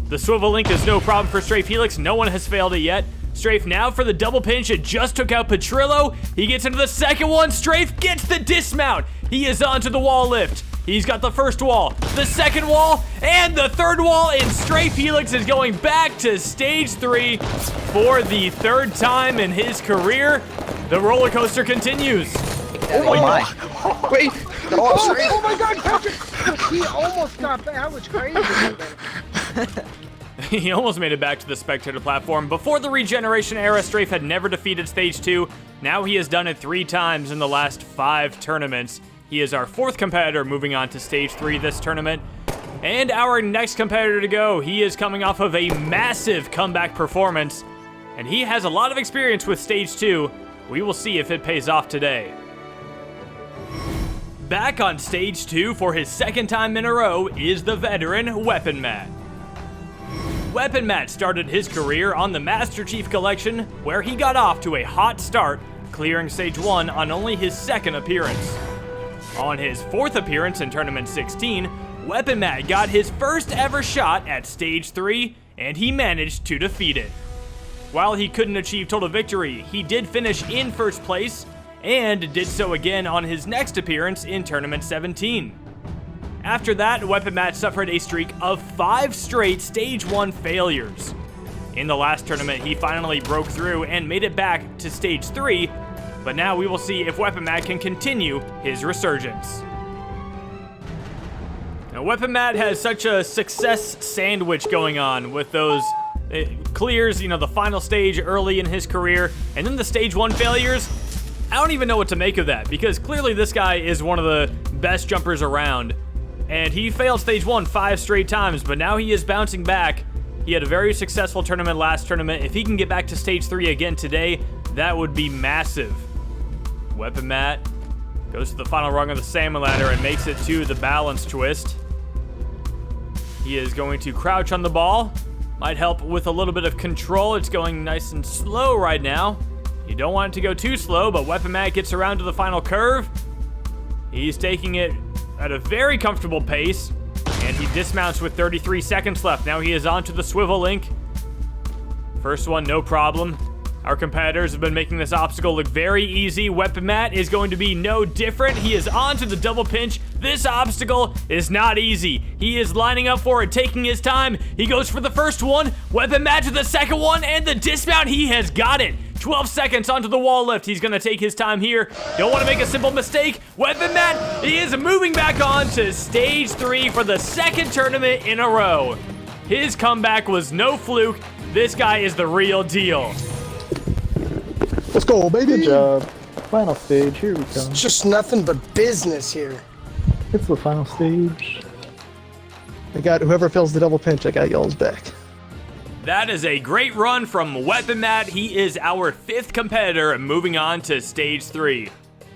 Speaker 1: The swivel link is no problem for Stray Felix. No one has failed it yet. Strafe now for the double pinch. It just took out Petrillo. He gets into the second one. Strafe gets the dismount. He is onto the wall lift. He's got the first wall, the second wall, and the third wall, and Stray Felix is going back to Stage 3 for the 3rd time in his career. The roller coaster continues.
Speaker 3: Oh my! Wait! Oh my God, Patrick! He almost got back. That was crazy.
Speaker 1: He almost made it back to the spectator platform. Before the regeneration era, Strafe had never defeated Stage 2. Now he has done it 3 times in the last 5 tournaments. He is our 4th competitor moving on to Stage 3 this tournament. And our next competitor to go, he is coming off of a massive comeback performance, and he has a lot of experience with Stage 2. We will see if it pays off today. Back on Stage 2 for his 2nd time in a row is the veteran Weapon Matt. Weapon Matt started his career on the Master Chief Collection, where he got off to a hot start, clearing Stage 1 on only his 2nd appearance. On his 4th appearance in Tournament 16, Weapon Matt got his first ever shot at Stage 3, and he managed to defeat it. While he couldn't achieve total victory, he did finish in 1st place, and did so again on his next appearance in Tournament 17. After that, Weapon Matt suffered a streak of 5 straight Stage 1 failures. In the last tournament, he finally broke through and made it back to Stage 3, but now we will see if Weapon Matt can continue his resurgence. Now, Weapon Matt has such a success sandwich going on with those clears, the final stage early in his career, and then the Stage 1 failures. I don't even know what to make of that, because clearly this guy is one of the best jumpers around, and he failed Stage 1 5 straight times, but now he is bouncing back. He had a very successful tournament last tournament. If he can get back to Stage 3 again today, that would be massive. Weapon Matt goes to the final rung of the salmon ladder and makes it to the balance twist. He is going to crouch on the ball. Might help with a little bit of control. It's going nice and slow right now. You don't want it to go too slow, but Weapon Matt gets around to the final curve. He's taking it at a very comfortable pace, and he dismounts with 33 seconds left. Now he is on to the swivel link. First one, no problem. Our competitors have been making this obstacle look very easy. Weapon Matt is going to be no different. He is on to the double pinch. This obstacle is not easy. He is lining up for it, taking his time. He goes for the first one. Weapon Matt to the second one, and the dismount, he has got it. 12 seconds onto the wall lift. He's going to take his time here. Don't want to make a simple mistake. Weapon Matt, he is moving back on to Stage 3 for the second tournament in a row. His comeback was no fluke. This guy is the real deal.
Speaker 9: Let's go, baby. Good job. Final stage. Here we come.
Speaker 3: It's just nothing but business here.
Speaker 9: It's the final stage. I got whoever fills the double pinch. I got y'all's back.
Speaker 1: That is a great run from Weapon Matt. He is our 5th competitor moving on to Stage 3.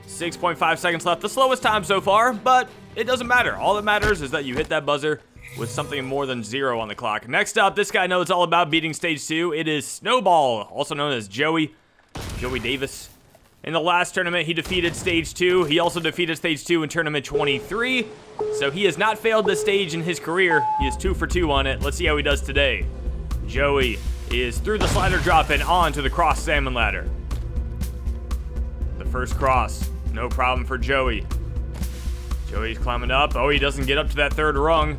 Speaker 1: 6.5 seconds left, the slowest time so far, but it doesn't matter. All that matters is that you hit that buzzer with something more than 0 on the clock. Next up, this guy knows all about beating Stage 2. It is Snowball, also known as Joey Davis. In the last tournament, he defeated Stage 2. He also defeated Stage 2 in Tournament 23, so he has not failed this stage in his career. He is 2 for 2 on it. Let's see how he does today. Joey is through the slider drop and on to the cross salmon ladder. The first cross, no problem for Joey. Joey's climbing up. Oh, he doesn't get up to that third rung.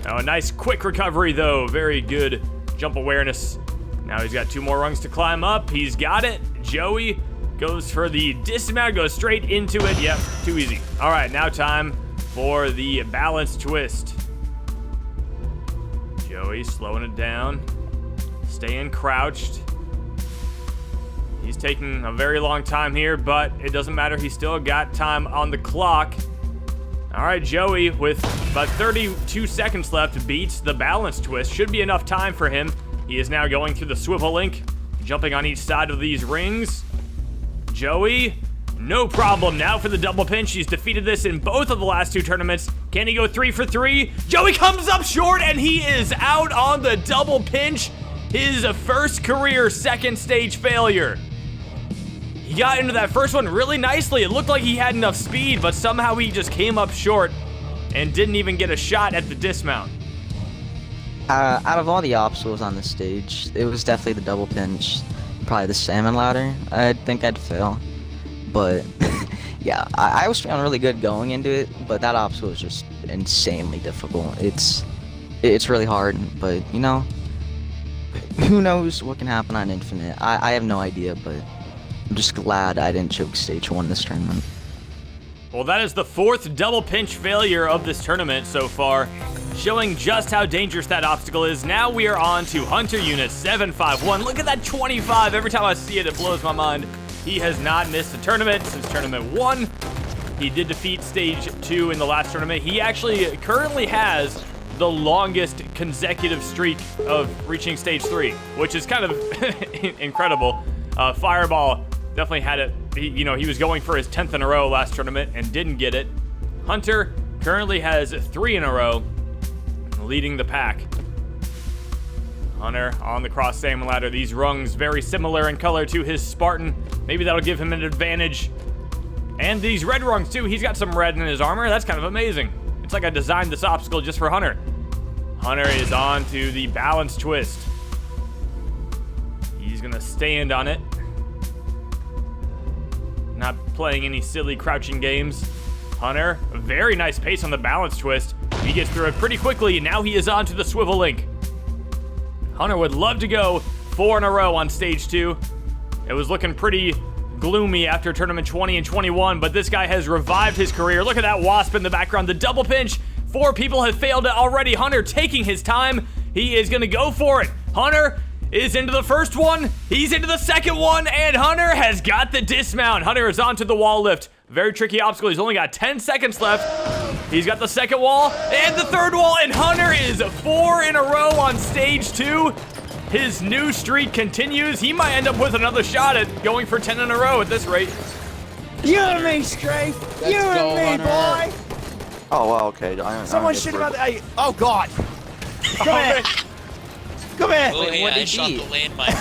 Speaker 1: Oh, a nice quick recovery though. Very good jump awareness. Now he's got 2 more rungs to climb up. He's got it. Joey goes for the dismount, goes straight into it. Yep, too easy. All right, now time for the balance twist. Joey slowing it down, staying crouched. He's taking a very long time here, but it doesn't matter. He's still got time on the clock. All right, Joey, with about 32 seconds left, beats the balance twist. Should be enough time for him. He is now going through the swivel link, jumping on each side of these rings. Joey, no problem. Now for the double pinch. He's defeated this in both of the last 2 tournaments. Can he go 3 for 3? Joey comes up short, and he is out on the double pinch. His first career second stage failure. He got into that first one really nicely. It looked like he had enough speed, but somehow he just came up short and didn't even get a shot at the dismount.
Speaker 20: Out of all the obstacles on the stage, it was definitely the double pinch, probably the salmon ladder. I think I'd fail, but yeah, I was feeling really good going into it, but that obstacle was just insanely difficult. It's really hard, but who knows what can happen on Infinite. I have no idea, but I'm just glad I didn't choke Stage 1 this tournament.
Speaker 1: Well, that is the 4th double pinch failure of this tournament so far, showing just how dangerous that obstacle is. Now we are on to Hunter Unit 751. Look at that 25. Every time I see it, it blows my mind. He has not missed a tournament since Tournament 1. He did defeat Stage 2 in the last tournament. He actually currently has the longest consecutive streak of reaching Stage 3, which is kind of incredible. Fireball definitely had it. He was going for his 10th in a row last tournament and didn't get it. Hunter currently has 3 in a row, leading the pack. Hunter on the cross salmon ladder. These rungs very similar in color to his Spartan. Maybe that'll give him an advantage. And these red rungs too. He's got some red in his armor. That's kind of amazing. It's like I designed this obstacle just for Hunter. Hunter is on to the balance twist. He's gonna stand on it. Not playing any silly crouching games. Hunter, a very nice pace on the balance twist. He gets through it pretty quickly, and now he is on to the swivel link. Hunter would love to go 4 in a row on stage 2. It was looking pretty gloomy after tournament 20 and 21, but this guy has revived his career. Look at that wasp in the background, the double pinch. 4 people have failed it already. Hunter taking his time. He is gonna go for it. Hunter is into the first one. He's into the second one, and Hunter has got the dismount. Hunter is onto the wall lift. Very tricky obstacle. He's only got 10 seconds left. He's got the second wall and the third wall, and Hunter is 4 in a row on stage 2. His new streak continues. He might end up with another shot at going for 10 in a row at this rate.
Speaker 3: You and me, Strafe. You and me, boy.
Speaker 9: Oh, well, okay.
Speaker 3: Someone should have. Oh God. Come here. Come here.
Speaker 19: Oh, hey, I shot the landmine.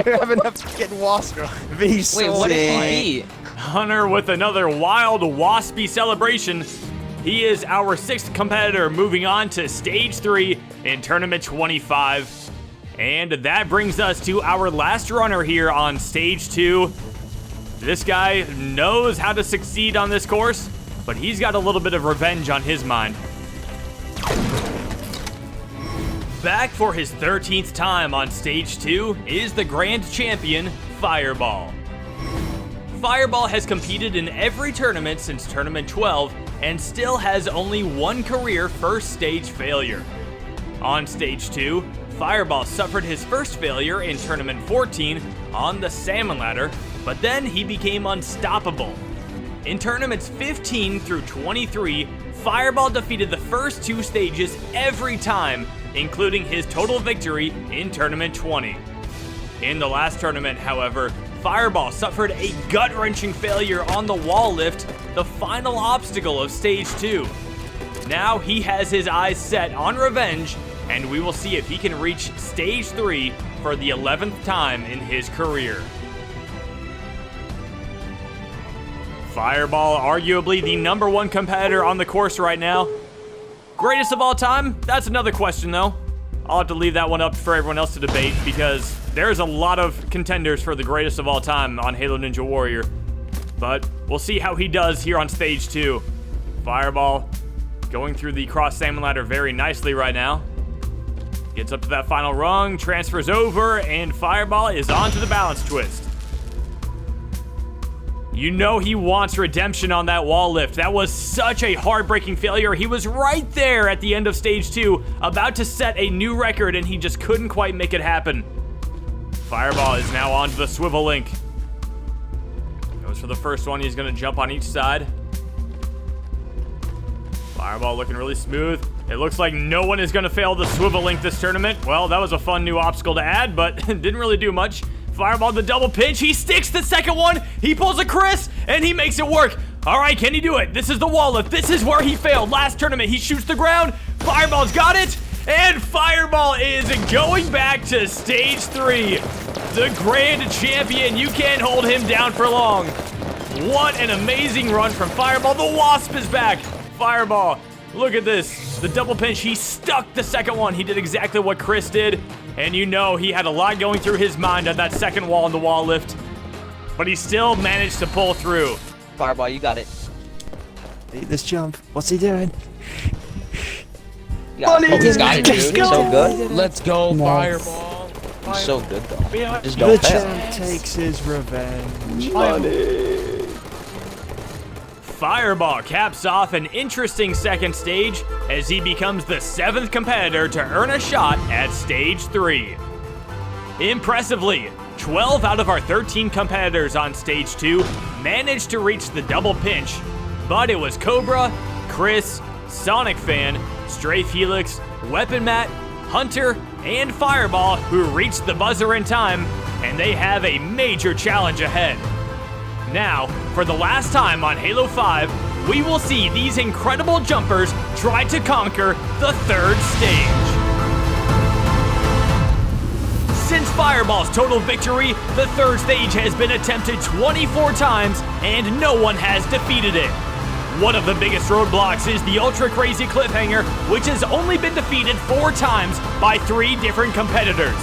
Speaker 9: You're having a fucking wasp.
Speaker 15: Wait, what did he eat?
Speaker 1: Hunter with another wild waspy celebration. He is our 6th competitor, moving on to stage 3 in tournament 25. And that brings us to our last runner here on stage 2. This guy knows how to succeed on this course, but he's got a little bit of revenge on his mind. Back for his 13th time on stage 2 is the grand champion, Fireball. Fireball has competed in every tournament since tournament 12 and still has only one career first stage failure. On stage 2, Fireball suffered his first failure in tournament 14 on the salmon ladder, but then he became unstoppable. In tournaments 15 through 23, Fireball defeated the first 2 stages every time, including his total victory in tournament 20. In the last tournament, however, Fireball suffered a gut-wrenching failure on the wall lift, the final obstacle of stage 2. Now he has his eyes set on revenge, and we will see if he can reach stage 3 for the 11th time in his career. Fireball, arguably the #1 competitor on the course right now. Greatest of all time? That's another question, though. I'll have to leave that one up for everyone else to debate, because there's a lot of contenders for the greatest of all time on Halo Ninja Warrior. But we'll see how he does here on stage 2. Fireball going through the cross salmon ladder very nicely right now. Gets up to that final rung, transfers over, and Fireball is on to the balance twist. You know he wants redemption on that wall lift. That was such a heartbreaking failure. He was right there at the end of stage 2, about to set a new record, and he just couldn't quite make it happen. Fireball is now onto the swivel link. Goes for the first one. He's going to jump on each side. Fireball looking really smooth. It looks like no one is going to fail the swivel link this tournament. Well, that was a fun new obstacle to add, but didn't really do much. Fireball the double pinch. He sticks the second one. He pulls a Chris, and he makes it work. All right, can he do it? This is the wall lift. This is where he failed last tournament. He shoots the ground. Fireball's got it. And Fireball is going back to stage 3. The grand champion. You can't hold him down for long. What an amazing run from Fireball. The Wasp is back. Fireball, look at this. The double pinch. He stuck the second one. He did exactly what Chris did. And you know he had a lot going through his mind on that second wall on the wall lift. But he still managed to pull through.
Speaker 20: Fireball, you got it.
Speaker 5: This jump. What's he doing?
Speaker 20: He's got it, dude. So good.
Speaker 8: Let's go,
Speaker 5: Nice.
Speaker 8: Fireball.
Speaker 20: He's so good, though. Just
Speaker 5: The
Speaker 20: don't fail.
Speaker 5: champ takes his revenge.
Speaker 1: Fireball caps off an interesting second stage as he becomes the 7th competitor to earn a shot at stage 3. Impressively, 12 out of our 13 competitors on stage 2 managed to reach the double pinch, but it was Cobra, Chris, Sonic Fan, Strafe Helix, Weapon Matt, Hunter, and Fireball who reached the buzzer in time, and they have a major challenge ahead. Now, for the last time on Halo 5, we will see these incredible jumpers try to conquer the 3rd stage. Since Fireball's total victory, the 3rd stage has been attempted 24 times and no one has defeated it. One of the biggest roadblocks is the ultra crazy cliffhanger, which has only been defeated 4 times by 3 different competitors.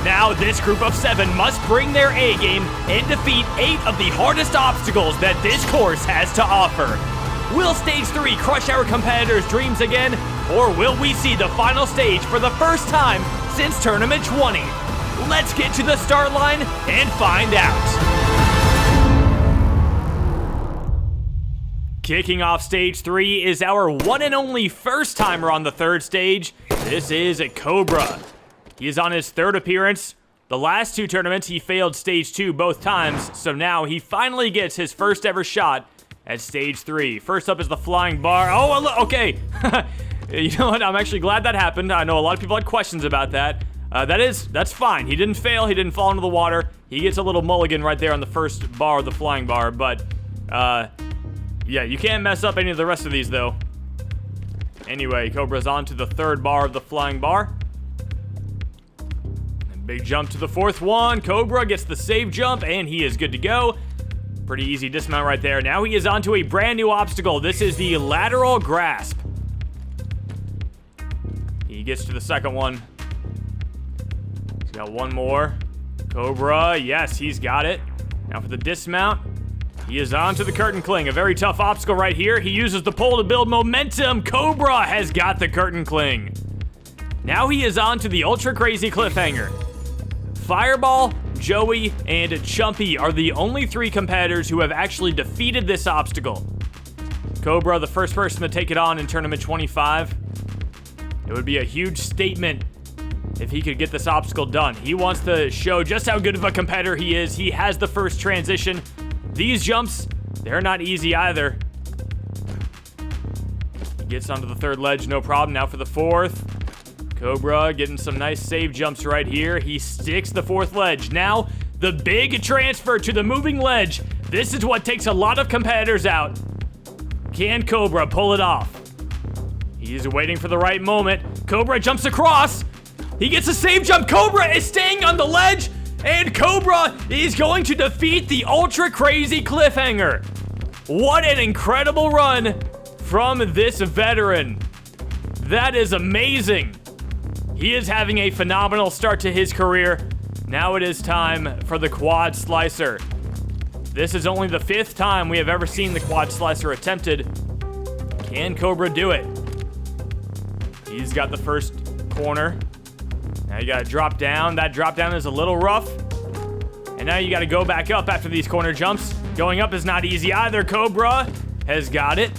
Speaker 1: Now, this group of 7 must bring their A game and defeat 8 of the hardest obstacles that this course has to offer. Will Stage 3 crush our competitors' dreams again? Or will we see the final stage for the first time since Tournament 20? Let's get to the start line and find out. Kicking off Stage 3 is our one and only first timer on the third stage. This is Cobra. He is on his third appearance. The last two tournaments, he failed Stage 2 both times, so now he finally gets his first ever shot at Stage 3. First up is the flying bar. Oh, okay. You know what? I'm actually glad that happened. I know a lot of people had questions about that. That's fine. He didn't fail. He didn't fall into the water. He gets a little mulligan right there on the first bar, the flying bar, but, yeah, you can't mess up any of the rest of these, though. Anyway, Cobra's on to the third bar of the flying bar. And big jump to the fourth one. Cobra gets the save jump, and he is good to go. Pretty easy dismount right there. Now he is on to a brand new obstacle. This is the lateral grasp. He gets to the second one. He's got one more. Cobra, yes, he's got it. Now for the dismount. He is on to the curtain cling, a very tough obstacle right here. He uses the pole to build momentum. Cobra has got the curtain cling. Now he is on to the ultra crazy cliffhanger. Fireball, Joey, and Chumpy are the only three competitors who have actually defeated this obstacle. Cobra, the first person to take it on in Tournament 25. It would be a huge statement if he could get this obstacle done. He wants to show just how good of a competitor he is. He has the first transition. These jumps, they're not easy either. He gets onto the third ledge, no problem. Now for the fourth. Cobra getting some nice save jumps right here. He sticks the fourth ledge. Now, the big transfer to the moving ledge. This is what takes a lot of competitors out. Can Cobra pull it off? He's waiting for the right moment. Cobra jumps across. He gets a save jump. Cobra is staying on the ledge. And Cobra is going to defeat the ultra crazy cliffhanger. What an incredible run from this veteran. That is amazing. He is having a phenomenal start to his career. Now it is time for the quad slicer. This is only the 5th time we have ever seen the quad slicer attempted. Can Cobra do it? He's got the first corner. Now you gotta drop down. That drop down is a little rough. And now you gotta go back up after these corner jumps. Going up is not easy either. Cobra has got it.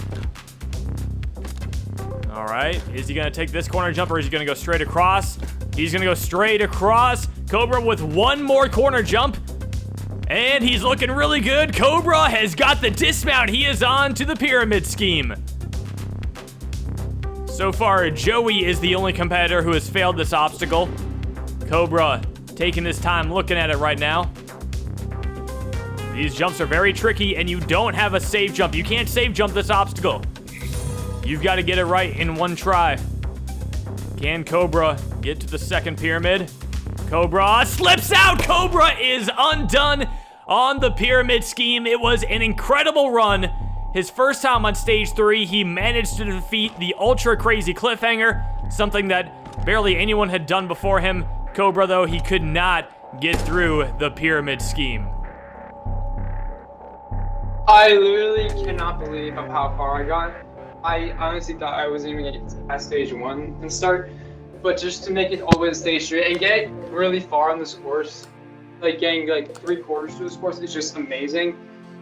Speaker 1: All right, is he gonna take this corner jump or is he gonna go straight across? He's gonna go straight across. Cobra with one more corner jump. And he's looking really good. Cobra has got the dismount. He is on to the pyramid scheme. So far, Joey is the only competitor who has failed this obstacle. Cobra taking his time looking at it right now. These jumps are very tricky, and you don't have a save jump. You can't save jump this obstacle. You've got to get it right in one try. Can Cobra get to the second pyramid? Cobra slips out. Cobra is undone on the pyramid scheme. It was an incredible run. His first time on Stage 3, he managed to defeat the ultra crazy cliffhanger, something that barely anyone had done before him. Cobra, though, he could not get through the pyramid scheme.
Speaker 18: I literally cannot believe of how far I got. I honestly thought I wasn't even going to get past Stage 1 and start, but just to make it all the way to Stage 3 and get really far on this course, like getting like 3/4 through this course is just amazing.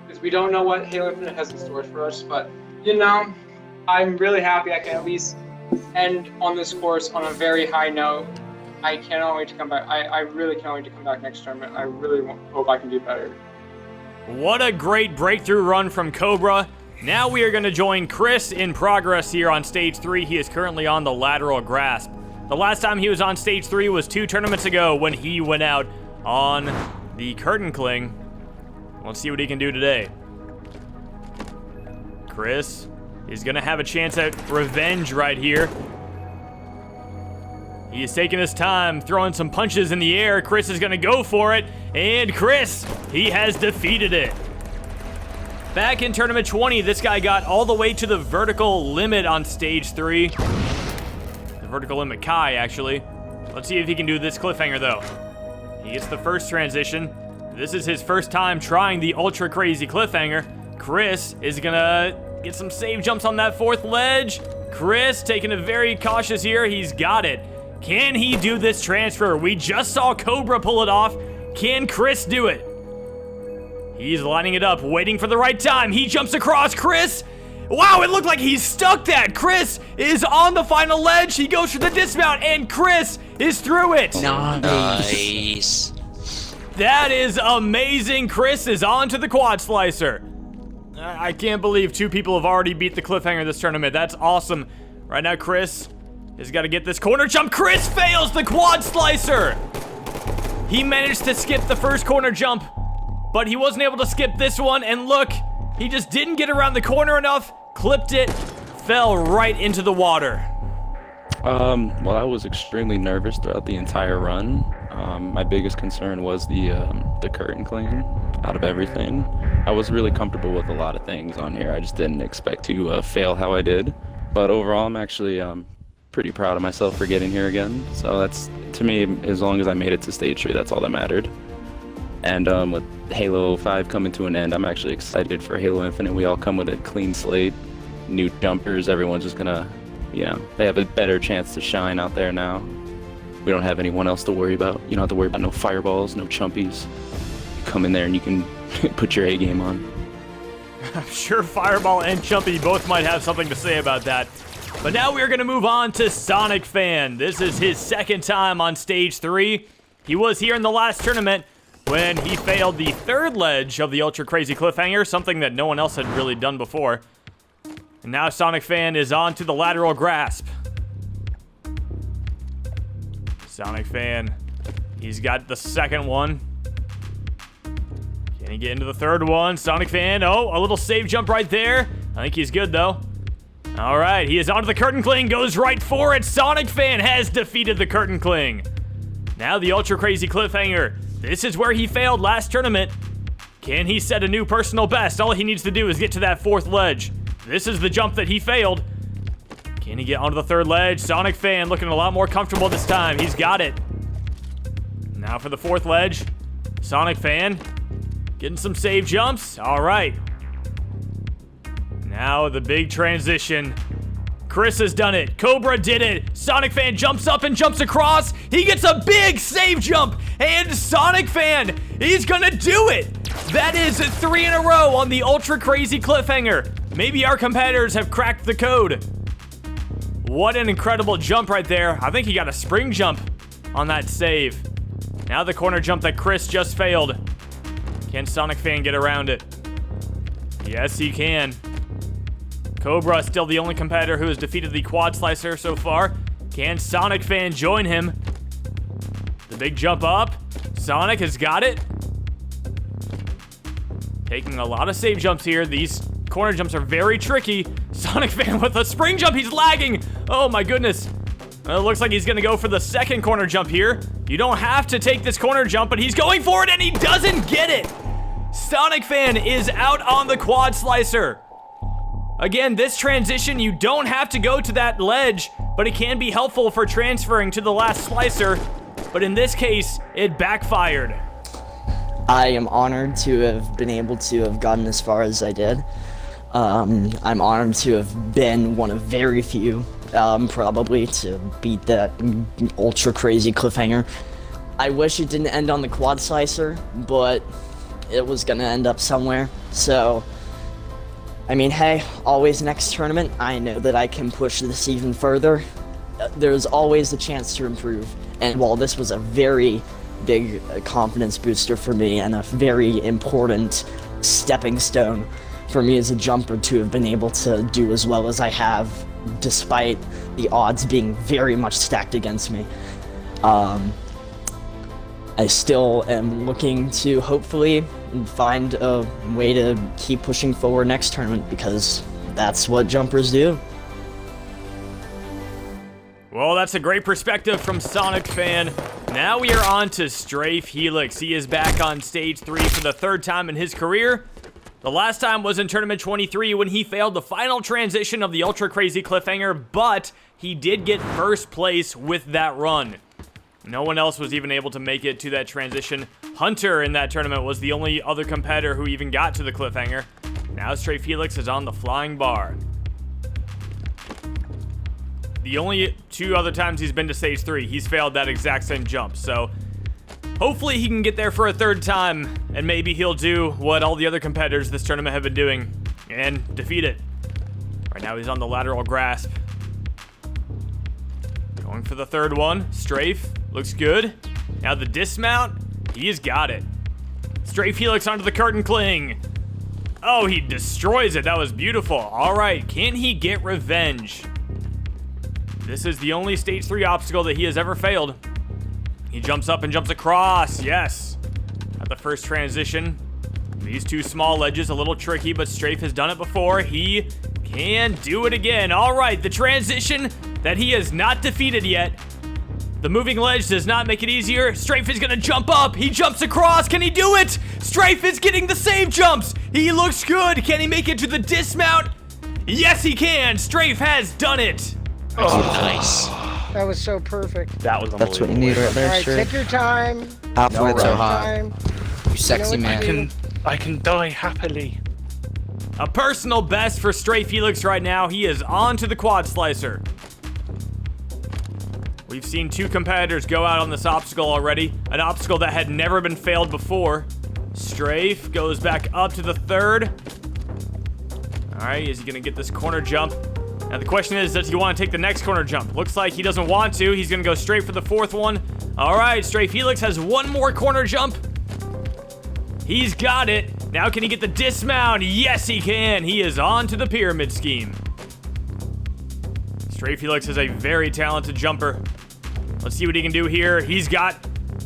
Speaker 18: Because we don't know what Halo Infinite has in store for us, but you know, I'm really happy I can at least end on this course on a very high note. I cannot wait to come back. I really can't wait to come back next tournament. I really hope I can do better.
Speaker 1: What a great breakthrough run from Cobra. Now we are going to join Chris in progress here on Stage 3. He is currently on the lateral grasp. The last time he was on Stage 3 was 2 tournaments ago when he went out on the curtain cling. Let's see what he can do today. Chris is going to have a chance at revenge right here. He is taking his time, throwing some punches in the air. Chris is going to go for it. And Chris, he has defeated it. Back in Tournament 20, this guy got all the way to the vertical limit on Stage 3. The vertical limit Kai, actually. Let's see if he can do this cliffhanger, though. He gets the first transition. This is his first time trying the ultra crazy cliffhanger. Chris is gonna Get some save jumps on that fourth ledge. Chris taking it very cautious here. He's got it. Can he do this transfer? We just saw Cobra pull it off. Can Chris do it? He's lining it up, waiting for the right time. He jumps across. Chris! Wow, it looked like he stuck that. Chris is on the final ledge. He goes for the dismount, and Chris is through it.
Speaker 19: Nice.
Speaker 1: That is amazing. Chris is on to the quad slicer. I can't believe 2 people have already beat the cliffhanger this tournament. That's awesome. Right now, Chris has got to get this corner jump. Chris fails the quad slicer. He managed to skip the first corner jump, but he wasn't able to skip this one. And look, he just didn't get around the corner enough, clipped it, fell right into the water.
Speaker 2: Well, I was extremely nervous throughout the entire run. My biggest concern was the curtain clean out of everything. I was really comfortable with a lot of things on here. I just didn't expect to fail how I did. But overall, I'm actually pretty proud of myself for getting here again. So that's, to me, as long as I made it to stage 3, that's all that mattered. And with Halo 5 coming to an end, I'm actually excited for Halo Infinite. We all come with a clean slate, new jumpers. Everyone's just gonna, they have a better chance to shine out there now. We don't have anyone else to worry about. You don't have to worry about no fireballs, no chumpies. You come in there and you can put your A game on.
Speaker 1: I'm sure Fireball and Chumpy both might have something to say about that. But now we're going to move on to Sonic Fan. This is his second time on stage 3. He was here in the last tournament when he failed the 3rd ledge of the Ultra Crazy Cliffhanger, something that no one else had really done before. And now Sonic Fan is on to the lateral grasp. Sonic Fan, he's got the second one. Can he get into the 3rd one? Sonic Fan, oh, a little save jump right there. I think he's good, though. All right, he is onto the curtain cling, goes right for it. Sonic Fan has defeated the curtain cling. Now the Ultra Crazy Cliffhanger. This is where he failed last tournament. Can he set a new personal best? All he needs to do is get to that 4th ledge. This is the jump that he failed. Can he get onto the 3rd ledge? Sonic Fan looking a lot more comfortable this time. He's got it. Now for the 4th ledge. Sonic Fan getting some save jumps. All right. Now the big transition. Chris has done it. Cobra did it. Sonic Fan jumps up and jumps across. He gets a big save jump. And Sonic Fan, he's gonna do it. That is 3 in a row on the Ultra Crazy Cliffhanger. Maybe our competitors have cracked the code. What an incredible jump right there. I think he got a spring jump on that save. Now the corner jump that Chris just failed. Can Sonic Fan get around it? Yes, he can. Cobra is still the only competitor who has defeated the quad slicer so far. Can Sonic Fan join him? The big jump up. Sonic has got it. Taking a lot of save jumps here. These corner jumps are very tricky. Sonic Fan with a spring jump. He's lagging. Oh my goodness. Well, it looks like he's going to go for the 2nd corner jump here. You don't have to take this corner jump, but he's going for it and he doesn't get it. Sonic Fan is out on the quad slicer. Again, this transition, you don't have to go to that ledge, but it can be helpful for transferring to the last slicer. But in this case, it backfired.
Speaker 20: I am honored to have been able to have gotten as far as I did. I'm honored to have been one of very few, probably, to beat that Ultra Crazy Cliffhanger. I wish it didn't end on the quad slicer, but it was gonna end up somewhere, so I mean, hey, always next tournament, I know that I can push this even further. There's always a chance to improve, and while this was a very big confidence booster for me and a very important stepping stone for me as a jumper to have been able to do as well as I have, despite the odds being very much stacked against me. I still am looking to hopefully find a way to keep pushing forward next tournament, because that's what jumpers do.
Speaker 1: Well, that's a great perspective from Sonic Fan. Now we are on to Strafe Helix. He is back on stage 3 for the 3rd time in his career. The last time was in Tournament 23 when he failed the final transition of the Ultra Crazy Cliffhanger, but he did get 1st place with that run. No one else was even able to make it to that transition. Hunter in that tournament was the only other competitor who even got to the cliffhanger. Now Stray Felix is on the flying bar. The only 2 other times he's been to stage 3, he's failed that exact same jump. So hopefully he can get there for a 3rd time, and maybe he'll do what all the other competitors this tournament have been doing and defeat it. Right now he's on the lateral grasp. Going for the 3rd one. Strafe looks good. Now the dismount, he's got it. Stray Felix onto the curtain cling. Oh, he destroys it. That was beautiful. All right, can he get revenge? This is the only stage 3 obstacle that he has ever failed. He jumps up and jumps across. Yes. At the first transition, these 2 small ledges, a little tricky, but Strafe has done it before. He can do it again. All right, the transition that he has not defeated yet. The moving ledge does not make it easier. Strafe is gonna jump up. He jumps across. Can he do it? Strafe is getting the same jumps. He looks good. Can he make it to the dismount? Yes, he can. Strafe has done it.
Speaker 19: Oh, nice.
Speaker 3: That was so perfect.
Speaker 17: That was
Speaker 20: That's what you need right there,
Speaker 3: All right,
Speaker 20: sure.
Speaker 3: take your time.
Speaker 20: Halfway
Speaker 15: No
Speaker 20: so
Speaker 15: rush.
Speaker 20: hot.
Speaker 3: Time.
Speaker 15: You sexy
Speaker 3: what to
Speaker 15: man.
Speaker 3: do.
Speaker 16: I can die happily.
Speaker 1: A personal best for Stray Felix right now. He is on to the quad slicer. We've seen 2 competitors go out on this obstacle already. An obstacle that had never been failed before. Strafe goes back up to the 3rd. All right, is he gonna get this corner jump? Now the question is, does he want to take the next corner jump? Looks like he doesn't want to. He's gonna go straight for the 4th one. All right, Stray Felix has 1 more corner jump. He's got it. Now can he get the dismount? Yes, he can. He is on to the pyramid scheme. Stray Felix is a very talented jumper. Let's see what he can do here. He's got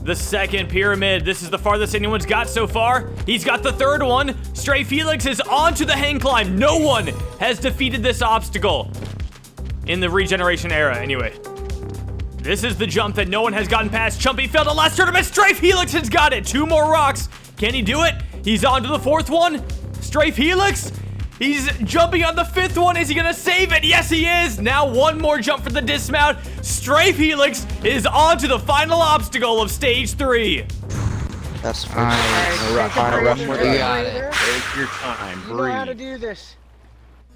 Speaker 1: the 2nd pyramid. This is the farthest anyone's got so far. He's got the 3rd one. Stray Felix is on to the hang climb. No one has defeated this obstacle in the regeneration era anyway. This is the jump that no one has gotten past. Chumpy failed the last tournament. Stray Felix has got it. 2 more rocks. Can he do it? He's on to the 4th one. Stray Felix. He's jumping on the 5th one. Is he gonna save it? Yes, he is. Now 1 more jump for the dismount. Stray Felix is on to the final obstacle of stage 3.
Speaker 20: That's
Speaker 3: All right, take a breather,
Speaker 15: You got it.
Speaker 17: Take your time.
Speaker 3: You know how to
Speaker 17: Breathe.
Speaker 3: do this.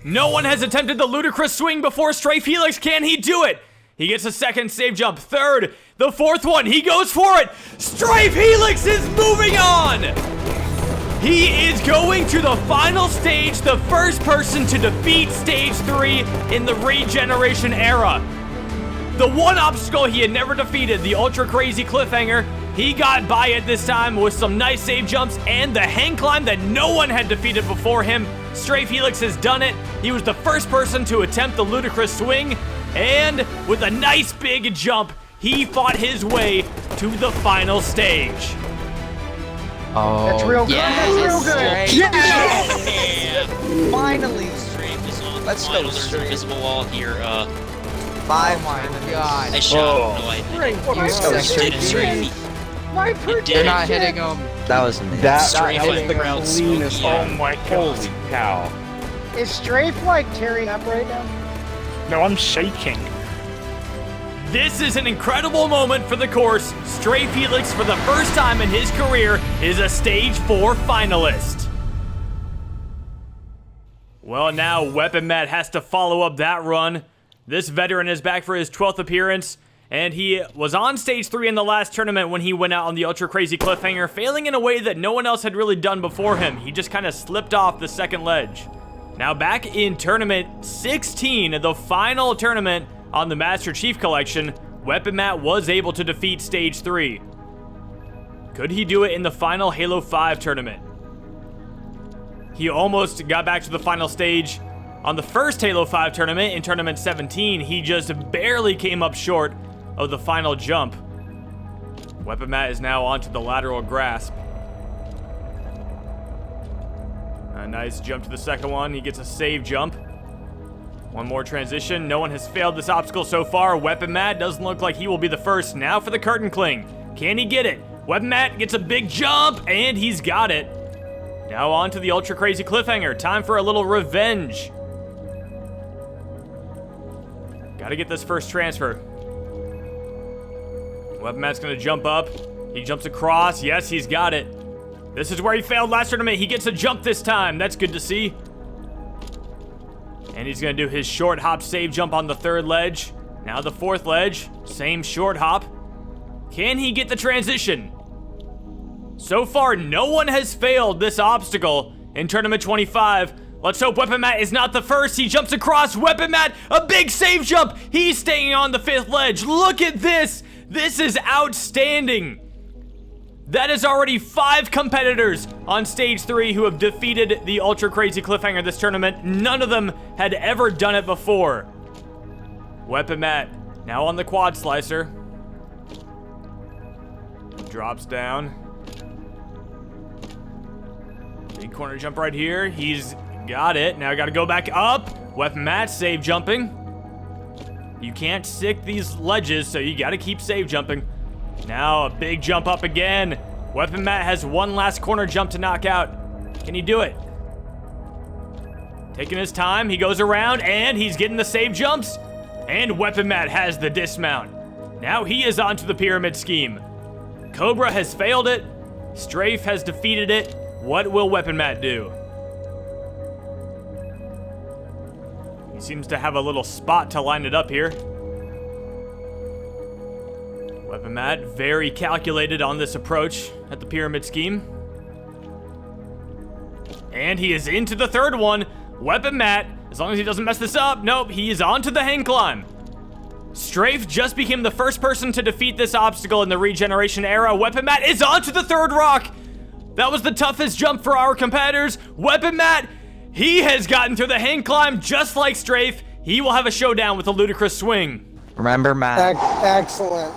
Speaker 1: No one has attempted the ludicrous swing before Stray Felix. Can he do it? He gets a 2nd save jump. 3rd, the 4th one. He goes for it. Stray Felix is moving on. He is going to the final stage, the first person to defeat stage 3 in the regeneration era. The one obstacle he had never defeated, the ultra crazy cliffhanger, he got by it this time with some nice save jumps and the hang climb that no one had defeated before him. Stray Felix has done it. He was the first person to attempt the ludicrous swing, and with a nice big jump, he fought his way to the final stage.
Speaker 15: Oh,
Speaker 3: That's real good.
Speaker 15: yes,
Speaker 3: That's real good.
Speaker 15: Strafe.
Speaker 19: Yeah.
Speaker 20: Finally.
Speaker 19: Strafe is on the
Speaker 20: Let's
Speaker 19: final.
Speaker 20: go,
Speaker 19: There's an
Speaker 20: Strafe.
Speaker 19: invisible wall here.
Speaker 20: 5
Speaker 15: Oh my god.
Speaker 19: I shot. No, I
Speaker 3: Great.
Speaker 19: didn't.
Speaker 3: What
Speaker 15: You
Speaker 3: I
Speaker 15: sexy
Speaker 19: did it, Strafe.
Speaker 3: My
Speaker 19: You did
Speaker 15: You're
Speaker 19: it.
Speaker 15: not hitting him.
Speaker 20: That was amazing.
Speaker 17: That
Speaker 19: Strafe
Speaker 17: was
Speaker 19: hitting
Speaker 17: the
Speaker 19: the ground
Speaker 17: cleanest.
Speaker 19: smoky.
Speaker 17: Oh my god. Holy cow.
Speaker 3: Is Strafe like tearing up right now?
Speaker 16: No, I'm shaking.
Speaker 1: This is an incredible moment for the course. Stray Felix, for the first time in his career, is a stage 4 finalist. Well, now Weapon Matt has to follow up that run. This veteran is back for his 12th appearance, and he was on stage 3 in the last tournament when he went out on the ultra crazy cliffhanger, failing in a way that no one else had really done before him. He just kind of slipped off the 2nd ledge. Now back in tournament 16, the final tournament on the Master Chief Collection, Weapon Matt was able to defeat stage 3. Could he do it in the final Halo 5 tournament? He almost got back to the final stage on the first Halo 5 tournament in tournament 17. He just barely came up short of the final jump. Weapon Matt is now onto the lateral grasp. A nice jump to the 2nd one. He gets a save jump. 1 more transition. No one has failed this obstacle so far. Weapon Matt doesn't look like he will be the first. Now for the curtain cling. Can he get it? Weapon Matt gets a big jump, and he's got it. Now on to the ultra crazy cliffhanger. Time for a little revenge. Gotta get this first transfer. Weapon Matt's gonna jump up. He jumps across. Yes, he's got it. This is where he failed last tournament. He gets a jump this time. That's good to see. And he's going to do his short hop save jump on the third ledge. Now the fourth ledge, same short hop. Can he get the transition? So far, no one has failed this obstacle in Tournament 25. Let's hope Weapon Matt is not the first. He jumps across. Weapon Matt, a big save jump. He's staying on the fifth ledge. Look at this. This is outstanding. That is already 5 competitors on stage 3 who have defeated the Ultra Crazy Cliffhanger this tournament. None of them had ever done it before. Weapon Matt now on the quad slicer. Drops down. Big corner jump right here. He's got it. Now got to go back up. Weapon Matt save jumping. You can't stick these ledges, so you got to keep save jumping. Now a big jump up again. Weapon Matt has one last corner jump to knock out. Can he do it? Taking his time. He goes around and he's getting the save jumps. And Weapon Matt has the dismount. Now he is onto the pyramid scheme. Cobra has failed it. Strafe has defeated it. What will Weapon Matt do? He seems to have a little spot to line it up here. Weapon Matt, very calculated on this approach at the pyramid scheme. And he is into the third one. Weapon Matt, as long as he doesn't mess this up, nope, he is onto the hang climb. Strafe just became the first person to defeat this obstacle in the regeneration era. Weapon Matt is onto the third rock. That was the toughest jump for our competitors. Weapon Matt, he has gotten through the hang climb just like Strafe. He will have a showdown with a ludicrous swing.
Speaker 20: Remember, Matt.
Speaker 3: Excellent.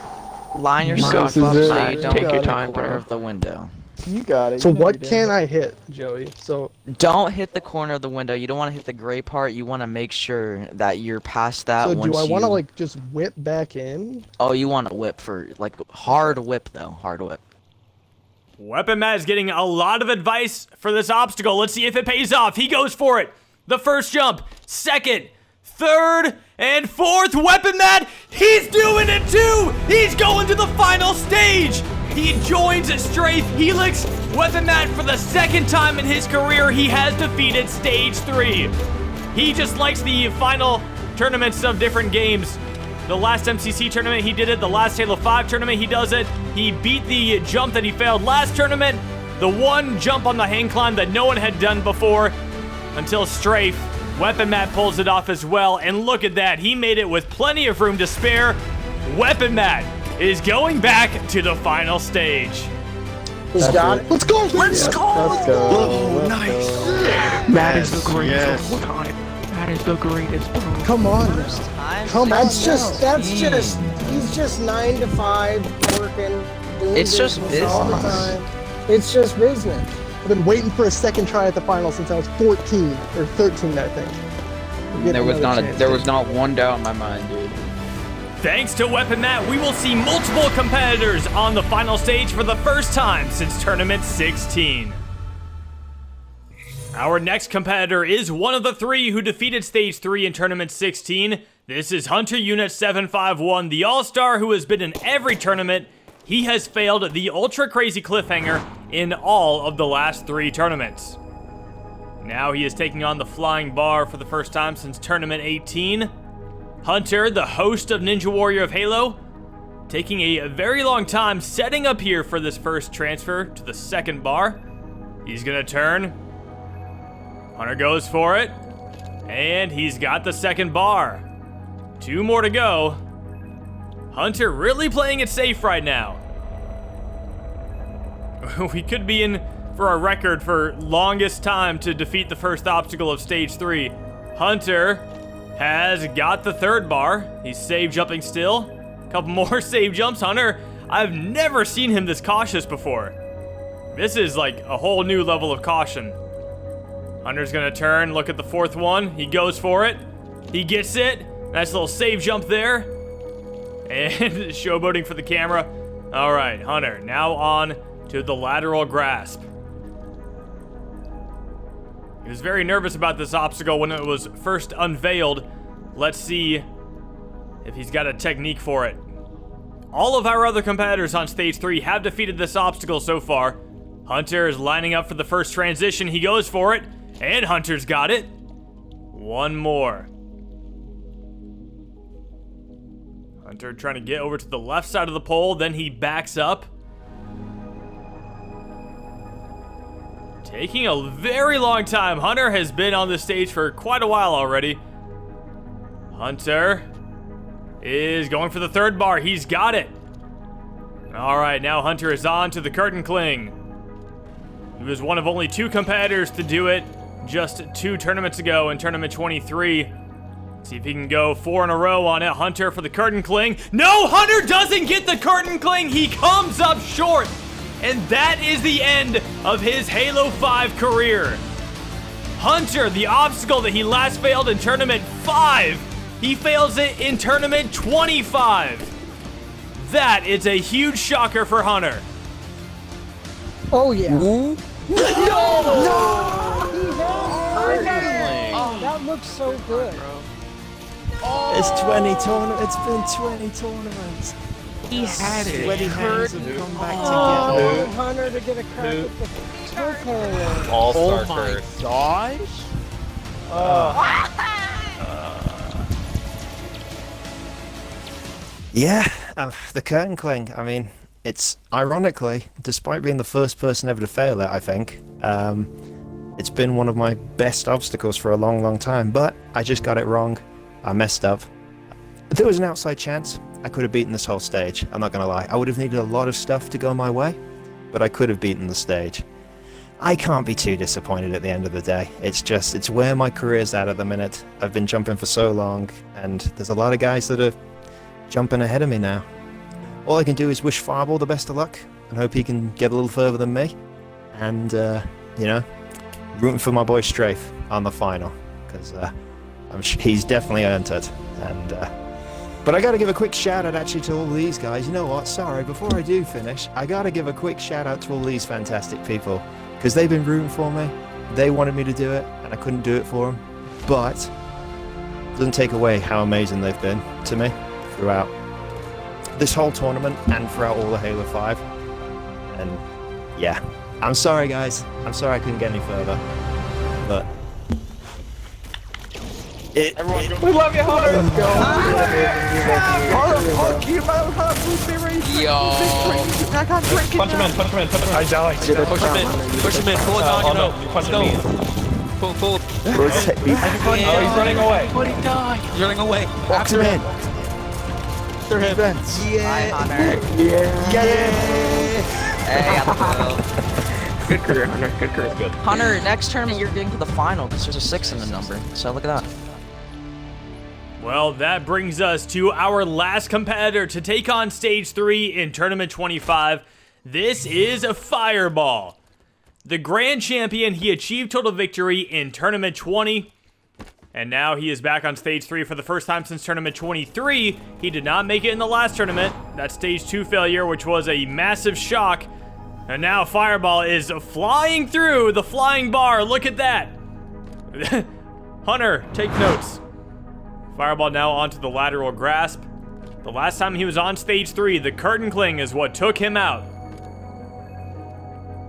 Speaker 20: Line yourself up so you don't hit the corner of the window.
Speaker 9: You got it.
Speaker 21: So what can I hit, Joey? So
Speaker 20: don't hit the corner of the window. You don't want to hit the gray part. You want to make sure that you're past that.
Speaker 21: So
Speaker 20: once
Speaker 21: do I want to like just whip back in?
Speaker 20: Oh, you want to whip for like hard whip though. Hard whip.
Speaker 1: Weapon Matt is getting a lot of advice for this obstacle. Let's see if it pays off. He goes for it. The first jump, second, third, and fourth. Weapon Matt, he's doing it too. He's going to the final stage. He joins Strafe Helix. Weapon Matt, for the second time in his career, he has defeated stage 3. He just likes the final tournaments of different games. The last MCC tournament, he did it. The last Halo 5 tournament, he does it. He beat the jump that he failed last tournament. The one jump on the hang climb that no one had done before until Strafe. Weapon Matt pulls it off as well. And look at that. He made it with plenty of room to spare. Weapon Matt is going back to the final stage.
Speaker 3: He's got it.
Speaker 21: Let's go!
Speaker 3: Let's go!
Speaker 21: Let's go!
Speaker 3: Oh,
Speaker 21: nice!
Speaker 16: That is the greatest of all time. That is the greatest.
Speaker 21: Come on. Come on.
Speaker 3: That's just, he's just 9 to 5 working.
Speaker 20: It's just
Speaker 3: business all the
Speaker 20: business.
Speaker 3: time. It's just business.
Speaker 21: I've been waiting for a second try at the final since I was 14 or 13, I think.
Speaker 20: There was not one doubt in my mind, dude.
Speaker 1: Thanks to Weapon Matt, we will see multiple competitors on the final stage for the first time since Tournament 16. Our next competitor is one of the 3 who defeated Stage 3 in Tournament 16. This is Hunter Unit 751, the All-Star who has been in every tournament. He has failed the Ultra Crazy Cliffhanger in all of the last 3 tournaments. Now he is taking on the Flying Bar for the first time since Tournament 18. Hunter, the host of Ninja Warrior of Halo, taking a very long time setting up here for this first transfer to the second bar. He's gonna turn. Hunter goes for it. And he's got the second bar. 2 more to go. Hunter really playing it safe right now. We could be in for a record for longest time to defeat the first obstacle of Stage 3. Hunter has got the third bar. He's save jumping still. Couple more save jumps. Hunter, I've never seen him this cautious before. This is like a whole new level of caution. Hunter's gonna turn, look at the fourth one. He goes for it. He gets it. Nice little save jump there. And showboating for the camera. All right, Hunter, now on to the lateral grasp. He was very nervous about this obstacle when it was first unveiled. Let's see if he's got a technique for it. All of our other competitors on Stage 3 have defeated this obstacle so far. Hunter is lining up for the first transition. He goes for it, and Hunter's got it. One more. Hunter trying to get over to the left side of the pole, then he backs up. Taking a very long time. Hunter has been on the stage for quite a while already. Hunter is going for the third bar. He's got it. All right, now Hunter is on to the curtain cling. He was one of only 2 competitors to do it just 2 tournaments ago in tournament 23. See if he can go 4 in a row on it. Hunter for the curtain cling. No, Hunter doesn't get the curtain cling. He comes up short. And that is the end of his Halo 5 career. Hunter, the obstacle that he last failed in tournament 5, he fails it in tournament 25. That is a huge shocker for Hunter.
Speaker 3: Oh, yeah.
Speaker 21: No!
Speaker 3: Oh, that looks so good.
Speaker 5: It's 20 tournaments. It's been 20 tournaments.
Speaker 21: He had it.
Speaker 5: Sweaty hands have come back
Speaker 3: Oh,
Speaker 5: together.
Speaker 3: Hunter to get a crack at the turtle.
Speaker 17: All-star
Speaker 21: Oh my
Speaker 17: curse.
Speaker 21: gosh.
Speaker 5: Yeah, the curtain cling. I mean, it's ironically, despite being the first person ever to fail it, I think, it's been one of my best obstacles for a long, long time. But I just got it wrong. I messed up. If there was an outside chance, I could have beaten this whole stage. I'm not gonna lie. I would have needed a lot of stuff to go my way, but I could have beaten the stage. I can't be too disappointed at the end of the day. It's where my career's at the minute. I've been jumping for so long, and there's a lot of guys that are jumping ahead of me now. All I can do is wish Fireball the best of luck and hope he can get a little further than me. And, rooting for my boy Strafe on the final, because he's definitely earned it. And, but I gotta give a quick shout out actually to all these guys. You know what? Sorry, before I do finish, I gotta give a quick shout out to all these fantastic people, because they've been rooting for me. They wanted me to do it, and I couldn't do it for them. But it doesn't take away how amazing they've been to me throughout this whole tournament and throughout all the Halo 5. And yeah, I'm sorry guys. I'm sorry I couldn't get any further. But
Speaker 21: We love you, Hunter. Let's go.
Speaker 17: Punch him in, punch him in, punch him in. I died.
Speaker 14: Push him in, pull it on,
Speaker 17: Punch him in.
Speaker 14: Pull.
Speaker 17: Oh, he's running away.
Speaker 14: He's running away.
Speaker 5: Box him in.
Speaker 21: After him.
Speaker 20: Hi, Hunter.
Speaker 5: Yeah. Get it.
Speaker 20: Hey, I'm
Speaker 17: Good career, Hunter. Good career. Good.
Speaker 20: Hunter, next tournament you're getting to the final because there's a 6 in the number. So look at that.
Speaker 1: Well, that brings us to our last competitor to take on Stage 3 in Tournament 25. This is a Fireball. The Grand Champion, he achieved total victory in Tournament 20. And now he is back on Stage 3 for the first time since Tournament 23. He did not make it in the last tournament. That Stage 2 failure, which was a massive shock. And now Fireball is flying through the flying bar. Look at that. Hunter, take notes. Fireball now onto the lateral grasp. The last time he was on Stage 3, the curtain cling is what took him out.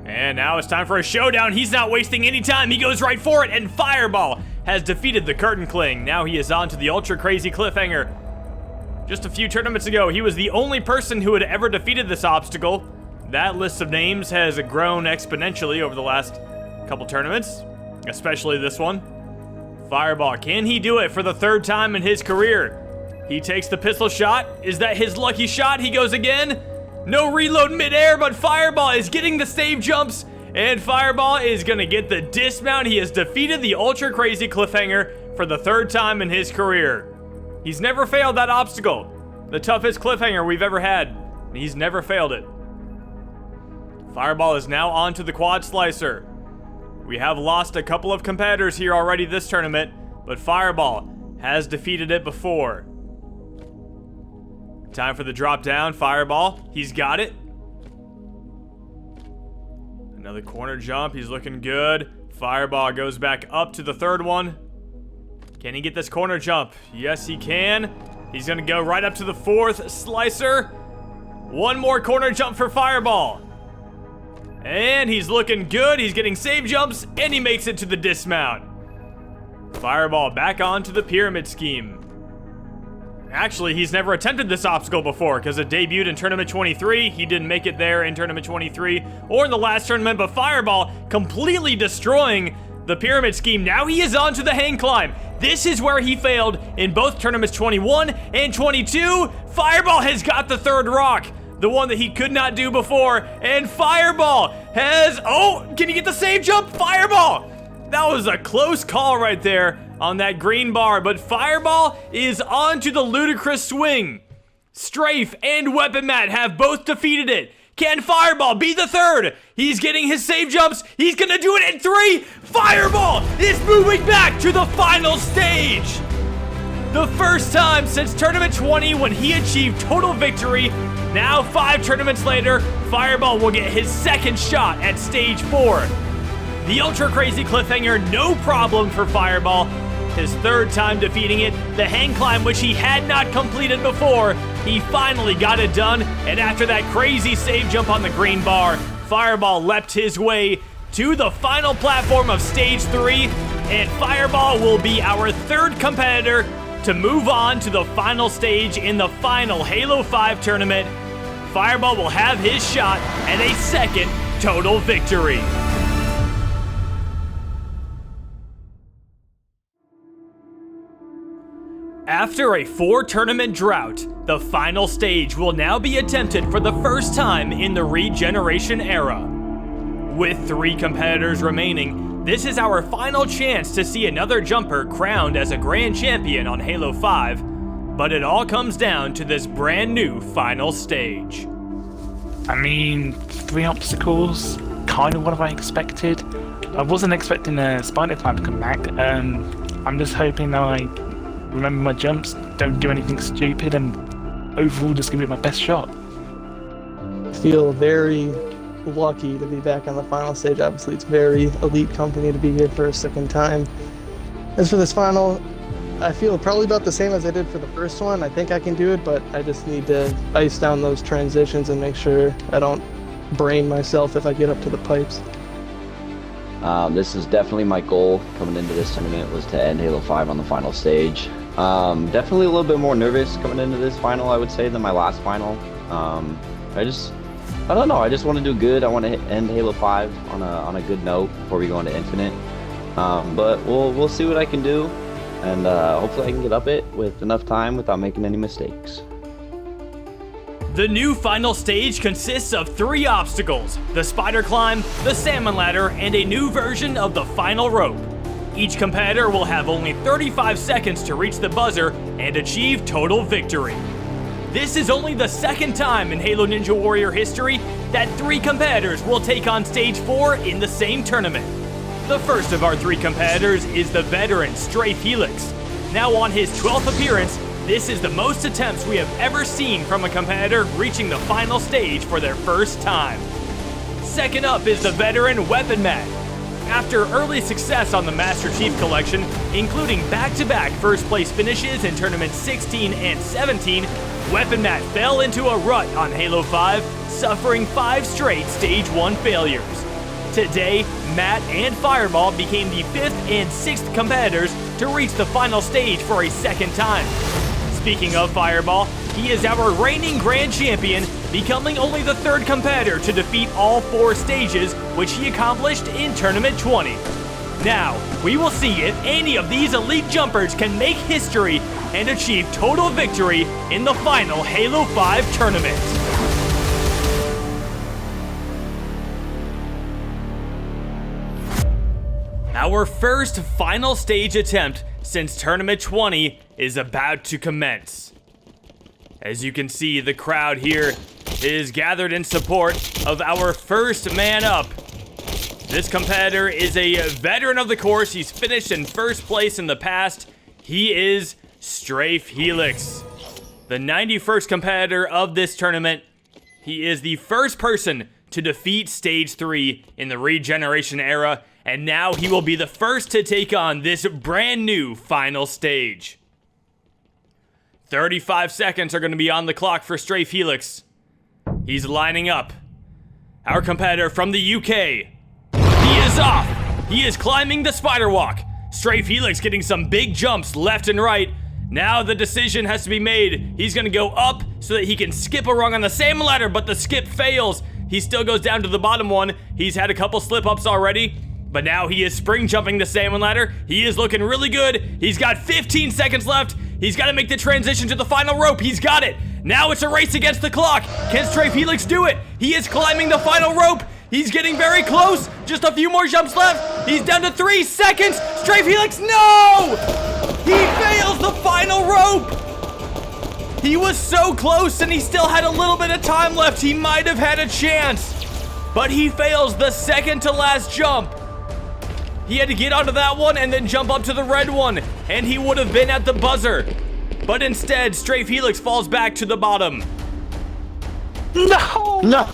Speaker 1: And now it's time for a showdown. He's not wasting any time. He goes right for it, and Fireball has defeated the curtain cling. Now he is on to the ultra crazy cliffhanger. Just a few tournaments ago, he was the only person who had ever defeated this obstacle. That list of names has grown exponentially over the last couple tournaments, especially this one. Fireball, can he do it for the 3rd time in his career? He takes the pistol shot. Is that his lucky shot? He goes again. No reload midair, but Fireball is getting the save jumps, and Fireball is gonna get the dismount. He has defeated the ultra crazy cliffhanger for the 3rd time in his career. He's never failed that obstacle, the toughest cliffhanger we've ever had. He's never failed it. Fireball is now on to the quad slicer. We have lost a couple of competitors here already this tournament, but Fireball has defeated it before. Time for the drop down. Fireball, he's got it. Another corner jump, he's looking good. Fireball goes back up to the 3rd one. Can he get this corner jump? Yes, he can. He's gonna go right up to the 4th slicer. One more corner jump for Fireball. And he's looking good. He's getting save jumps, and he makes it to the dismount. Fireball back onto the pyramid scheme. Actually, he's never attempted this obstacle before because it debuted in Tournament 23. He didn't make it there in Tournament 23 or in the last tournament, but Fireball completely destroying the pyramid scheme. Now he is onto the hang climb. This is where he failed in both Tournaments 21 and 22. Fireball has got the third rock, the one that he could not do before, and Fireball has, oh, can he get the save jump? Fireball! That was a close call right there on that green bar, but Fireball is onto the ludicrous swing. Strafe and Weapon Mat have both defeated it. Can Fireball be the third? He's getting his save jumps. He's gonna do it in 3. Fireball is moving back to the final stage. The first time since Tournament 20 when he achieved total victory. Now 5 tournaments later, Fireball will get his second shot at stage 4. The ultra crazy cliffhanger, no problem for Fireball. His third time defeating it, the hang climb which he had not completed before, he finally got it done, and after that crazy save jump on the green bar, Fireball leapt his way to the final platform of stage 3, and Fireball will be our third competitor to move on to the final stage in the final Halo 5 tournament. Fireball will have his shot at a second total victory. After a 4-tournament drought, the final stage will now be attempted for the first time in the regeneration era. With 3 competitors remaining, this is our final chance to see another jumper crowned as a grand champion on Halo 5, but it all comes down to this brand new final stage.
Speaker 6: I mean, 3 obstacles, kind of what I expected. I wasn't expecting a spider climb to come back. I'm just hoping that I remember my jumps, don't do anything stupid, and overall just give it my best shot.
Speaker 21: I feel very lucky to be back on the final stage. Obviously, it's very elite company to be here for a second time. As for this final, I feel probably about the same as I did for the first one. I think I can do it, but I just need to ice down those transitions and make sure I don't brain myself if I get up to the pipes.
Speaker 22: This is definitely my goal coming into this tournament, was to end Halo 5 on the final stage. Definitely a little bit more nervous coming into this final, I would say, than my last final. I don't know, I just want to do good. I want to end Halo 5 on a good note before we go into Infinite. But we'll see what I can do, and hopefully I can get up it with enough time without making any mistakes.
Speaker 1: The new final stage consists of 3 obstacles: the spider climb, the salmon ladder, and a new version of the final rope. Each competitor will have only 35 seconds to reach the buzzer and achieve total victory. This is only the second time in Halo Ninja Warrior history that 3 competitors will take on stage 4 in the same tournament. The first of our 3 competitors is the veteran Strafe Helix. Now on his 12th appearance, this is the most attempts we have ever seen from a competitor reaching the final stage for their first time. Second up is the veteran Weapon Mat. After early success on the Master Chief Collection, including back-to-back first-place finishes in Tournaments 16 and 17, Weapon Mat fell into a rut on Halo 5, suffering 5 straight Stage 1 failures. Today, Matt and Fireball became the 5th and 6th competitors to reach the final stage for a second time. Speaking of Fireball, he is our reigning grand champion, becoming only the 3rd competitor to defeat all 4 stages, which he accomplished in Tournament 20. Now, we will see if any of these elite jumpers can make history and achieve total victory in the final Halo 5 tournament. Our first final stage attempt since Tournament 20 is about to commence. As you can see, the crowd here is gathered in support of our first man up. This competitor is a veteran of the course. He's finished in first place in the past. He is Strafe Helix, the 91st competitor of this tournament. He is the first person to defeat Stage 3 in the regeneration era, and now he will be the first to take on this brand new final stage. 35 seconds are going to be on the clock for Strafe Helix. He's lining up. Our competitor from the UK. He is off. He is climbing the spider walk. Stray Felix getting some big jumps left and right. Now the decision has to be made. He's gonna go up so that he can skip a rung on the salmon ladder, but the skip fails. He still goes down to the bottom one. He's had a couple slip-ups already, but now he is spring jumping the salmon ladder. He is looking really good. He's got 15 seconds left. He's got to make the transition to the final rope. He's got it. Now it's a race against the clock. Can Stray Felix do it? He is climbing the final rope. He's getting very close. Just a few more jumps left. He's down to 3 seconds. Stray Felix, no! He fails the final rope. He was so close and he still had a little bit of time left. He might have had a chance, but he fails the second to last jump. He had to get onto that one and then jump up to the red one, and he would have been at the buzzer. But instead, Stray Felix falls back to the bottom.
Speaker 21: No!
Speaker 9: No!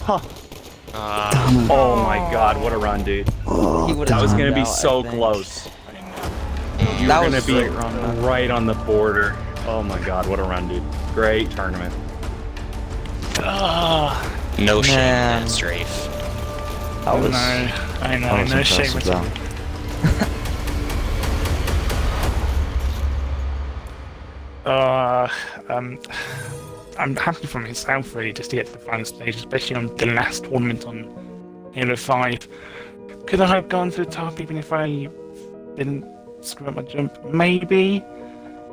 Speaker 10: Oh my god, what a run, dude. That was going to be so close. You were going to be right on the border. Oh my god, what a run, dude. Great tournament.
Speaker 19: No shame in that, Strafe.
Speaker 6: I know, no shame at all. I'm happy for myself really just to get to the final stage, especially on the last tournament on Halo 5. Could I have gone to the top even if I didn't screw up my jump? Maybe,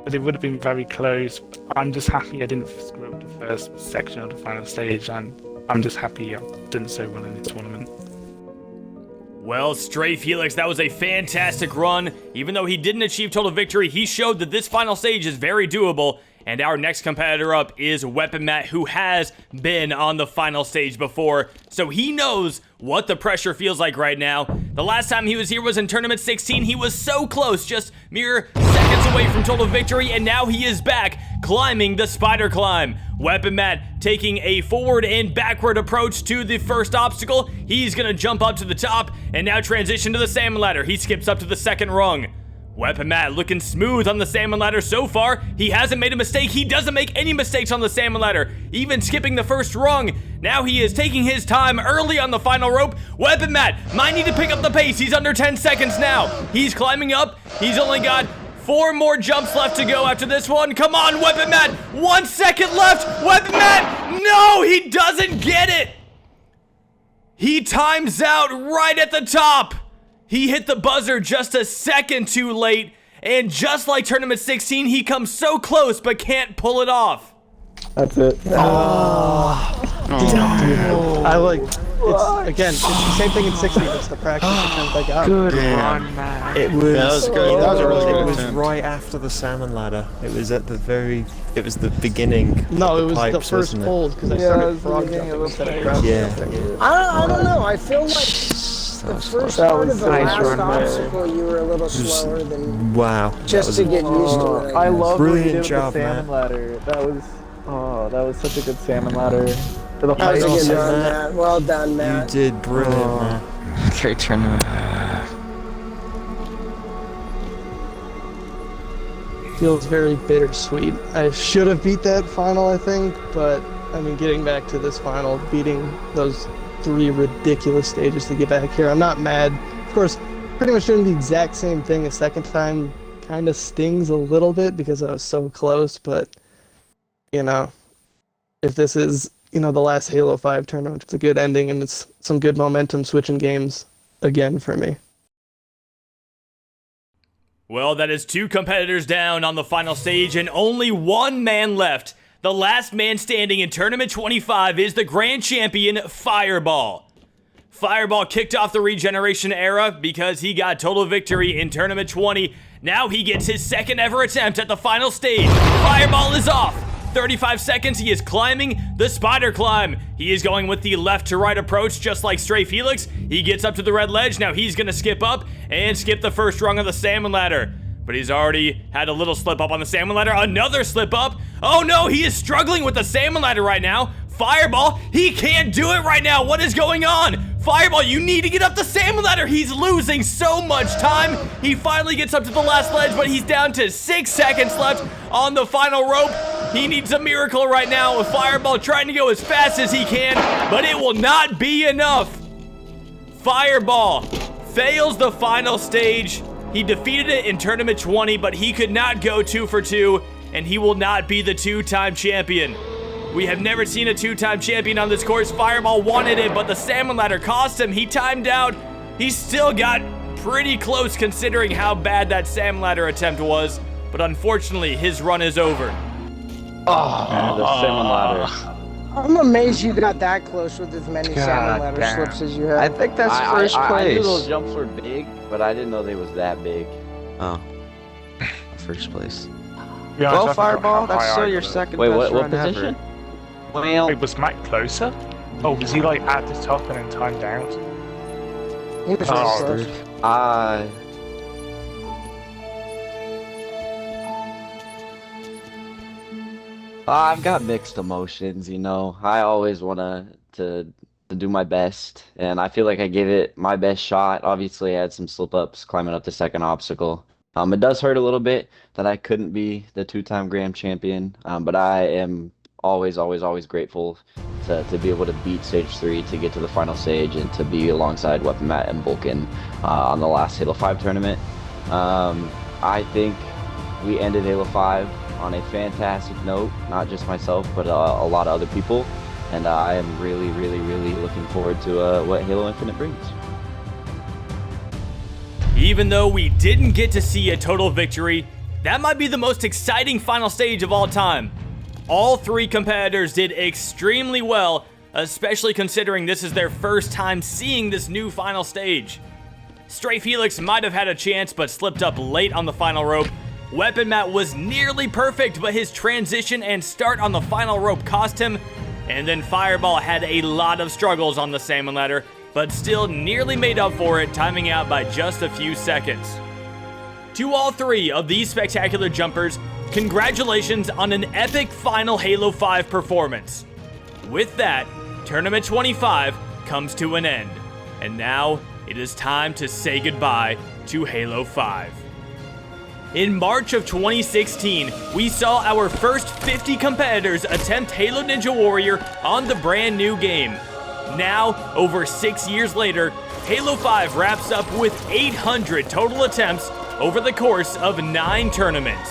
Speaker 6: but it would have been very close. I'm just happy I didn't screw up the first section of the final stage, and I'm just happy I've done so well in this tournament.
Speaker 1: Well, Stray Felix, that was a fantastic run. Even though he didn't achieve total victory, he showed that this final stage is very doable. And our next competitor up is Weapon Matt, who has been on the final stage before, so he knows what the pressure feels like right now. The last time he was here was in Tournament 16. He was so close, just mere seconds away from total victory, and now he is back, climbing the spider climb. Weapon Matt taking a forward and backward approach to the first obstacle. He's gonna jump up to the top, and now transition to the salmon ladder. He skips up to the second rung. Weapon Matt looking smooth on the salmon ladder so far. He hasn't made a mistake. He doesn't make any mistakes on the salmon ladder, even skipping the first rung. Now he is taking his time early on the final rope. Weapon Matt might need to pick up the pace. He's under 10 seconds now. He's climbing up. He's only got 4 more jumps left to go after this one. Come on, Weapon Matt. 1 second left. Weapon Matt. No, he doesn't get it. He times out right at the top. He hit the buzzer just a second too late, and just like Tournament 16, he comes so close but can't pull it off.
Speaker 9: That's it. I like, it's the same thing in 16, it's the practice attempt I got.
Speaker 21: Good run, man.
Speaker 5: It was,
Speaker 12: that was good. That was a really good
Speaker 5: it was
Speaker 12: attempt.
Speaker 5: right after the salmon ladder. It was at the it was the beginning.
Speaker 9: No, it was
Speaker 5: pipes,
Speaker 9: the first
Speaker 5: wasn't it?
Speaker 9: hold, because I started frog jumping instead of crowd jumping.
Speaker 3: I don't know. I feel like the first part of the last obstacle, you were a little slower than just to get used to it.
Speaker 9: I love what you did
Speaker 5: brilliant
Speaker 9: with
Speaker 5: job,
Speaker 9: the salmon ladder. That was such a good salmon ladder. For the
Speaker 3: That was a
Speaker 9: final
Speaker 3: good run, Matt. Well done, Matt.
Speaker 5: You did brilliant, man.
Speaker 20: Great tournament.
Speaker 21: Feels very bittersweet. I should have beat that final, I think, but I mean, getting back to this final, beating those 3 ridiculous stages to get back here, I'm not mad. Of course, pretty much doing the exact same thing a second time kind of stings a little bit because I was so close, but, you know, if this is, you know, the last Halo 5 tournament, it's a good ending and it's some good momentum switching games again for me.
Speaker 1: Well, that is 2 competitors down on the final stage and only 1 man left. The last man standing in Tournament 25 is the grand champion, Fireball. Fireball kicked off the regeneration era because he got total victory in Tournament 20. Now he gets his second ever attempt at the final stage. Fireball is off. 35 seconds, he is climbing the spider climb. He is going with the left to right approach, just like Stray Felix. He gets up to the red ledge. Now he's gonna skip up and skip the first rung of the salmon ladder. But he's already had a little slip up on the salmon ladder. Another slip up. Oh no, he is struggling with the salmon ladder right now. Fireball, he can't do it right now. What is going on? Fireball, you need to get up the salmon ladder. He's losing so much time. He finally gets up to the last ledge, but he's down to 6 seconds left on the final rope. He needs a miracle right now with Fireball trying to go as fast as he can, but it will not be enough. Fireball fails the final stage. He defeated it in Tournament 20, but he could not go 2 for 2, and he will not be the 2-time champion. We have never seen a 2-time champion on this course. Fireball wanted it, but the salmon ladder cost him. He timed out. He still got pretty close considering how bad that salmon ladder attempt was, but unfortunately, his run is over.
Speaker 22: Oh, the salmon ladder.
Speaker 3: I'm amazed you got that close with as many salmon ladder slips as you had.
Speaker 22: I think that's first place. I knew those jumps were big, but I didn't know they was that big.
Speaker 20: Oh. First place.
Speaker 6: Yeah,
Speaker 20: Well, Fireball, that's still your second
Speaker 22: Wait,
Speaker 20: best
Speaker 22: what
Speaker 20: run
Speaker 22: position?
Speaker 20: ever.
Speaker 22: Well,
Speaker 6: Wait, was Matt closer? Oh, was he like at the top and then timed out?
Speaker 3: He was
Speaker 6: Oh.
Speaker 3: close.
Speaker 22: I've got mixed emotions, you know. I always want to do my best, and I feel like I gave it my best shot. Obviously, I had some slip-ups climbing up the second obstacle. It does hurt a little bit that I couldn't be the 2-time Grand Champion, but I am always grateful to be able to beat Stage 3 to get to the final stage and to be alongside Weapon Matt and Vulcan on the last Halo 5 tournament. I think we ended Halo 5 on a fantastic note, not just myself, but a lot of other people. And I am really looking forward to what Halo Infinite brings.
Speaker 1: Even though we didn't get to see a total victory, that might be the most exciting final stage of all time. All 3 competitors did extremely well, especially considering this is their first time seeing this new final stage. Stray Felix might have had a chance but slipped up late on the final rope. Weapon Matt was nearly perfect, but his transition and start on the final rope cost him. And then Fireball had a lot of struggles on the salmon ladder, but still nearly made up for it, timing out by just a few seconds. To all 3 of these spectacular jumpers, congratulations on an epic final Halo 5 performance. With that, Tournament 25 comes to an end, and now it is time to say goodbye to Halo 5. In March of 2016, we saw our first 50 competitors attempt Halo Ninja Warrior on the brand new game. Now, over 6 years later, Halo 5 wraps up with 800 total attempts over the course of 9 tournaments.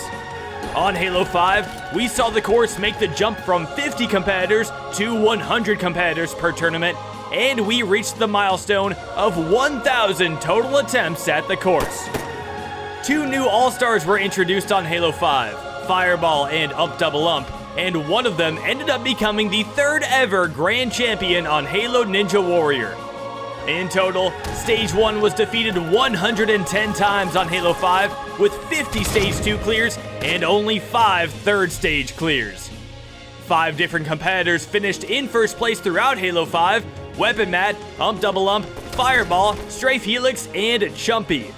Speaker 1: On Halo 5, we saw the course make the jump from 50 competitors to 100 competitors per tournament, and we reached the milestone of 1,000 total attempts at the course. 2 new All-Stars were introduced on Halo 5, Fireball and Ump Double Ump, and one of them ended up becoming the 3rd ever Grand Champion on Halo Ninja Warrior. In total, Stage 1 was defeated 110 times on Halo 5, with 50 Stage 2 clears and only 5 3rd stage clears. 5 different competitors finished in first place throughout Halo 5, Weapon Matt, Ump Double Ump, Fireball, Stray Felix, and Chumpy.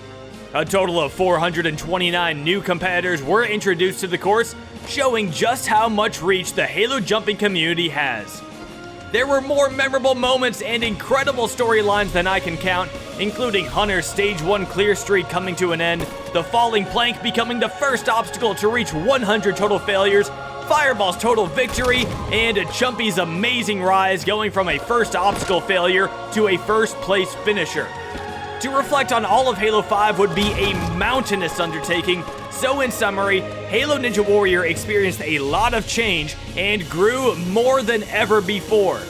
Speaker 1: A total of 429 new competitors were introduced to the course, showing just how much reach the Halo jumping community has. There were more memorable moments and incredible storylines than I can count, including Hunter's Stage 1 clear streak coming to an end, the falling plank becoming the first obstacle to reach 100 total failures, Fireball's total victory, and Chumpy's amazing rise going from a first obstacle failure to a first place finisher. To reflect on all of Halo 5 would be a mountainous undertaking, so in summary, Halo Ninja Warrior experienced a lot of change and grew more than ever before.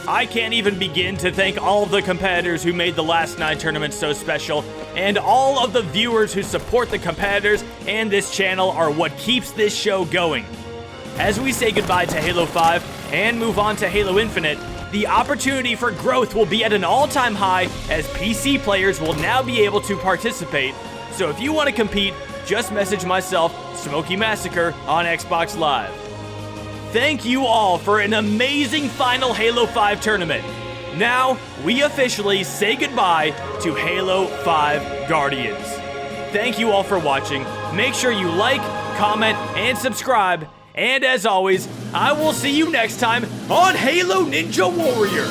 Speaker 1: I can't even begin to thank all of the competitors who made the last 9 tournaments so special, and all of the viewers who support the competitors and this channel are what keeps this show going. As we say goodbye to Halo 5 and move on to Halo Infinite, the opportunity for growth will be at an all-time high as PC players will now be able to participate. So if you want to compete, just message myself, SMOKEY Massacre, on Xbox Live. Thank you all for an amazing final Halo 5 tournament. Now, we officially say goodbye to Halo 5 Guardians. Thank you all for watching. Make sure you like, comment, and subscribe. And as always, I will see you next time on Halo Ninja Warrior.